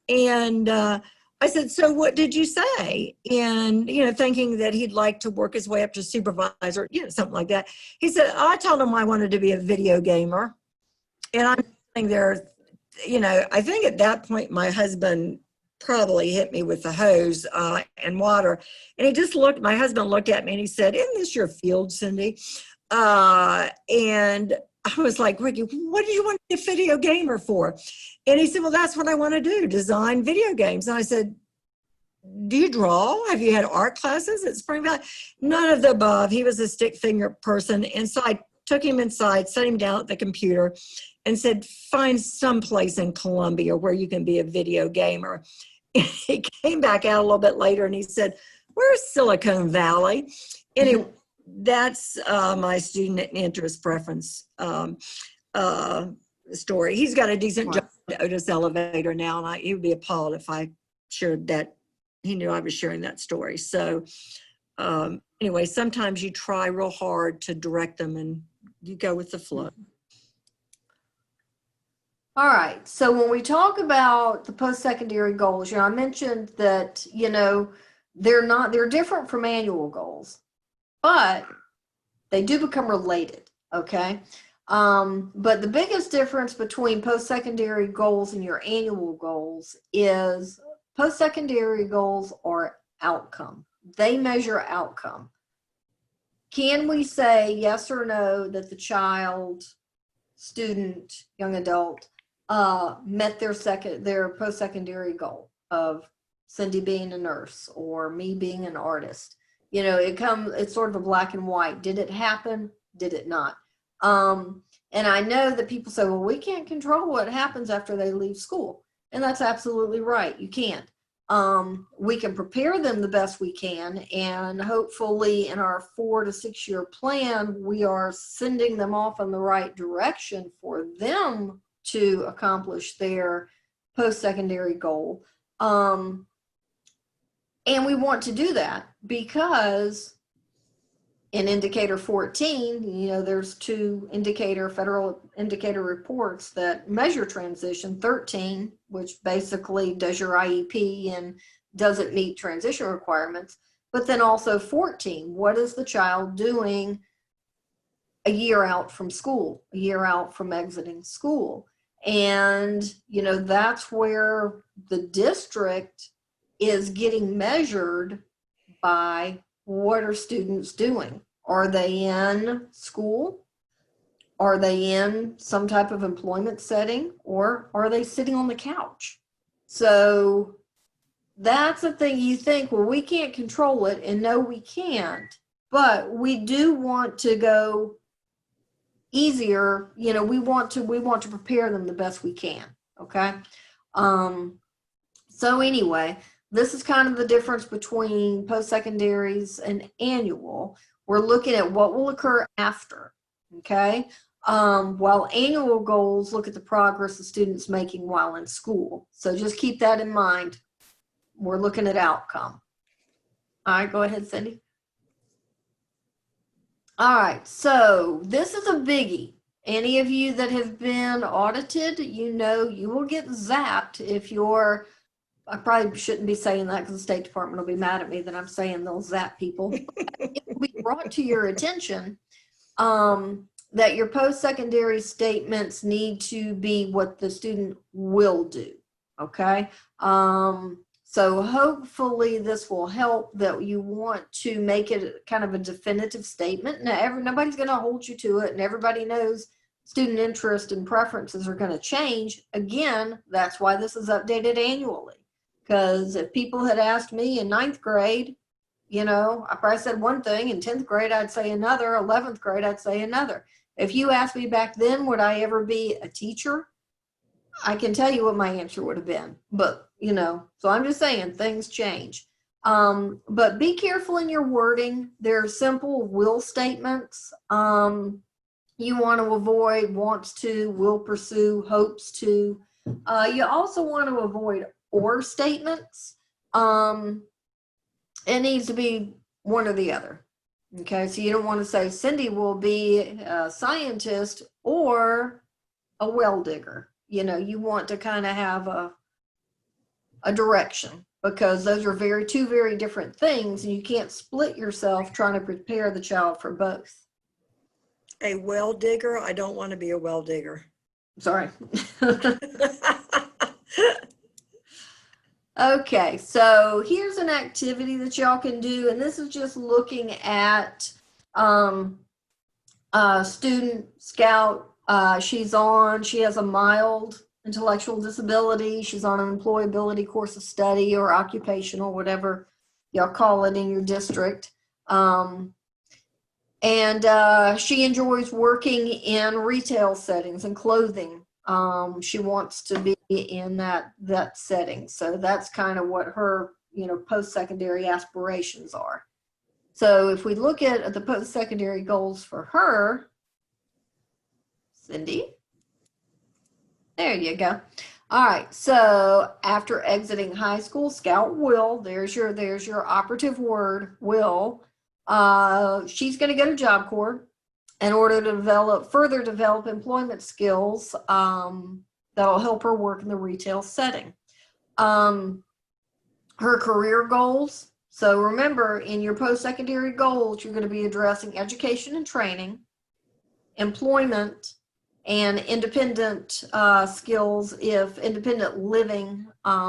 And I said, so what did you say? And, thinking that he'd like to work his way up to supervisor, something like that. He said, oh, I told him I wanted to be a video gamer. And I'm sitting there, I think at that point, my husband probably hit me with the hose and water. And my husband looked at me and he said, isn't this your field, Cindy? And I was like, Ricky, what do you want to be a video gamer for? And he said, well, that's what I want to do, design video games. And I said, do you draw? Have you had art classes at Spring Valley? None of the above. He was a stick finger person. And so I took him inside, set him down at the computer, and said, find some place in Columbia where you can be a video gamer. And he came back out a little bit later and he said, where's Silicon Valley? Anyway, that's my student interest preference story. He's got a decent job at Otis Elevator now, and he would be appalled if I shared that. He knew I was sharing that story. So anyway, sometimes you try real hard to direct them and you go with the flow.
All right. So when we talk about the post-secondary goals, I mentioned that, they're different from annual goals, but they do become related. Okay. But the biggest difference between post-secondary goals and your annual goals is post-secondary goals are outcome. They measure outcome. Can we say yes or no that the child, student, young adult met their post-secondary goal of Cindy being a nurse or me being an artist? it's sort of a black and white. Did it happen? Did it not? And I know that people say, well, we can't control what happens after they leave school. And that's absolutely right. You can't. We can prepare them the best we can. And hopefully in our 4 to 6 year plan, we are sending them off in the right direction for them to accomplish their post-secondary goal. And we want to do that because in indicator 14, there's 2 federal indicator reports that measure transition. 13, which basically does your IEP and does it meet transition requirements, but then also 14, what is the child doing a year out from school, a year out from exiting school? And, that's where the district is getting measured by what are students doing? Are they in school? Are they in some type of employment setting? Or are they sitting on the couch? So that's the thing. You think, well, we can't control it, and no, we can't. But we do want to go easier. We want to prepare them the best we can. Okay. So anyway, this is kind of the difference between post-secondaries and annual. We're looking at what will occur after, okay? While annual goals look at the progress the student's making while in school. So just keep that in mind. We're looking at outcome. All right, go ahead, Cindy. All right, so this is a biggie. Any of you that have been audited, you will get zapped if you're, I probably shouldn't be saying that because the State Department will be mad at me that I'm saying they'll zap people. It will be brought to your attention that your post-secondary statements need to be what the student will do, okay? So hopefully this will help, that you want to make it kind of a definitive statement. Now, nobody's going to hold you to it, and everybody knows student interest and preferences are going to change. Again, that's why this is updated annually. Because if people had asked me in 9th grade, I probably said one thing. In 10th grade, I'd say another. 11th grade, I'd say another. If you asked me back then, would I ever be a teacher? I can tell you what my answer would have been. But, so I'm just saying things change. But be careful in your wording. They're simple will statements. You want to avoid wants to, will pursue, hopes to. You also want to avoid or statements. It needs to be one or the other. Okay, so you don't want to say Cindy will be a scientist or a well digger. You want to kind of have a direction, because those are two very different things, and you can't split yourself trying to prepare the child for both.
A well digger? I don't want to be a well digger.
Sorry. Okay, so here's an activity that y'all can do, and this is just looking at student scout. She has a mild intellectual disability. She's on an employability course of study or occupational, whatever y'all call it in your district. And she enjoys working in retail settings and clothing. She wants to be in that setting. So that's kind of what her, post-secondary aspirations are. So if we look at the post-secondary goals for her, Cindy, there you go. All right. So after exiting high school, Scout will, there's your operative word, will. She's going to go to Job Corps in order to further develop employment skills that'll help her work in the retail setting. Her career goals. So remember, in your post-secondary goals, you're going to be addressing education and training, employment, and independent skills, independent living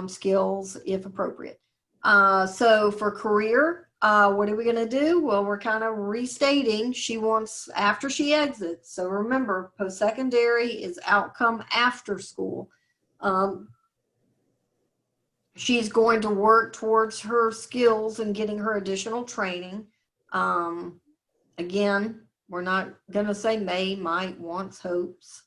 skills, if appropriate. So for career, what are we going to do? Well, we're kind of restating she wants after she exits. So remember, post-secondary is outcome after school. She's going to work towards her skills and getting her additional training. Again, we're not going to say may, might, wants, hopes.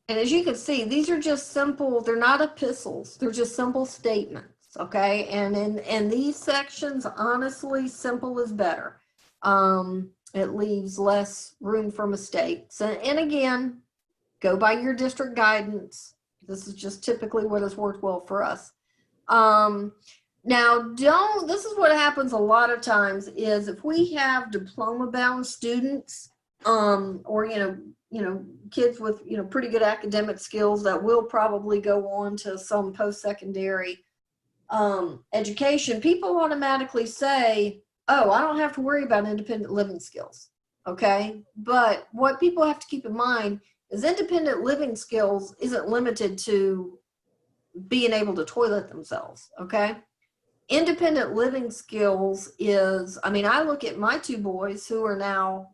And as you can see, these are just simple, they're not epistles, they're just simple statements, okay? And in these sections, honestly, simple is better. It leaves less room for mistakes. And again, go by your district guidance. This is just typically what has worked well for us. Now, this is what happens a lot of times is if we have diploma-bound students, or, kids with, pretty good academic skills that will probably go on to some post-secondary education, people automatically say, oh, I don't have to worry about independent living skills, okay? But what people have to keep in mind is independent living skills isn't limited to being able to toilet themselves, okay? Independent living skills is, I look at my two boys who are now,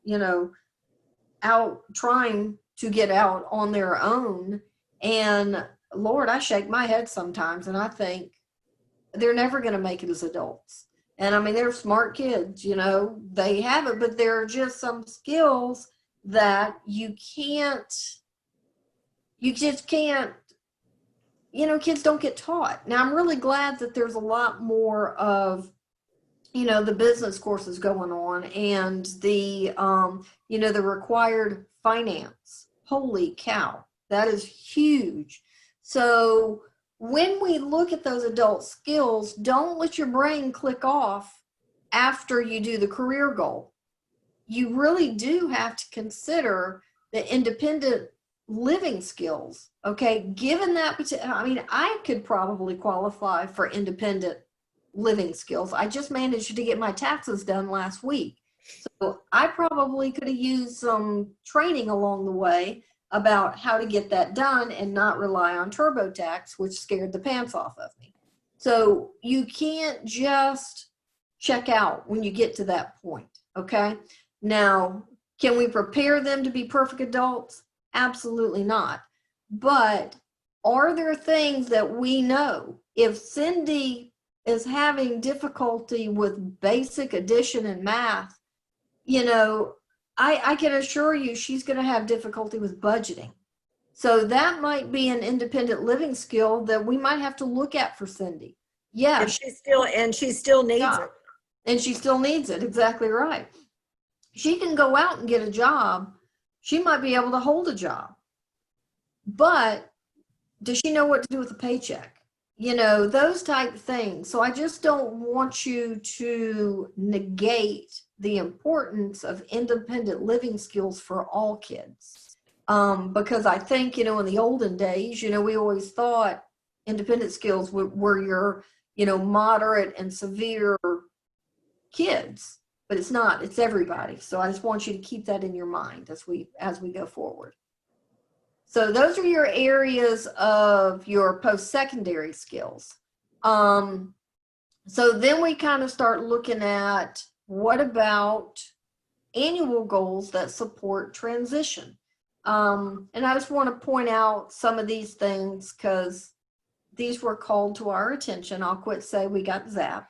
out trying to get out on their own, and Lord, I shake my head sometimes and I think they're never going to make it as adults. And they're smart kids, they have it, but there are just some skills that you just can't, kids don't get taught. Now, I'm really glad that there's a lot more of, the business courses going on and the, the required finance. Holy cow, that is huge. So when we look at those adult skills, don't let your brain click off after you do the career goal. You really do have to consider the independent living skills, okay? Given that, I could probably qualify for independent living skills. I just managed to get my taxes done last week. So I probably could have used some training along the way about how to get that done and not rely on TurboTax, which scared the pants off of me. So you can't just check out when you get to that point, okay? Now, can we prepare them to be perfect adults? Absolutely not. But are there things that we know? If Cindy is having difficulty with basic addition and math, I can assure you she's going to have difficulty with budgeting. So that might be an independent living skill that we might have to look at for Cindy. Yeah.
And she still needs it.
And she still needs it. Exactly right. She can go out and get a job. She might be able to hold a job. But does she know what to do with a paycheck? Those type of things. So I just don't want you to negate the importance of independent living skills for all kids. Because I think, in the olden days, we always thought independent skills were your, moderate and severe kids, but it's not, it's everybody. So I just want you to keep that in your mind as we go forward. So those are your areas of your post-secondary skills. So then we kind of start looking at what about annual goals that support transition. And I just want to point out some of these things because these were called to our attention. I'll quit say we got zapped.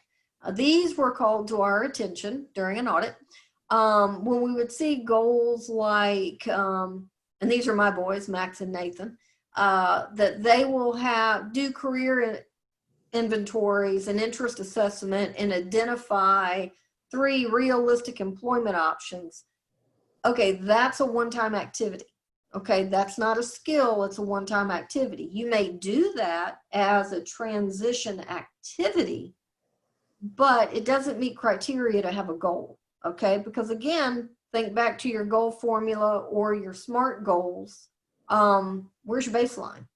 These were called to our attention during an audit. When we would see goals like, and these are my boys, Max and Nathan, that they will do career inventories and interest assessment and identify 3 realistic employment options. Okay, that's a one-time activity. Okay, that's not a skill, it's a one-time activity. You may do that as a transition activity, but it doesn't meet criteria to have a goal. Okay, because again, think back to your goal formula or your SMART goals. Where's your baseline?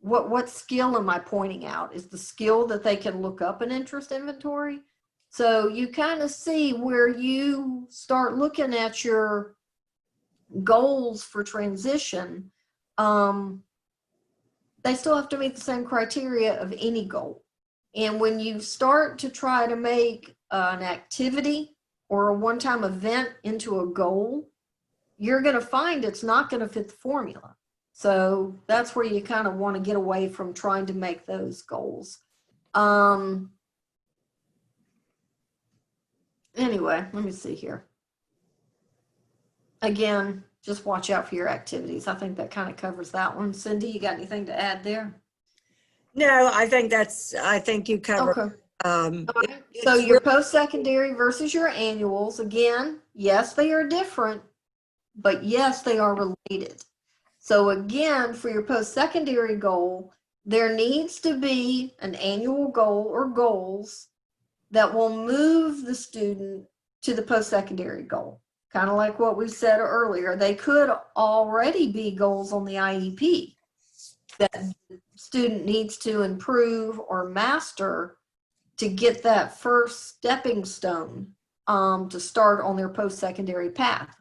What skill am I pointing out? Is the skill that they can look up an interest inventory? So you kind of see where you start looking at your goals for transition. They still have to meet the same criteria of any goal. And when you start to try to make an activity or a one-time event into a goal, you're going to find it's not going to fit the formula. So that's where you kind of want to get away from trying to make those goals. Anyway, let me see here. Again, just watch out for your activities. I think that kind of covers that one. Cindy, you got anything to add there?
No, I think you covered.
Okay.
Um,
All
it-
right. So
it's
your post-secondary versus your annuals, again, yes, they are different, but yes, they are related. So again, for your post-secondary goal, there needs to be an annual goal or goals that will move the student to the post-secondary goal. Kind of like what we said earlier, they could already be goals on the IEP that the student needs to improve or master to get that first stepping stone to start on their post-secondary path.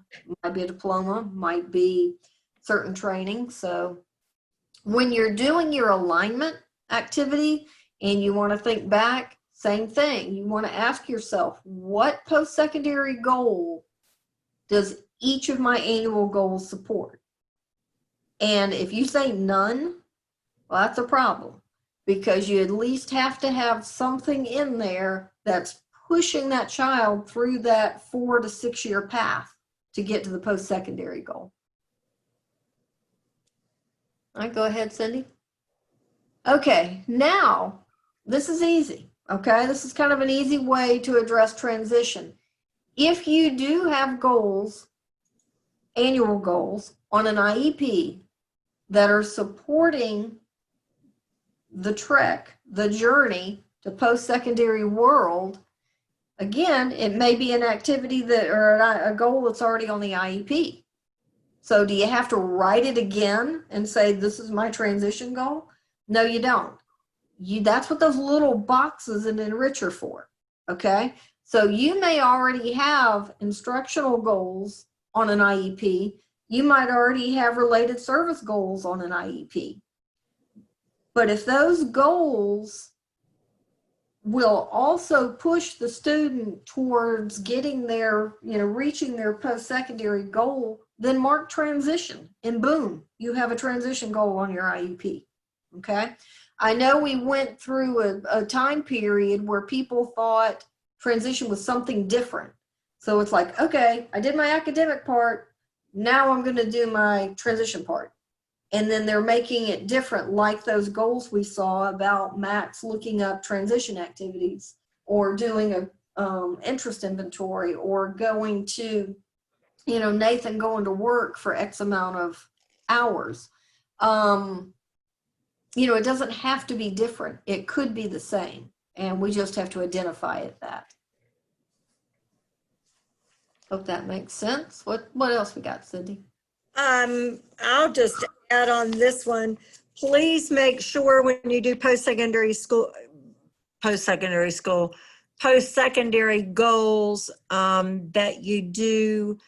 Might be a diploma, might be certain training. So when you're doing your alignment activity and you want to think back, same thing. You want to ask yourself, what post-secondary goal does each of my annual goals support? And if you say none, well, that's a problem, because you at least have to have something in there that's pushing that child through that 4 to 6 year path to get to the post-secondary goal. All right, go ahead, Cindy. Okay, now this is easy. Okay, this is kind of an easy way to address transition. If you do have goals, annual goals on an IEP that are supporting the trek, the journey to post-secondary world, again, it may be an activity that, or a goal that's already on the IEP. So do you have to write it again and say, this is my transition goal? No, you don't. That's what those little boxes in Enrich are for, okay? So you may already have instructional goals on an IEP. You might already have related service goals on an IEP. But if those goals will also push the student towards getting their, reaching their post-secondary goal, then mark transition and boom, you have a transition goal on your IEP, okay? I know we went through a time period where people thought transition was something different. So it's like, okay, I did my academic part, now I'm gonna do my transition part. And then they're making it different, like those goals we saw about Max looking up transition activities or doing a interest inventory or going to, Nathan going to work for X amount of hours. It doesn't have to be different. It could be the same. And we just have to identify it that. Hope that makes sense. What else we got, Cindy?
I'll just add on this one. Please make sure when you do post-secondary goals that you do,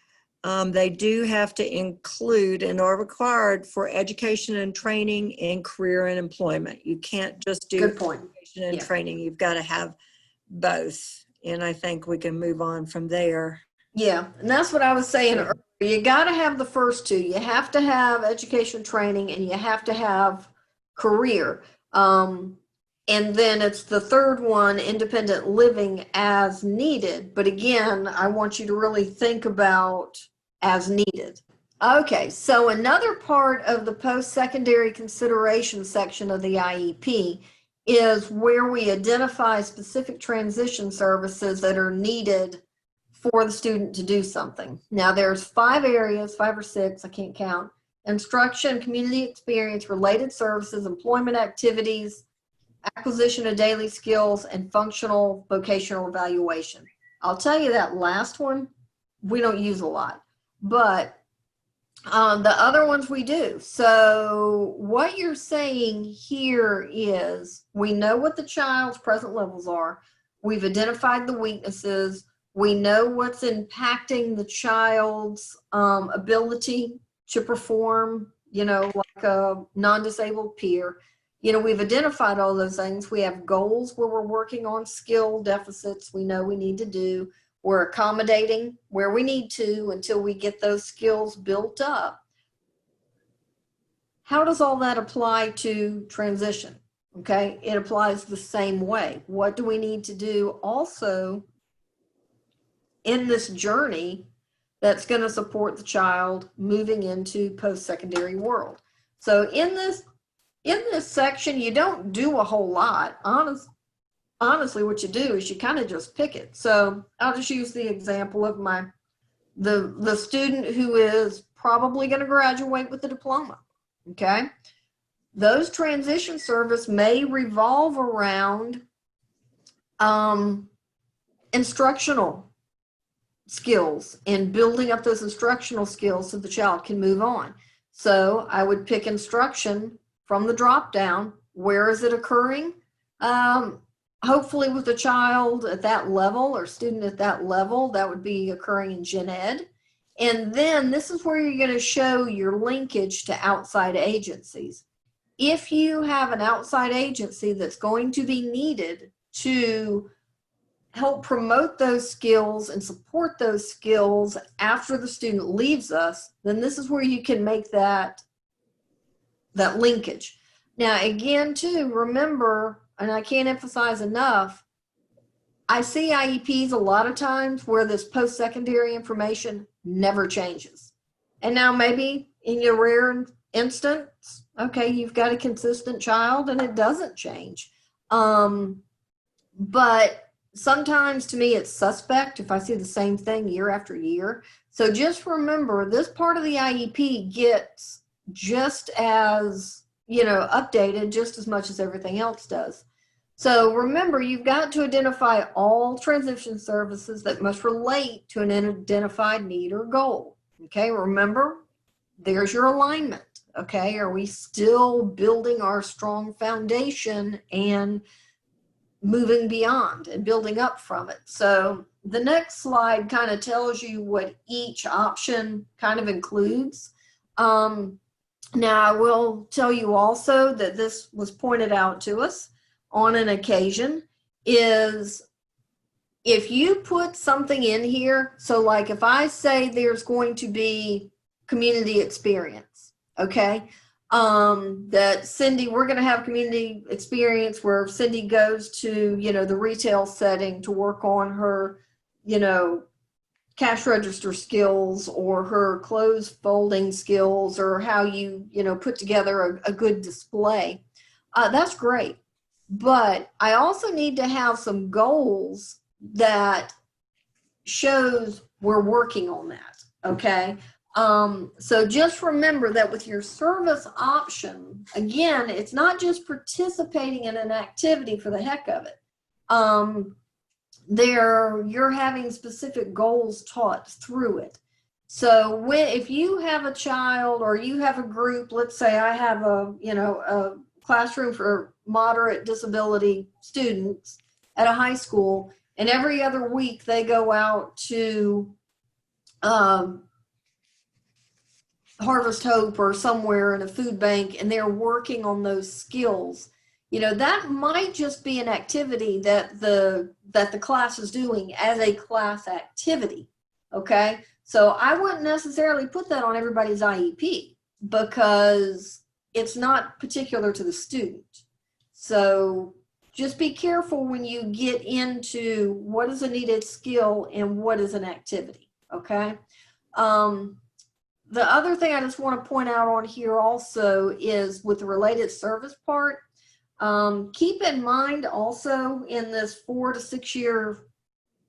they do have to include and are required for education and training and career and employment. You can't just do
Good point.
education and
Yeah.
training. You've got to have both. And I think we can move on from there.
Yeah, and that's what I was saying earlier. You got to have the first two. You have to have education training and you have to have career. And then it's the third one, independent living as needed. But again, I want you to really think about as needed. Okay, so another part of the post-secondary consideration section of the IEP is where we identify specific transition services that are needed for the student to do something. Now there's 5 areas, 5 or 6, I can't count: instruction, community experience, related services, employment activities, acquisition of daily skills, and functional vocational evaluation. I'll tell you that last one, we don't use a lot, but the other ones we do. So what you're saying here is we know what the child's present levels are. We've identified the weaknesses. We know what's impacting the child's ability to perform, like a non-disabled peer. We've identified all those things. We have goals where we're working on skill deficits we know we need to do. We're accommodating where we need to until we get those skills built up. How does all that apply to transition? Okay, it applies the same way. What do we need to do also in this journey that's going to support the child moving into post-secondary world. So in this section, you don't do a whole lot. Honestly, what you do is you kind of just pick it. So I'll just use the example of the student who is probably going to graduate with a diploma. Okay. Those transition service may revolve around instructional skills and building up those instructional skills so the child can move on. So I would pick instruction from the drop down. Where is it occurring? Hopefully with a child at that level or student at that level, that would be occurring in gen ed. And then this is where you're going to show your linkage to outside agencies. If you have an outside agency that's going to be needed to help promote those skills and support those skills after the student leaves us, then this is where you can make that linkage. Now, again, too, remember, and I can't emphasize enough, I see IEPs a lot of times where this post-secondary information never changes. And now maybe in your rare instance, okay, you've got a consistent child and it doesn't change. But sometimes to me it's suspect if I see the same thing year after year. So just remember, this part of the IEP gets just as, updated just as much as everything else does. So remember, you've got to identify all transition services that must relate to an identified need or goal. Okay, remember, there's your alignment. Okay, are we still building our strong foundation and moving beyond and building up from it? So the next slide kind of tells you what each option kind of includes. Now, I will tell you also that this was pointed out to us on an occasion, is if you put something in here, so like if I say there's going to be community experience, okay, that Cindy, we're going to have community experience where Cindy goes to, the retail setting to work on her, cash register skills or her clothes folding skills or how you, put together a good display. That's great. But I also need to have some goals that shows we're working on that, okay? So just remember that with your service option, again, it's not just participating in an activity for the heck of it. You're having specific goals taught through it. So if you have a child or you have a group, let's say I have a classroom for moderate disability students at a high school, and every other week they go out to Harvest Hope or somewhere in a food bank and they're working on those skills. That might just be an activity that the class is doing as a class activity, okay? So I wouldn't necessarily put that on everybody's IEP because it's not particular to the student. So just be careful when you get into what is a needed skill and what is an activity, okay? The other thing I just want to point out on here also is with the related service part. Keep in mind also in this 4 to 6 year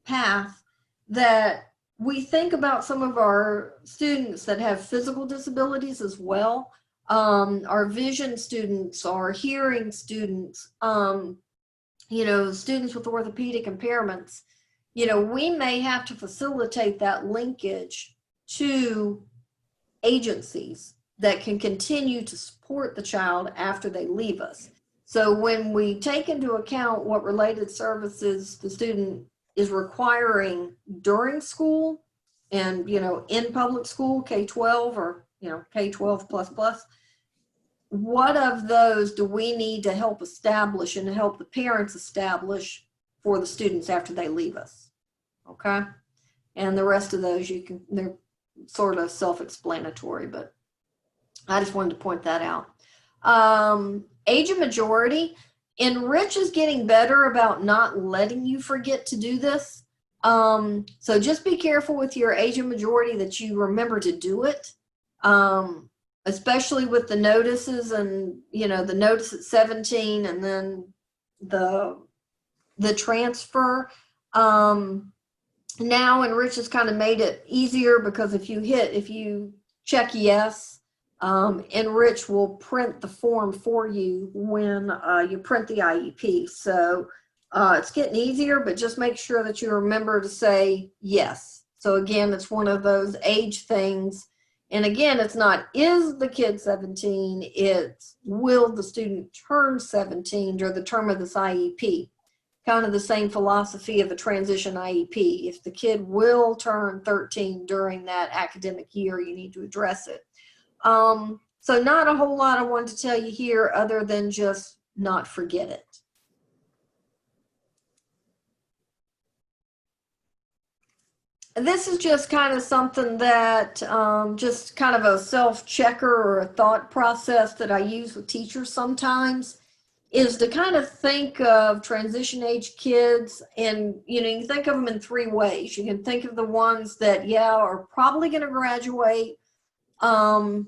path that we think about some of our students that have physical disabilities as well. Our vision students, our hearing students, students with orthopedic impairments, we may have to facilitate that linkage to agencies that can continue to support the child after they leave us. So when we take into account what related services the student is requiring during school and, in public school, K-12 or, K-12 plus, what of those do we need to help establish and help the parents establish for the students after they leave us? Okay. And the rest of those they're sort of self-explanatory, but I just wanted to point that out. Age of majority, and Rich is getting better about not letting you forget to do this, So just be careful with your Asian majority that you remember to do it, especially with the notices and, you know, the notice at 17 and then the transfer. Now Enrich has kind of made it easier because if you check yes, Enrich will print the form for you when you print the IEP. So it's getting easier, but just make sure that you remember to say yes. So again, it's one of those age things. And again, it's not, is the kid 17? It's, will the student turn 17 during the term of this IEP? Kind of the same philosophy of a transition IEP. If the kid will turn 13 during that academic year, you need to address it. So not a whole lot I want to tell you here other than just not forget it. This is just kind of something that just kind of a self-checker or a thought process that I use with teachers sometimes, is to kind of think of transition age kids, and you know, you can think of them in three ways. You can think of the ones that, yeah, are probably going to graduate, and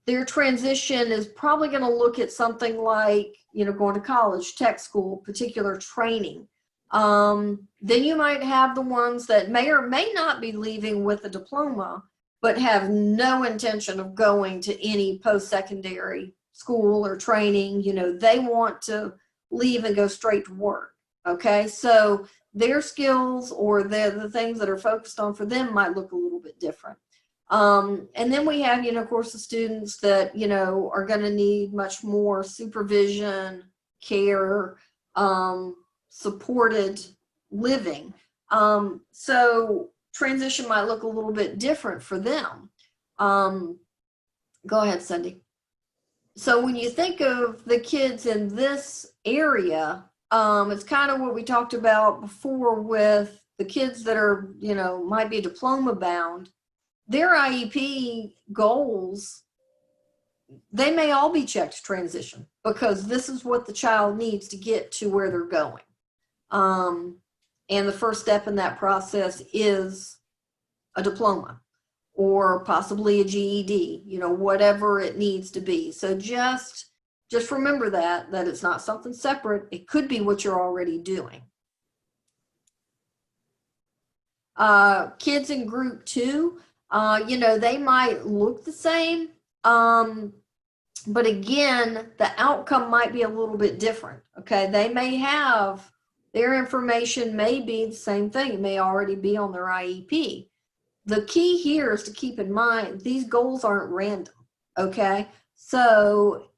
their transition is probably going to look at something like, you know, going to college, tech school, particular training. Then you might have the ones that may or may not be leaving with a diploma, but have no intention of going to any post-secondary school or training. You know, they want to leave and go straight to work. Okay, so their skills or the things that are focused on for them might look a little bit different. And then we have, you know, of course, the students that, you know, are going to need much more supervision, care, supported living. So transition might look a little bit different for them. Go ahead, Cindy. So when you think of the kids in this area, it's kind of what we talked about before with the kids that are, you know, might be diploma bound. Their IEP goals, they may all be checked transition because this is what the child needs to get to where they're going. And the first step in that process is a diploma or possibly a GED, you know, whatever it needs to be. So just remember that it's not something separate. It could be what you're already doing. Kids in group 2, you know, they might look the same, but again, the outcome might be a little bit different. Okay, they may have, their information may be the same thing. It may already be on their IEP. The key here is to keep in mind, these goals aren't random, okay? So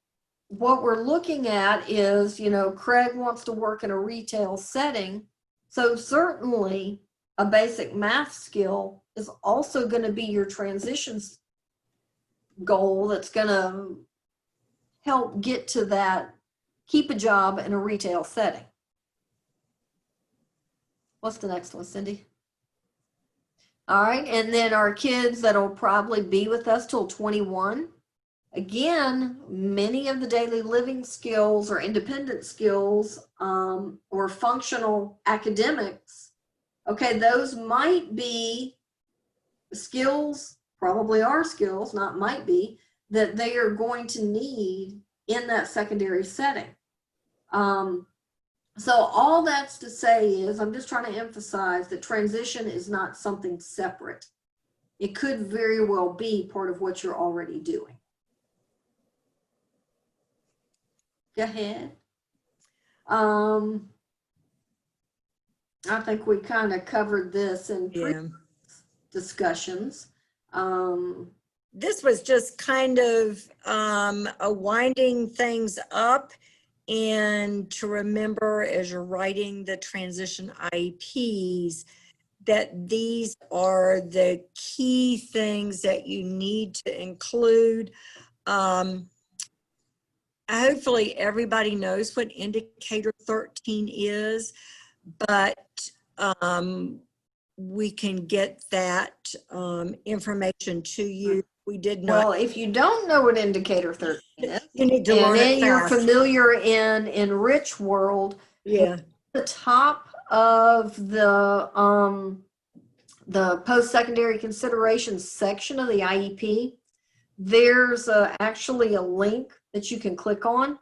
what we're looking at is, you know, Craig wants to work in a retail setting. So certainly a basic math skill is also going to be your transitions goal that's going to help get to that, keep a job in a retail setting. What's the next one, Cindy? All right, and then our kids that'll probably be with us till 21. Again, many of the daily living skills or independent skills or functional academics, okay, those might be skills, probably are skills, not might be, that they are going to need in that secondary setting. So all that's to say is, I'm just trying to emphasize that transition is not something separate. It could very well be part of what you're already doing. Go ahead. I think we kind of covered this in previous discussions.
This was just kind of a winding things up, and to remember as you're writing the transition IEPs that these are the key things that you need to include. Hopefully everybody knows what indicator 13 is, but we can get that information to you. We did not.
Well, if you don't know what indicator 13 is,
you need to learn it
and you're
fast.
familiar in Enrich world,
Yeah.
the top of the post-secondary considerations section of the IEP, there's actually a link that you can click on,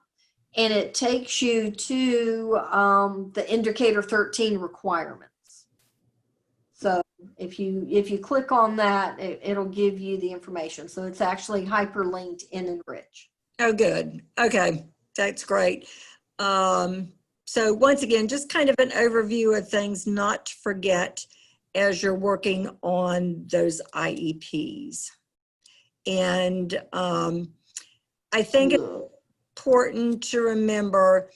and it takes you to the indicator 13 requirements. So if you click on that, it'll give you the information. So it's actually hyperlinked in Enrich.
Oh, good. Okay, that's great. So once again, just kind of an overview of things not to forget as you're working on those IEPs. And I think it's important to remember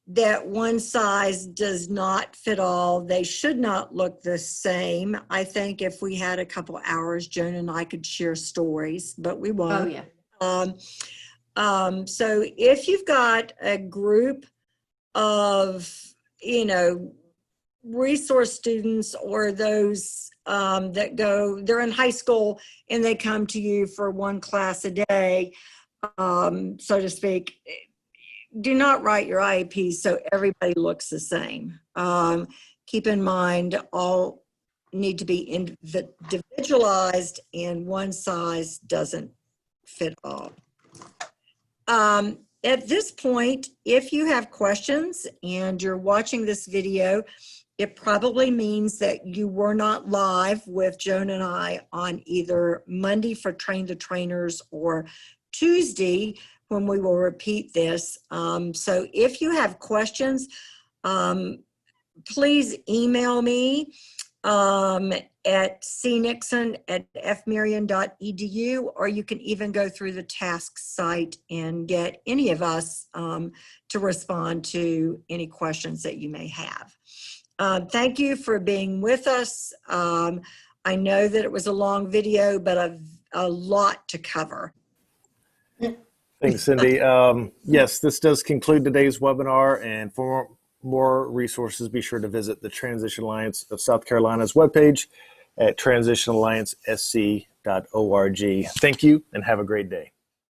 that one size does not fit all. They should not look the same. I think if we had a couple hours, Joan and I could share stories, but we won't.
Oh, yeah.
So if you've got a group of, resource students, or those they're in high school and they come to you for one class a day, so to speak, do not write your IEPs so everybody looks the same. Keep in mind, all need to be individualized, and one size doesn't fit all. At this point, if you have questions and you're watching this video, it probably means that you were not live with Joan and I on either Monday for Train the Trainers or Tuesday when we will repeat this. So if you have questions, please email me at cnixon@fmarion.edu, or you can even go through the TASC site and get any of us to respond to any questions that you may have. Thank you for being with us. I know that it was a long video, but a lot to cover.
Thanks, Cindy. Yes, this does conclude today's webinar, and for more resources, be sure to visit the Transition Alliance of South Carolina's webpage at transitionalliancesc.org. Thank you, and have a great day.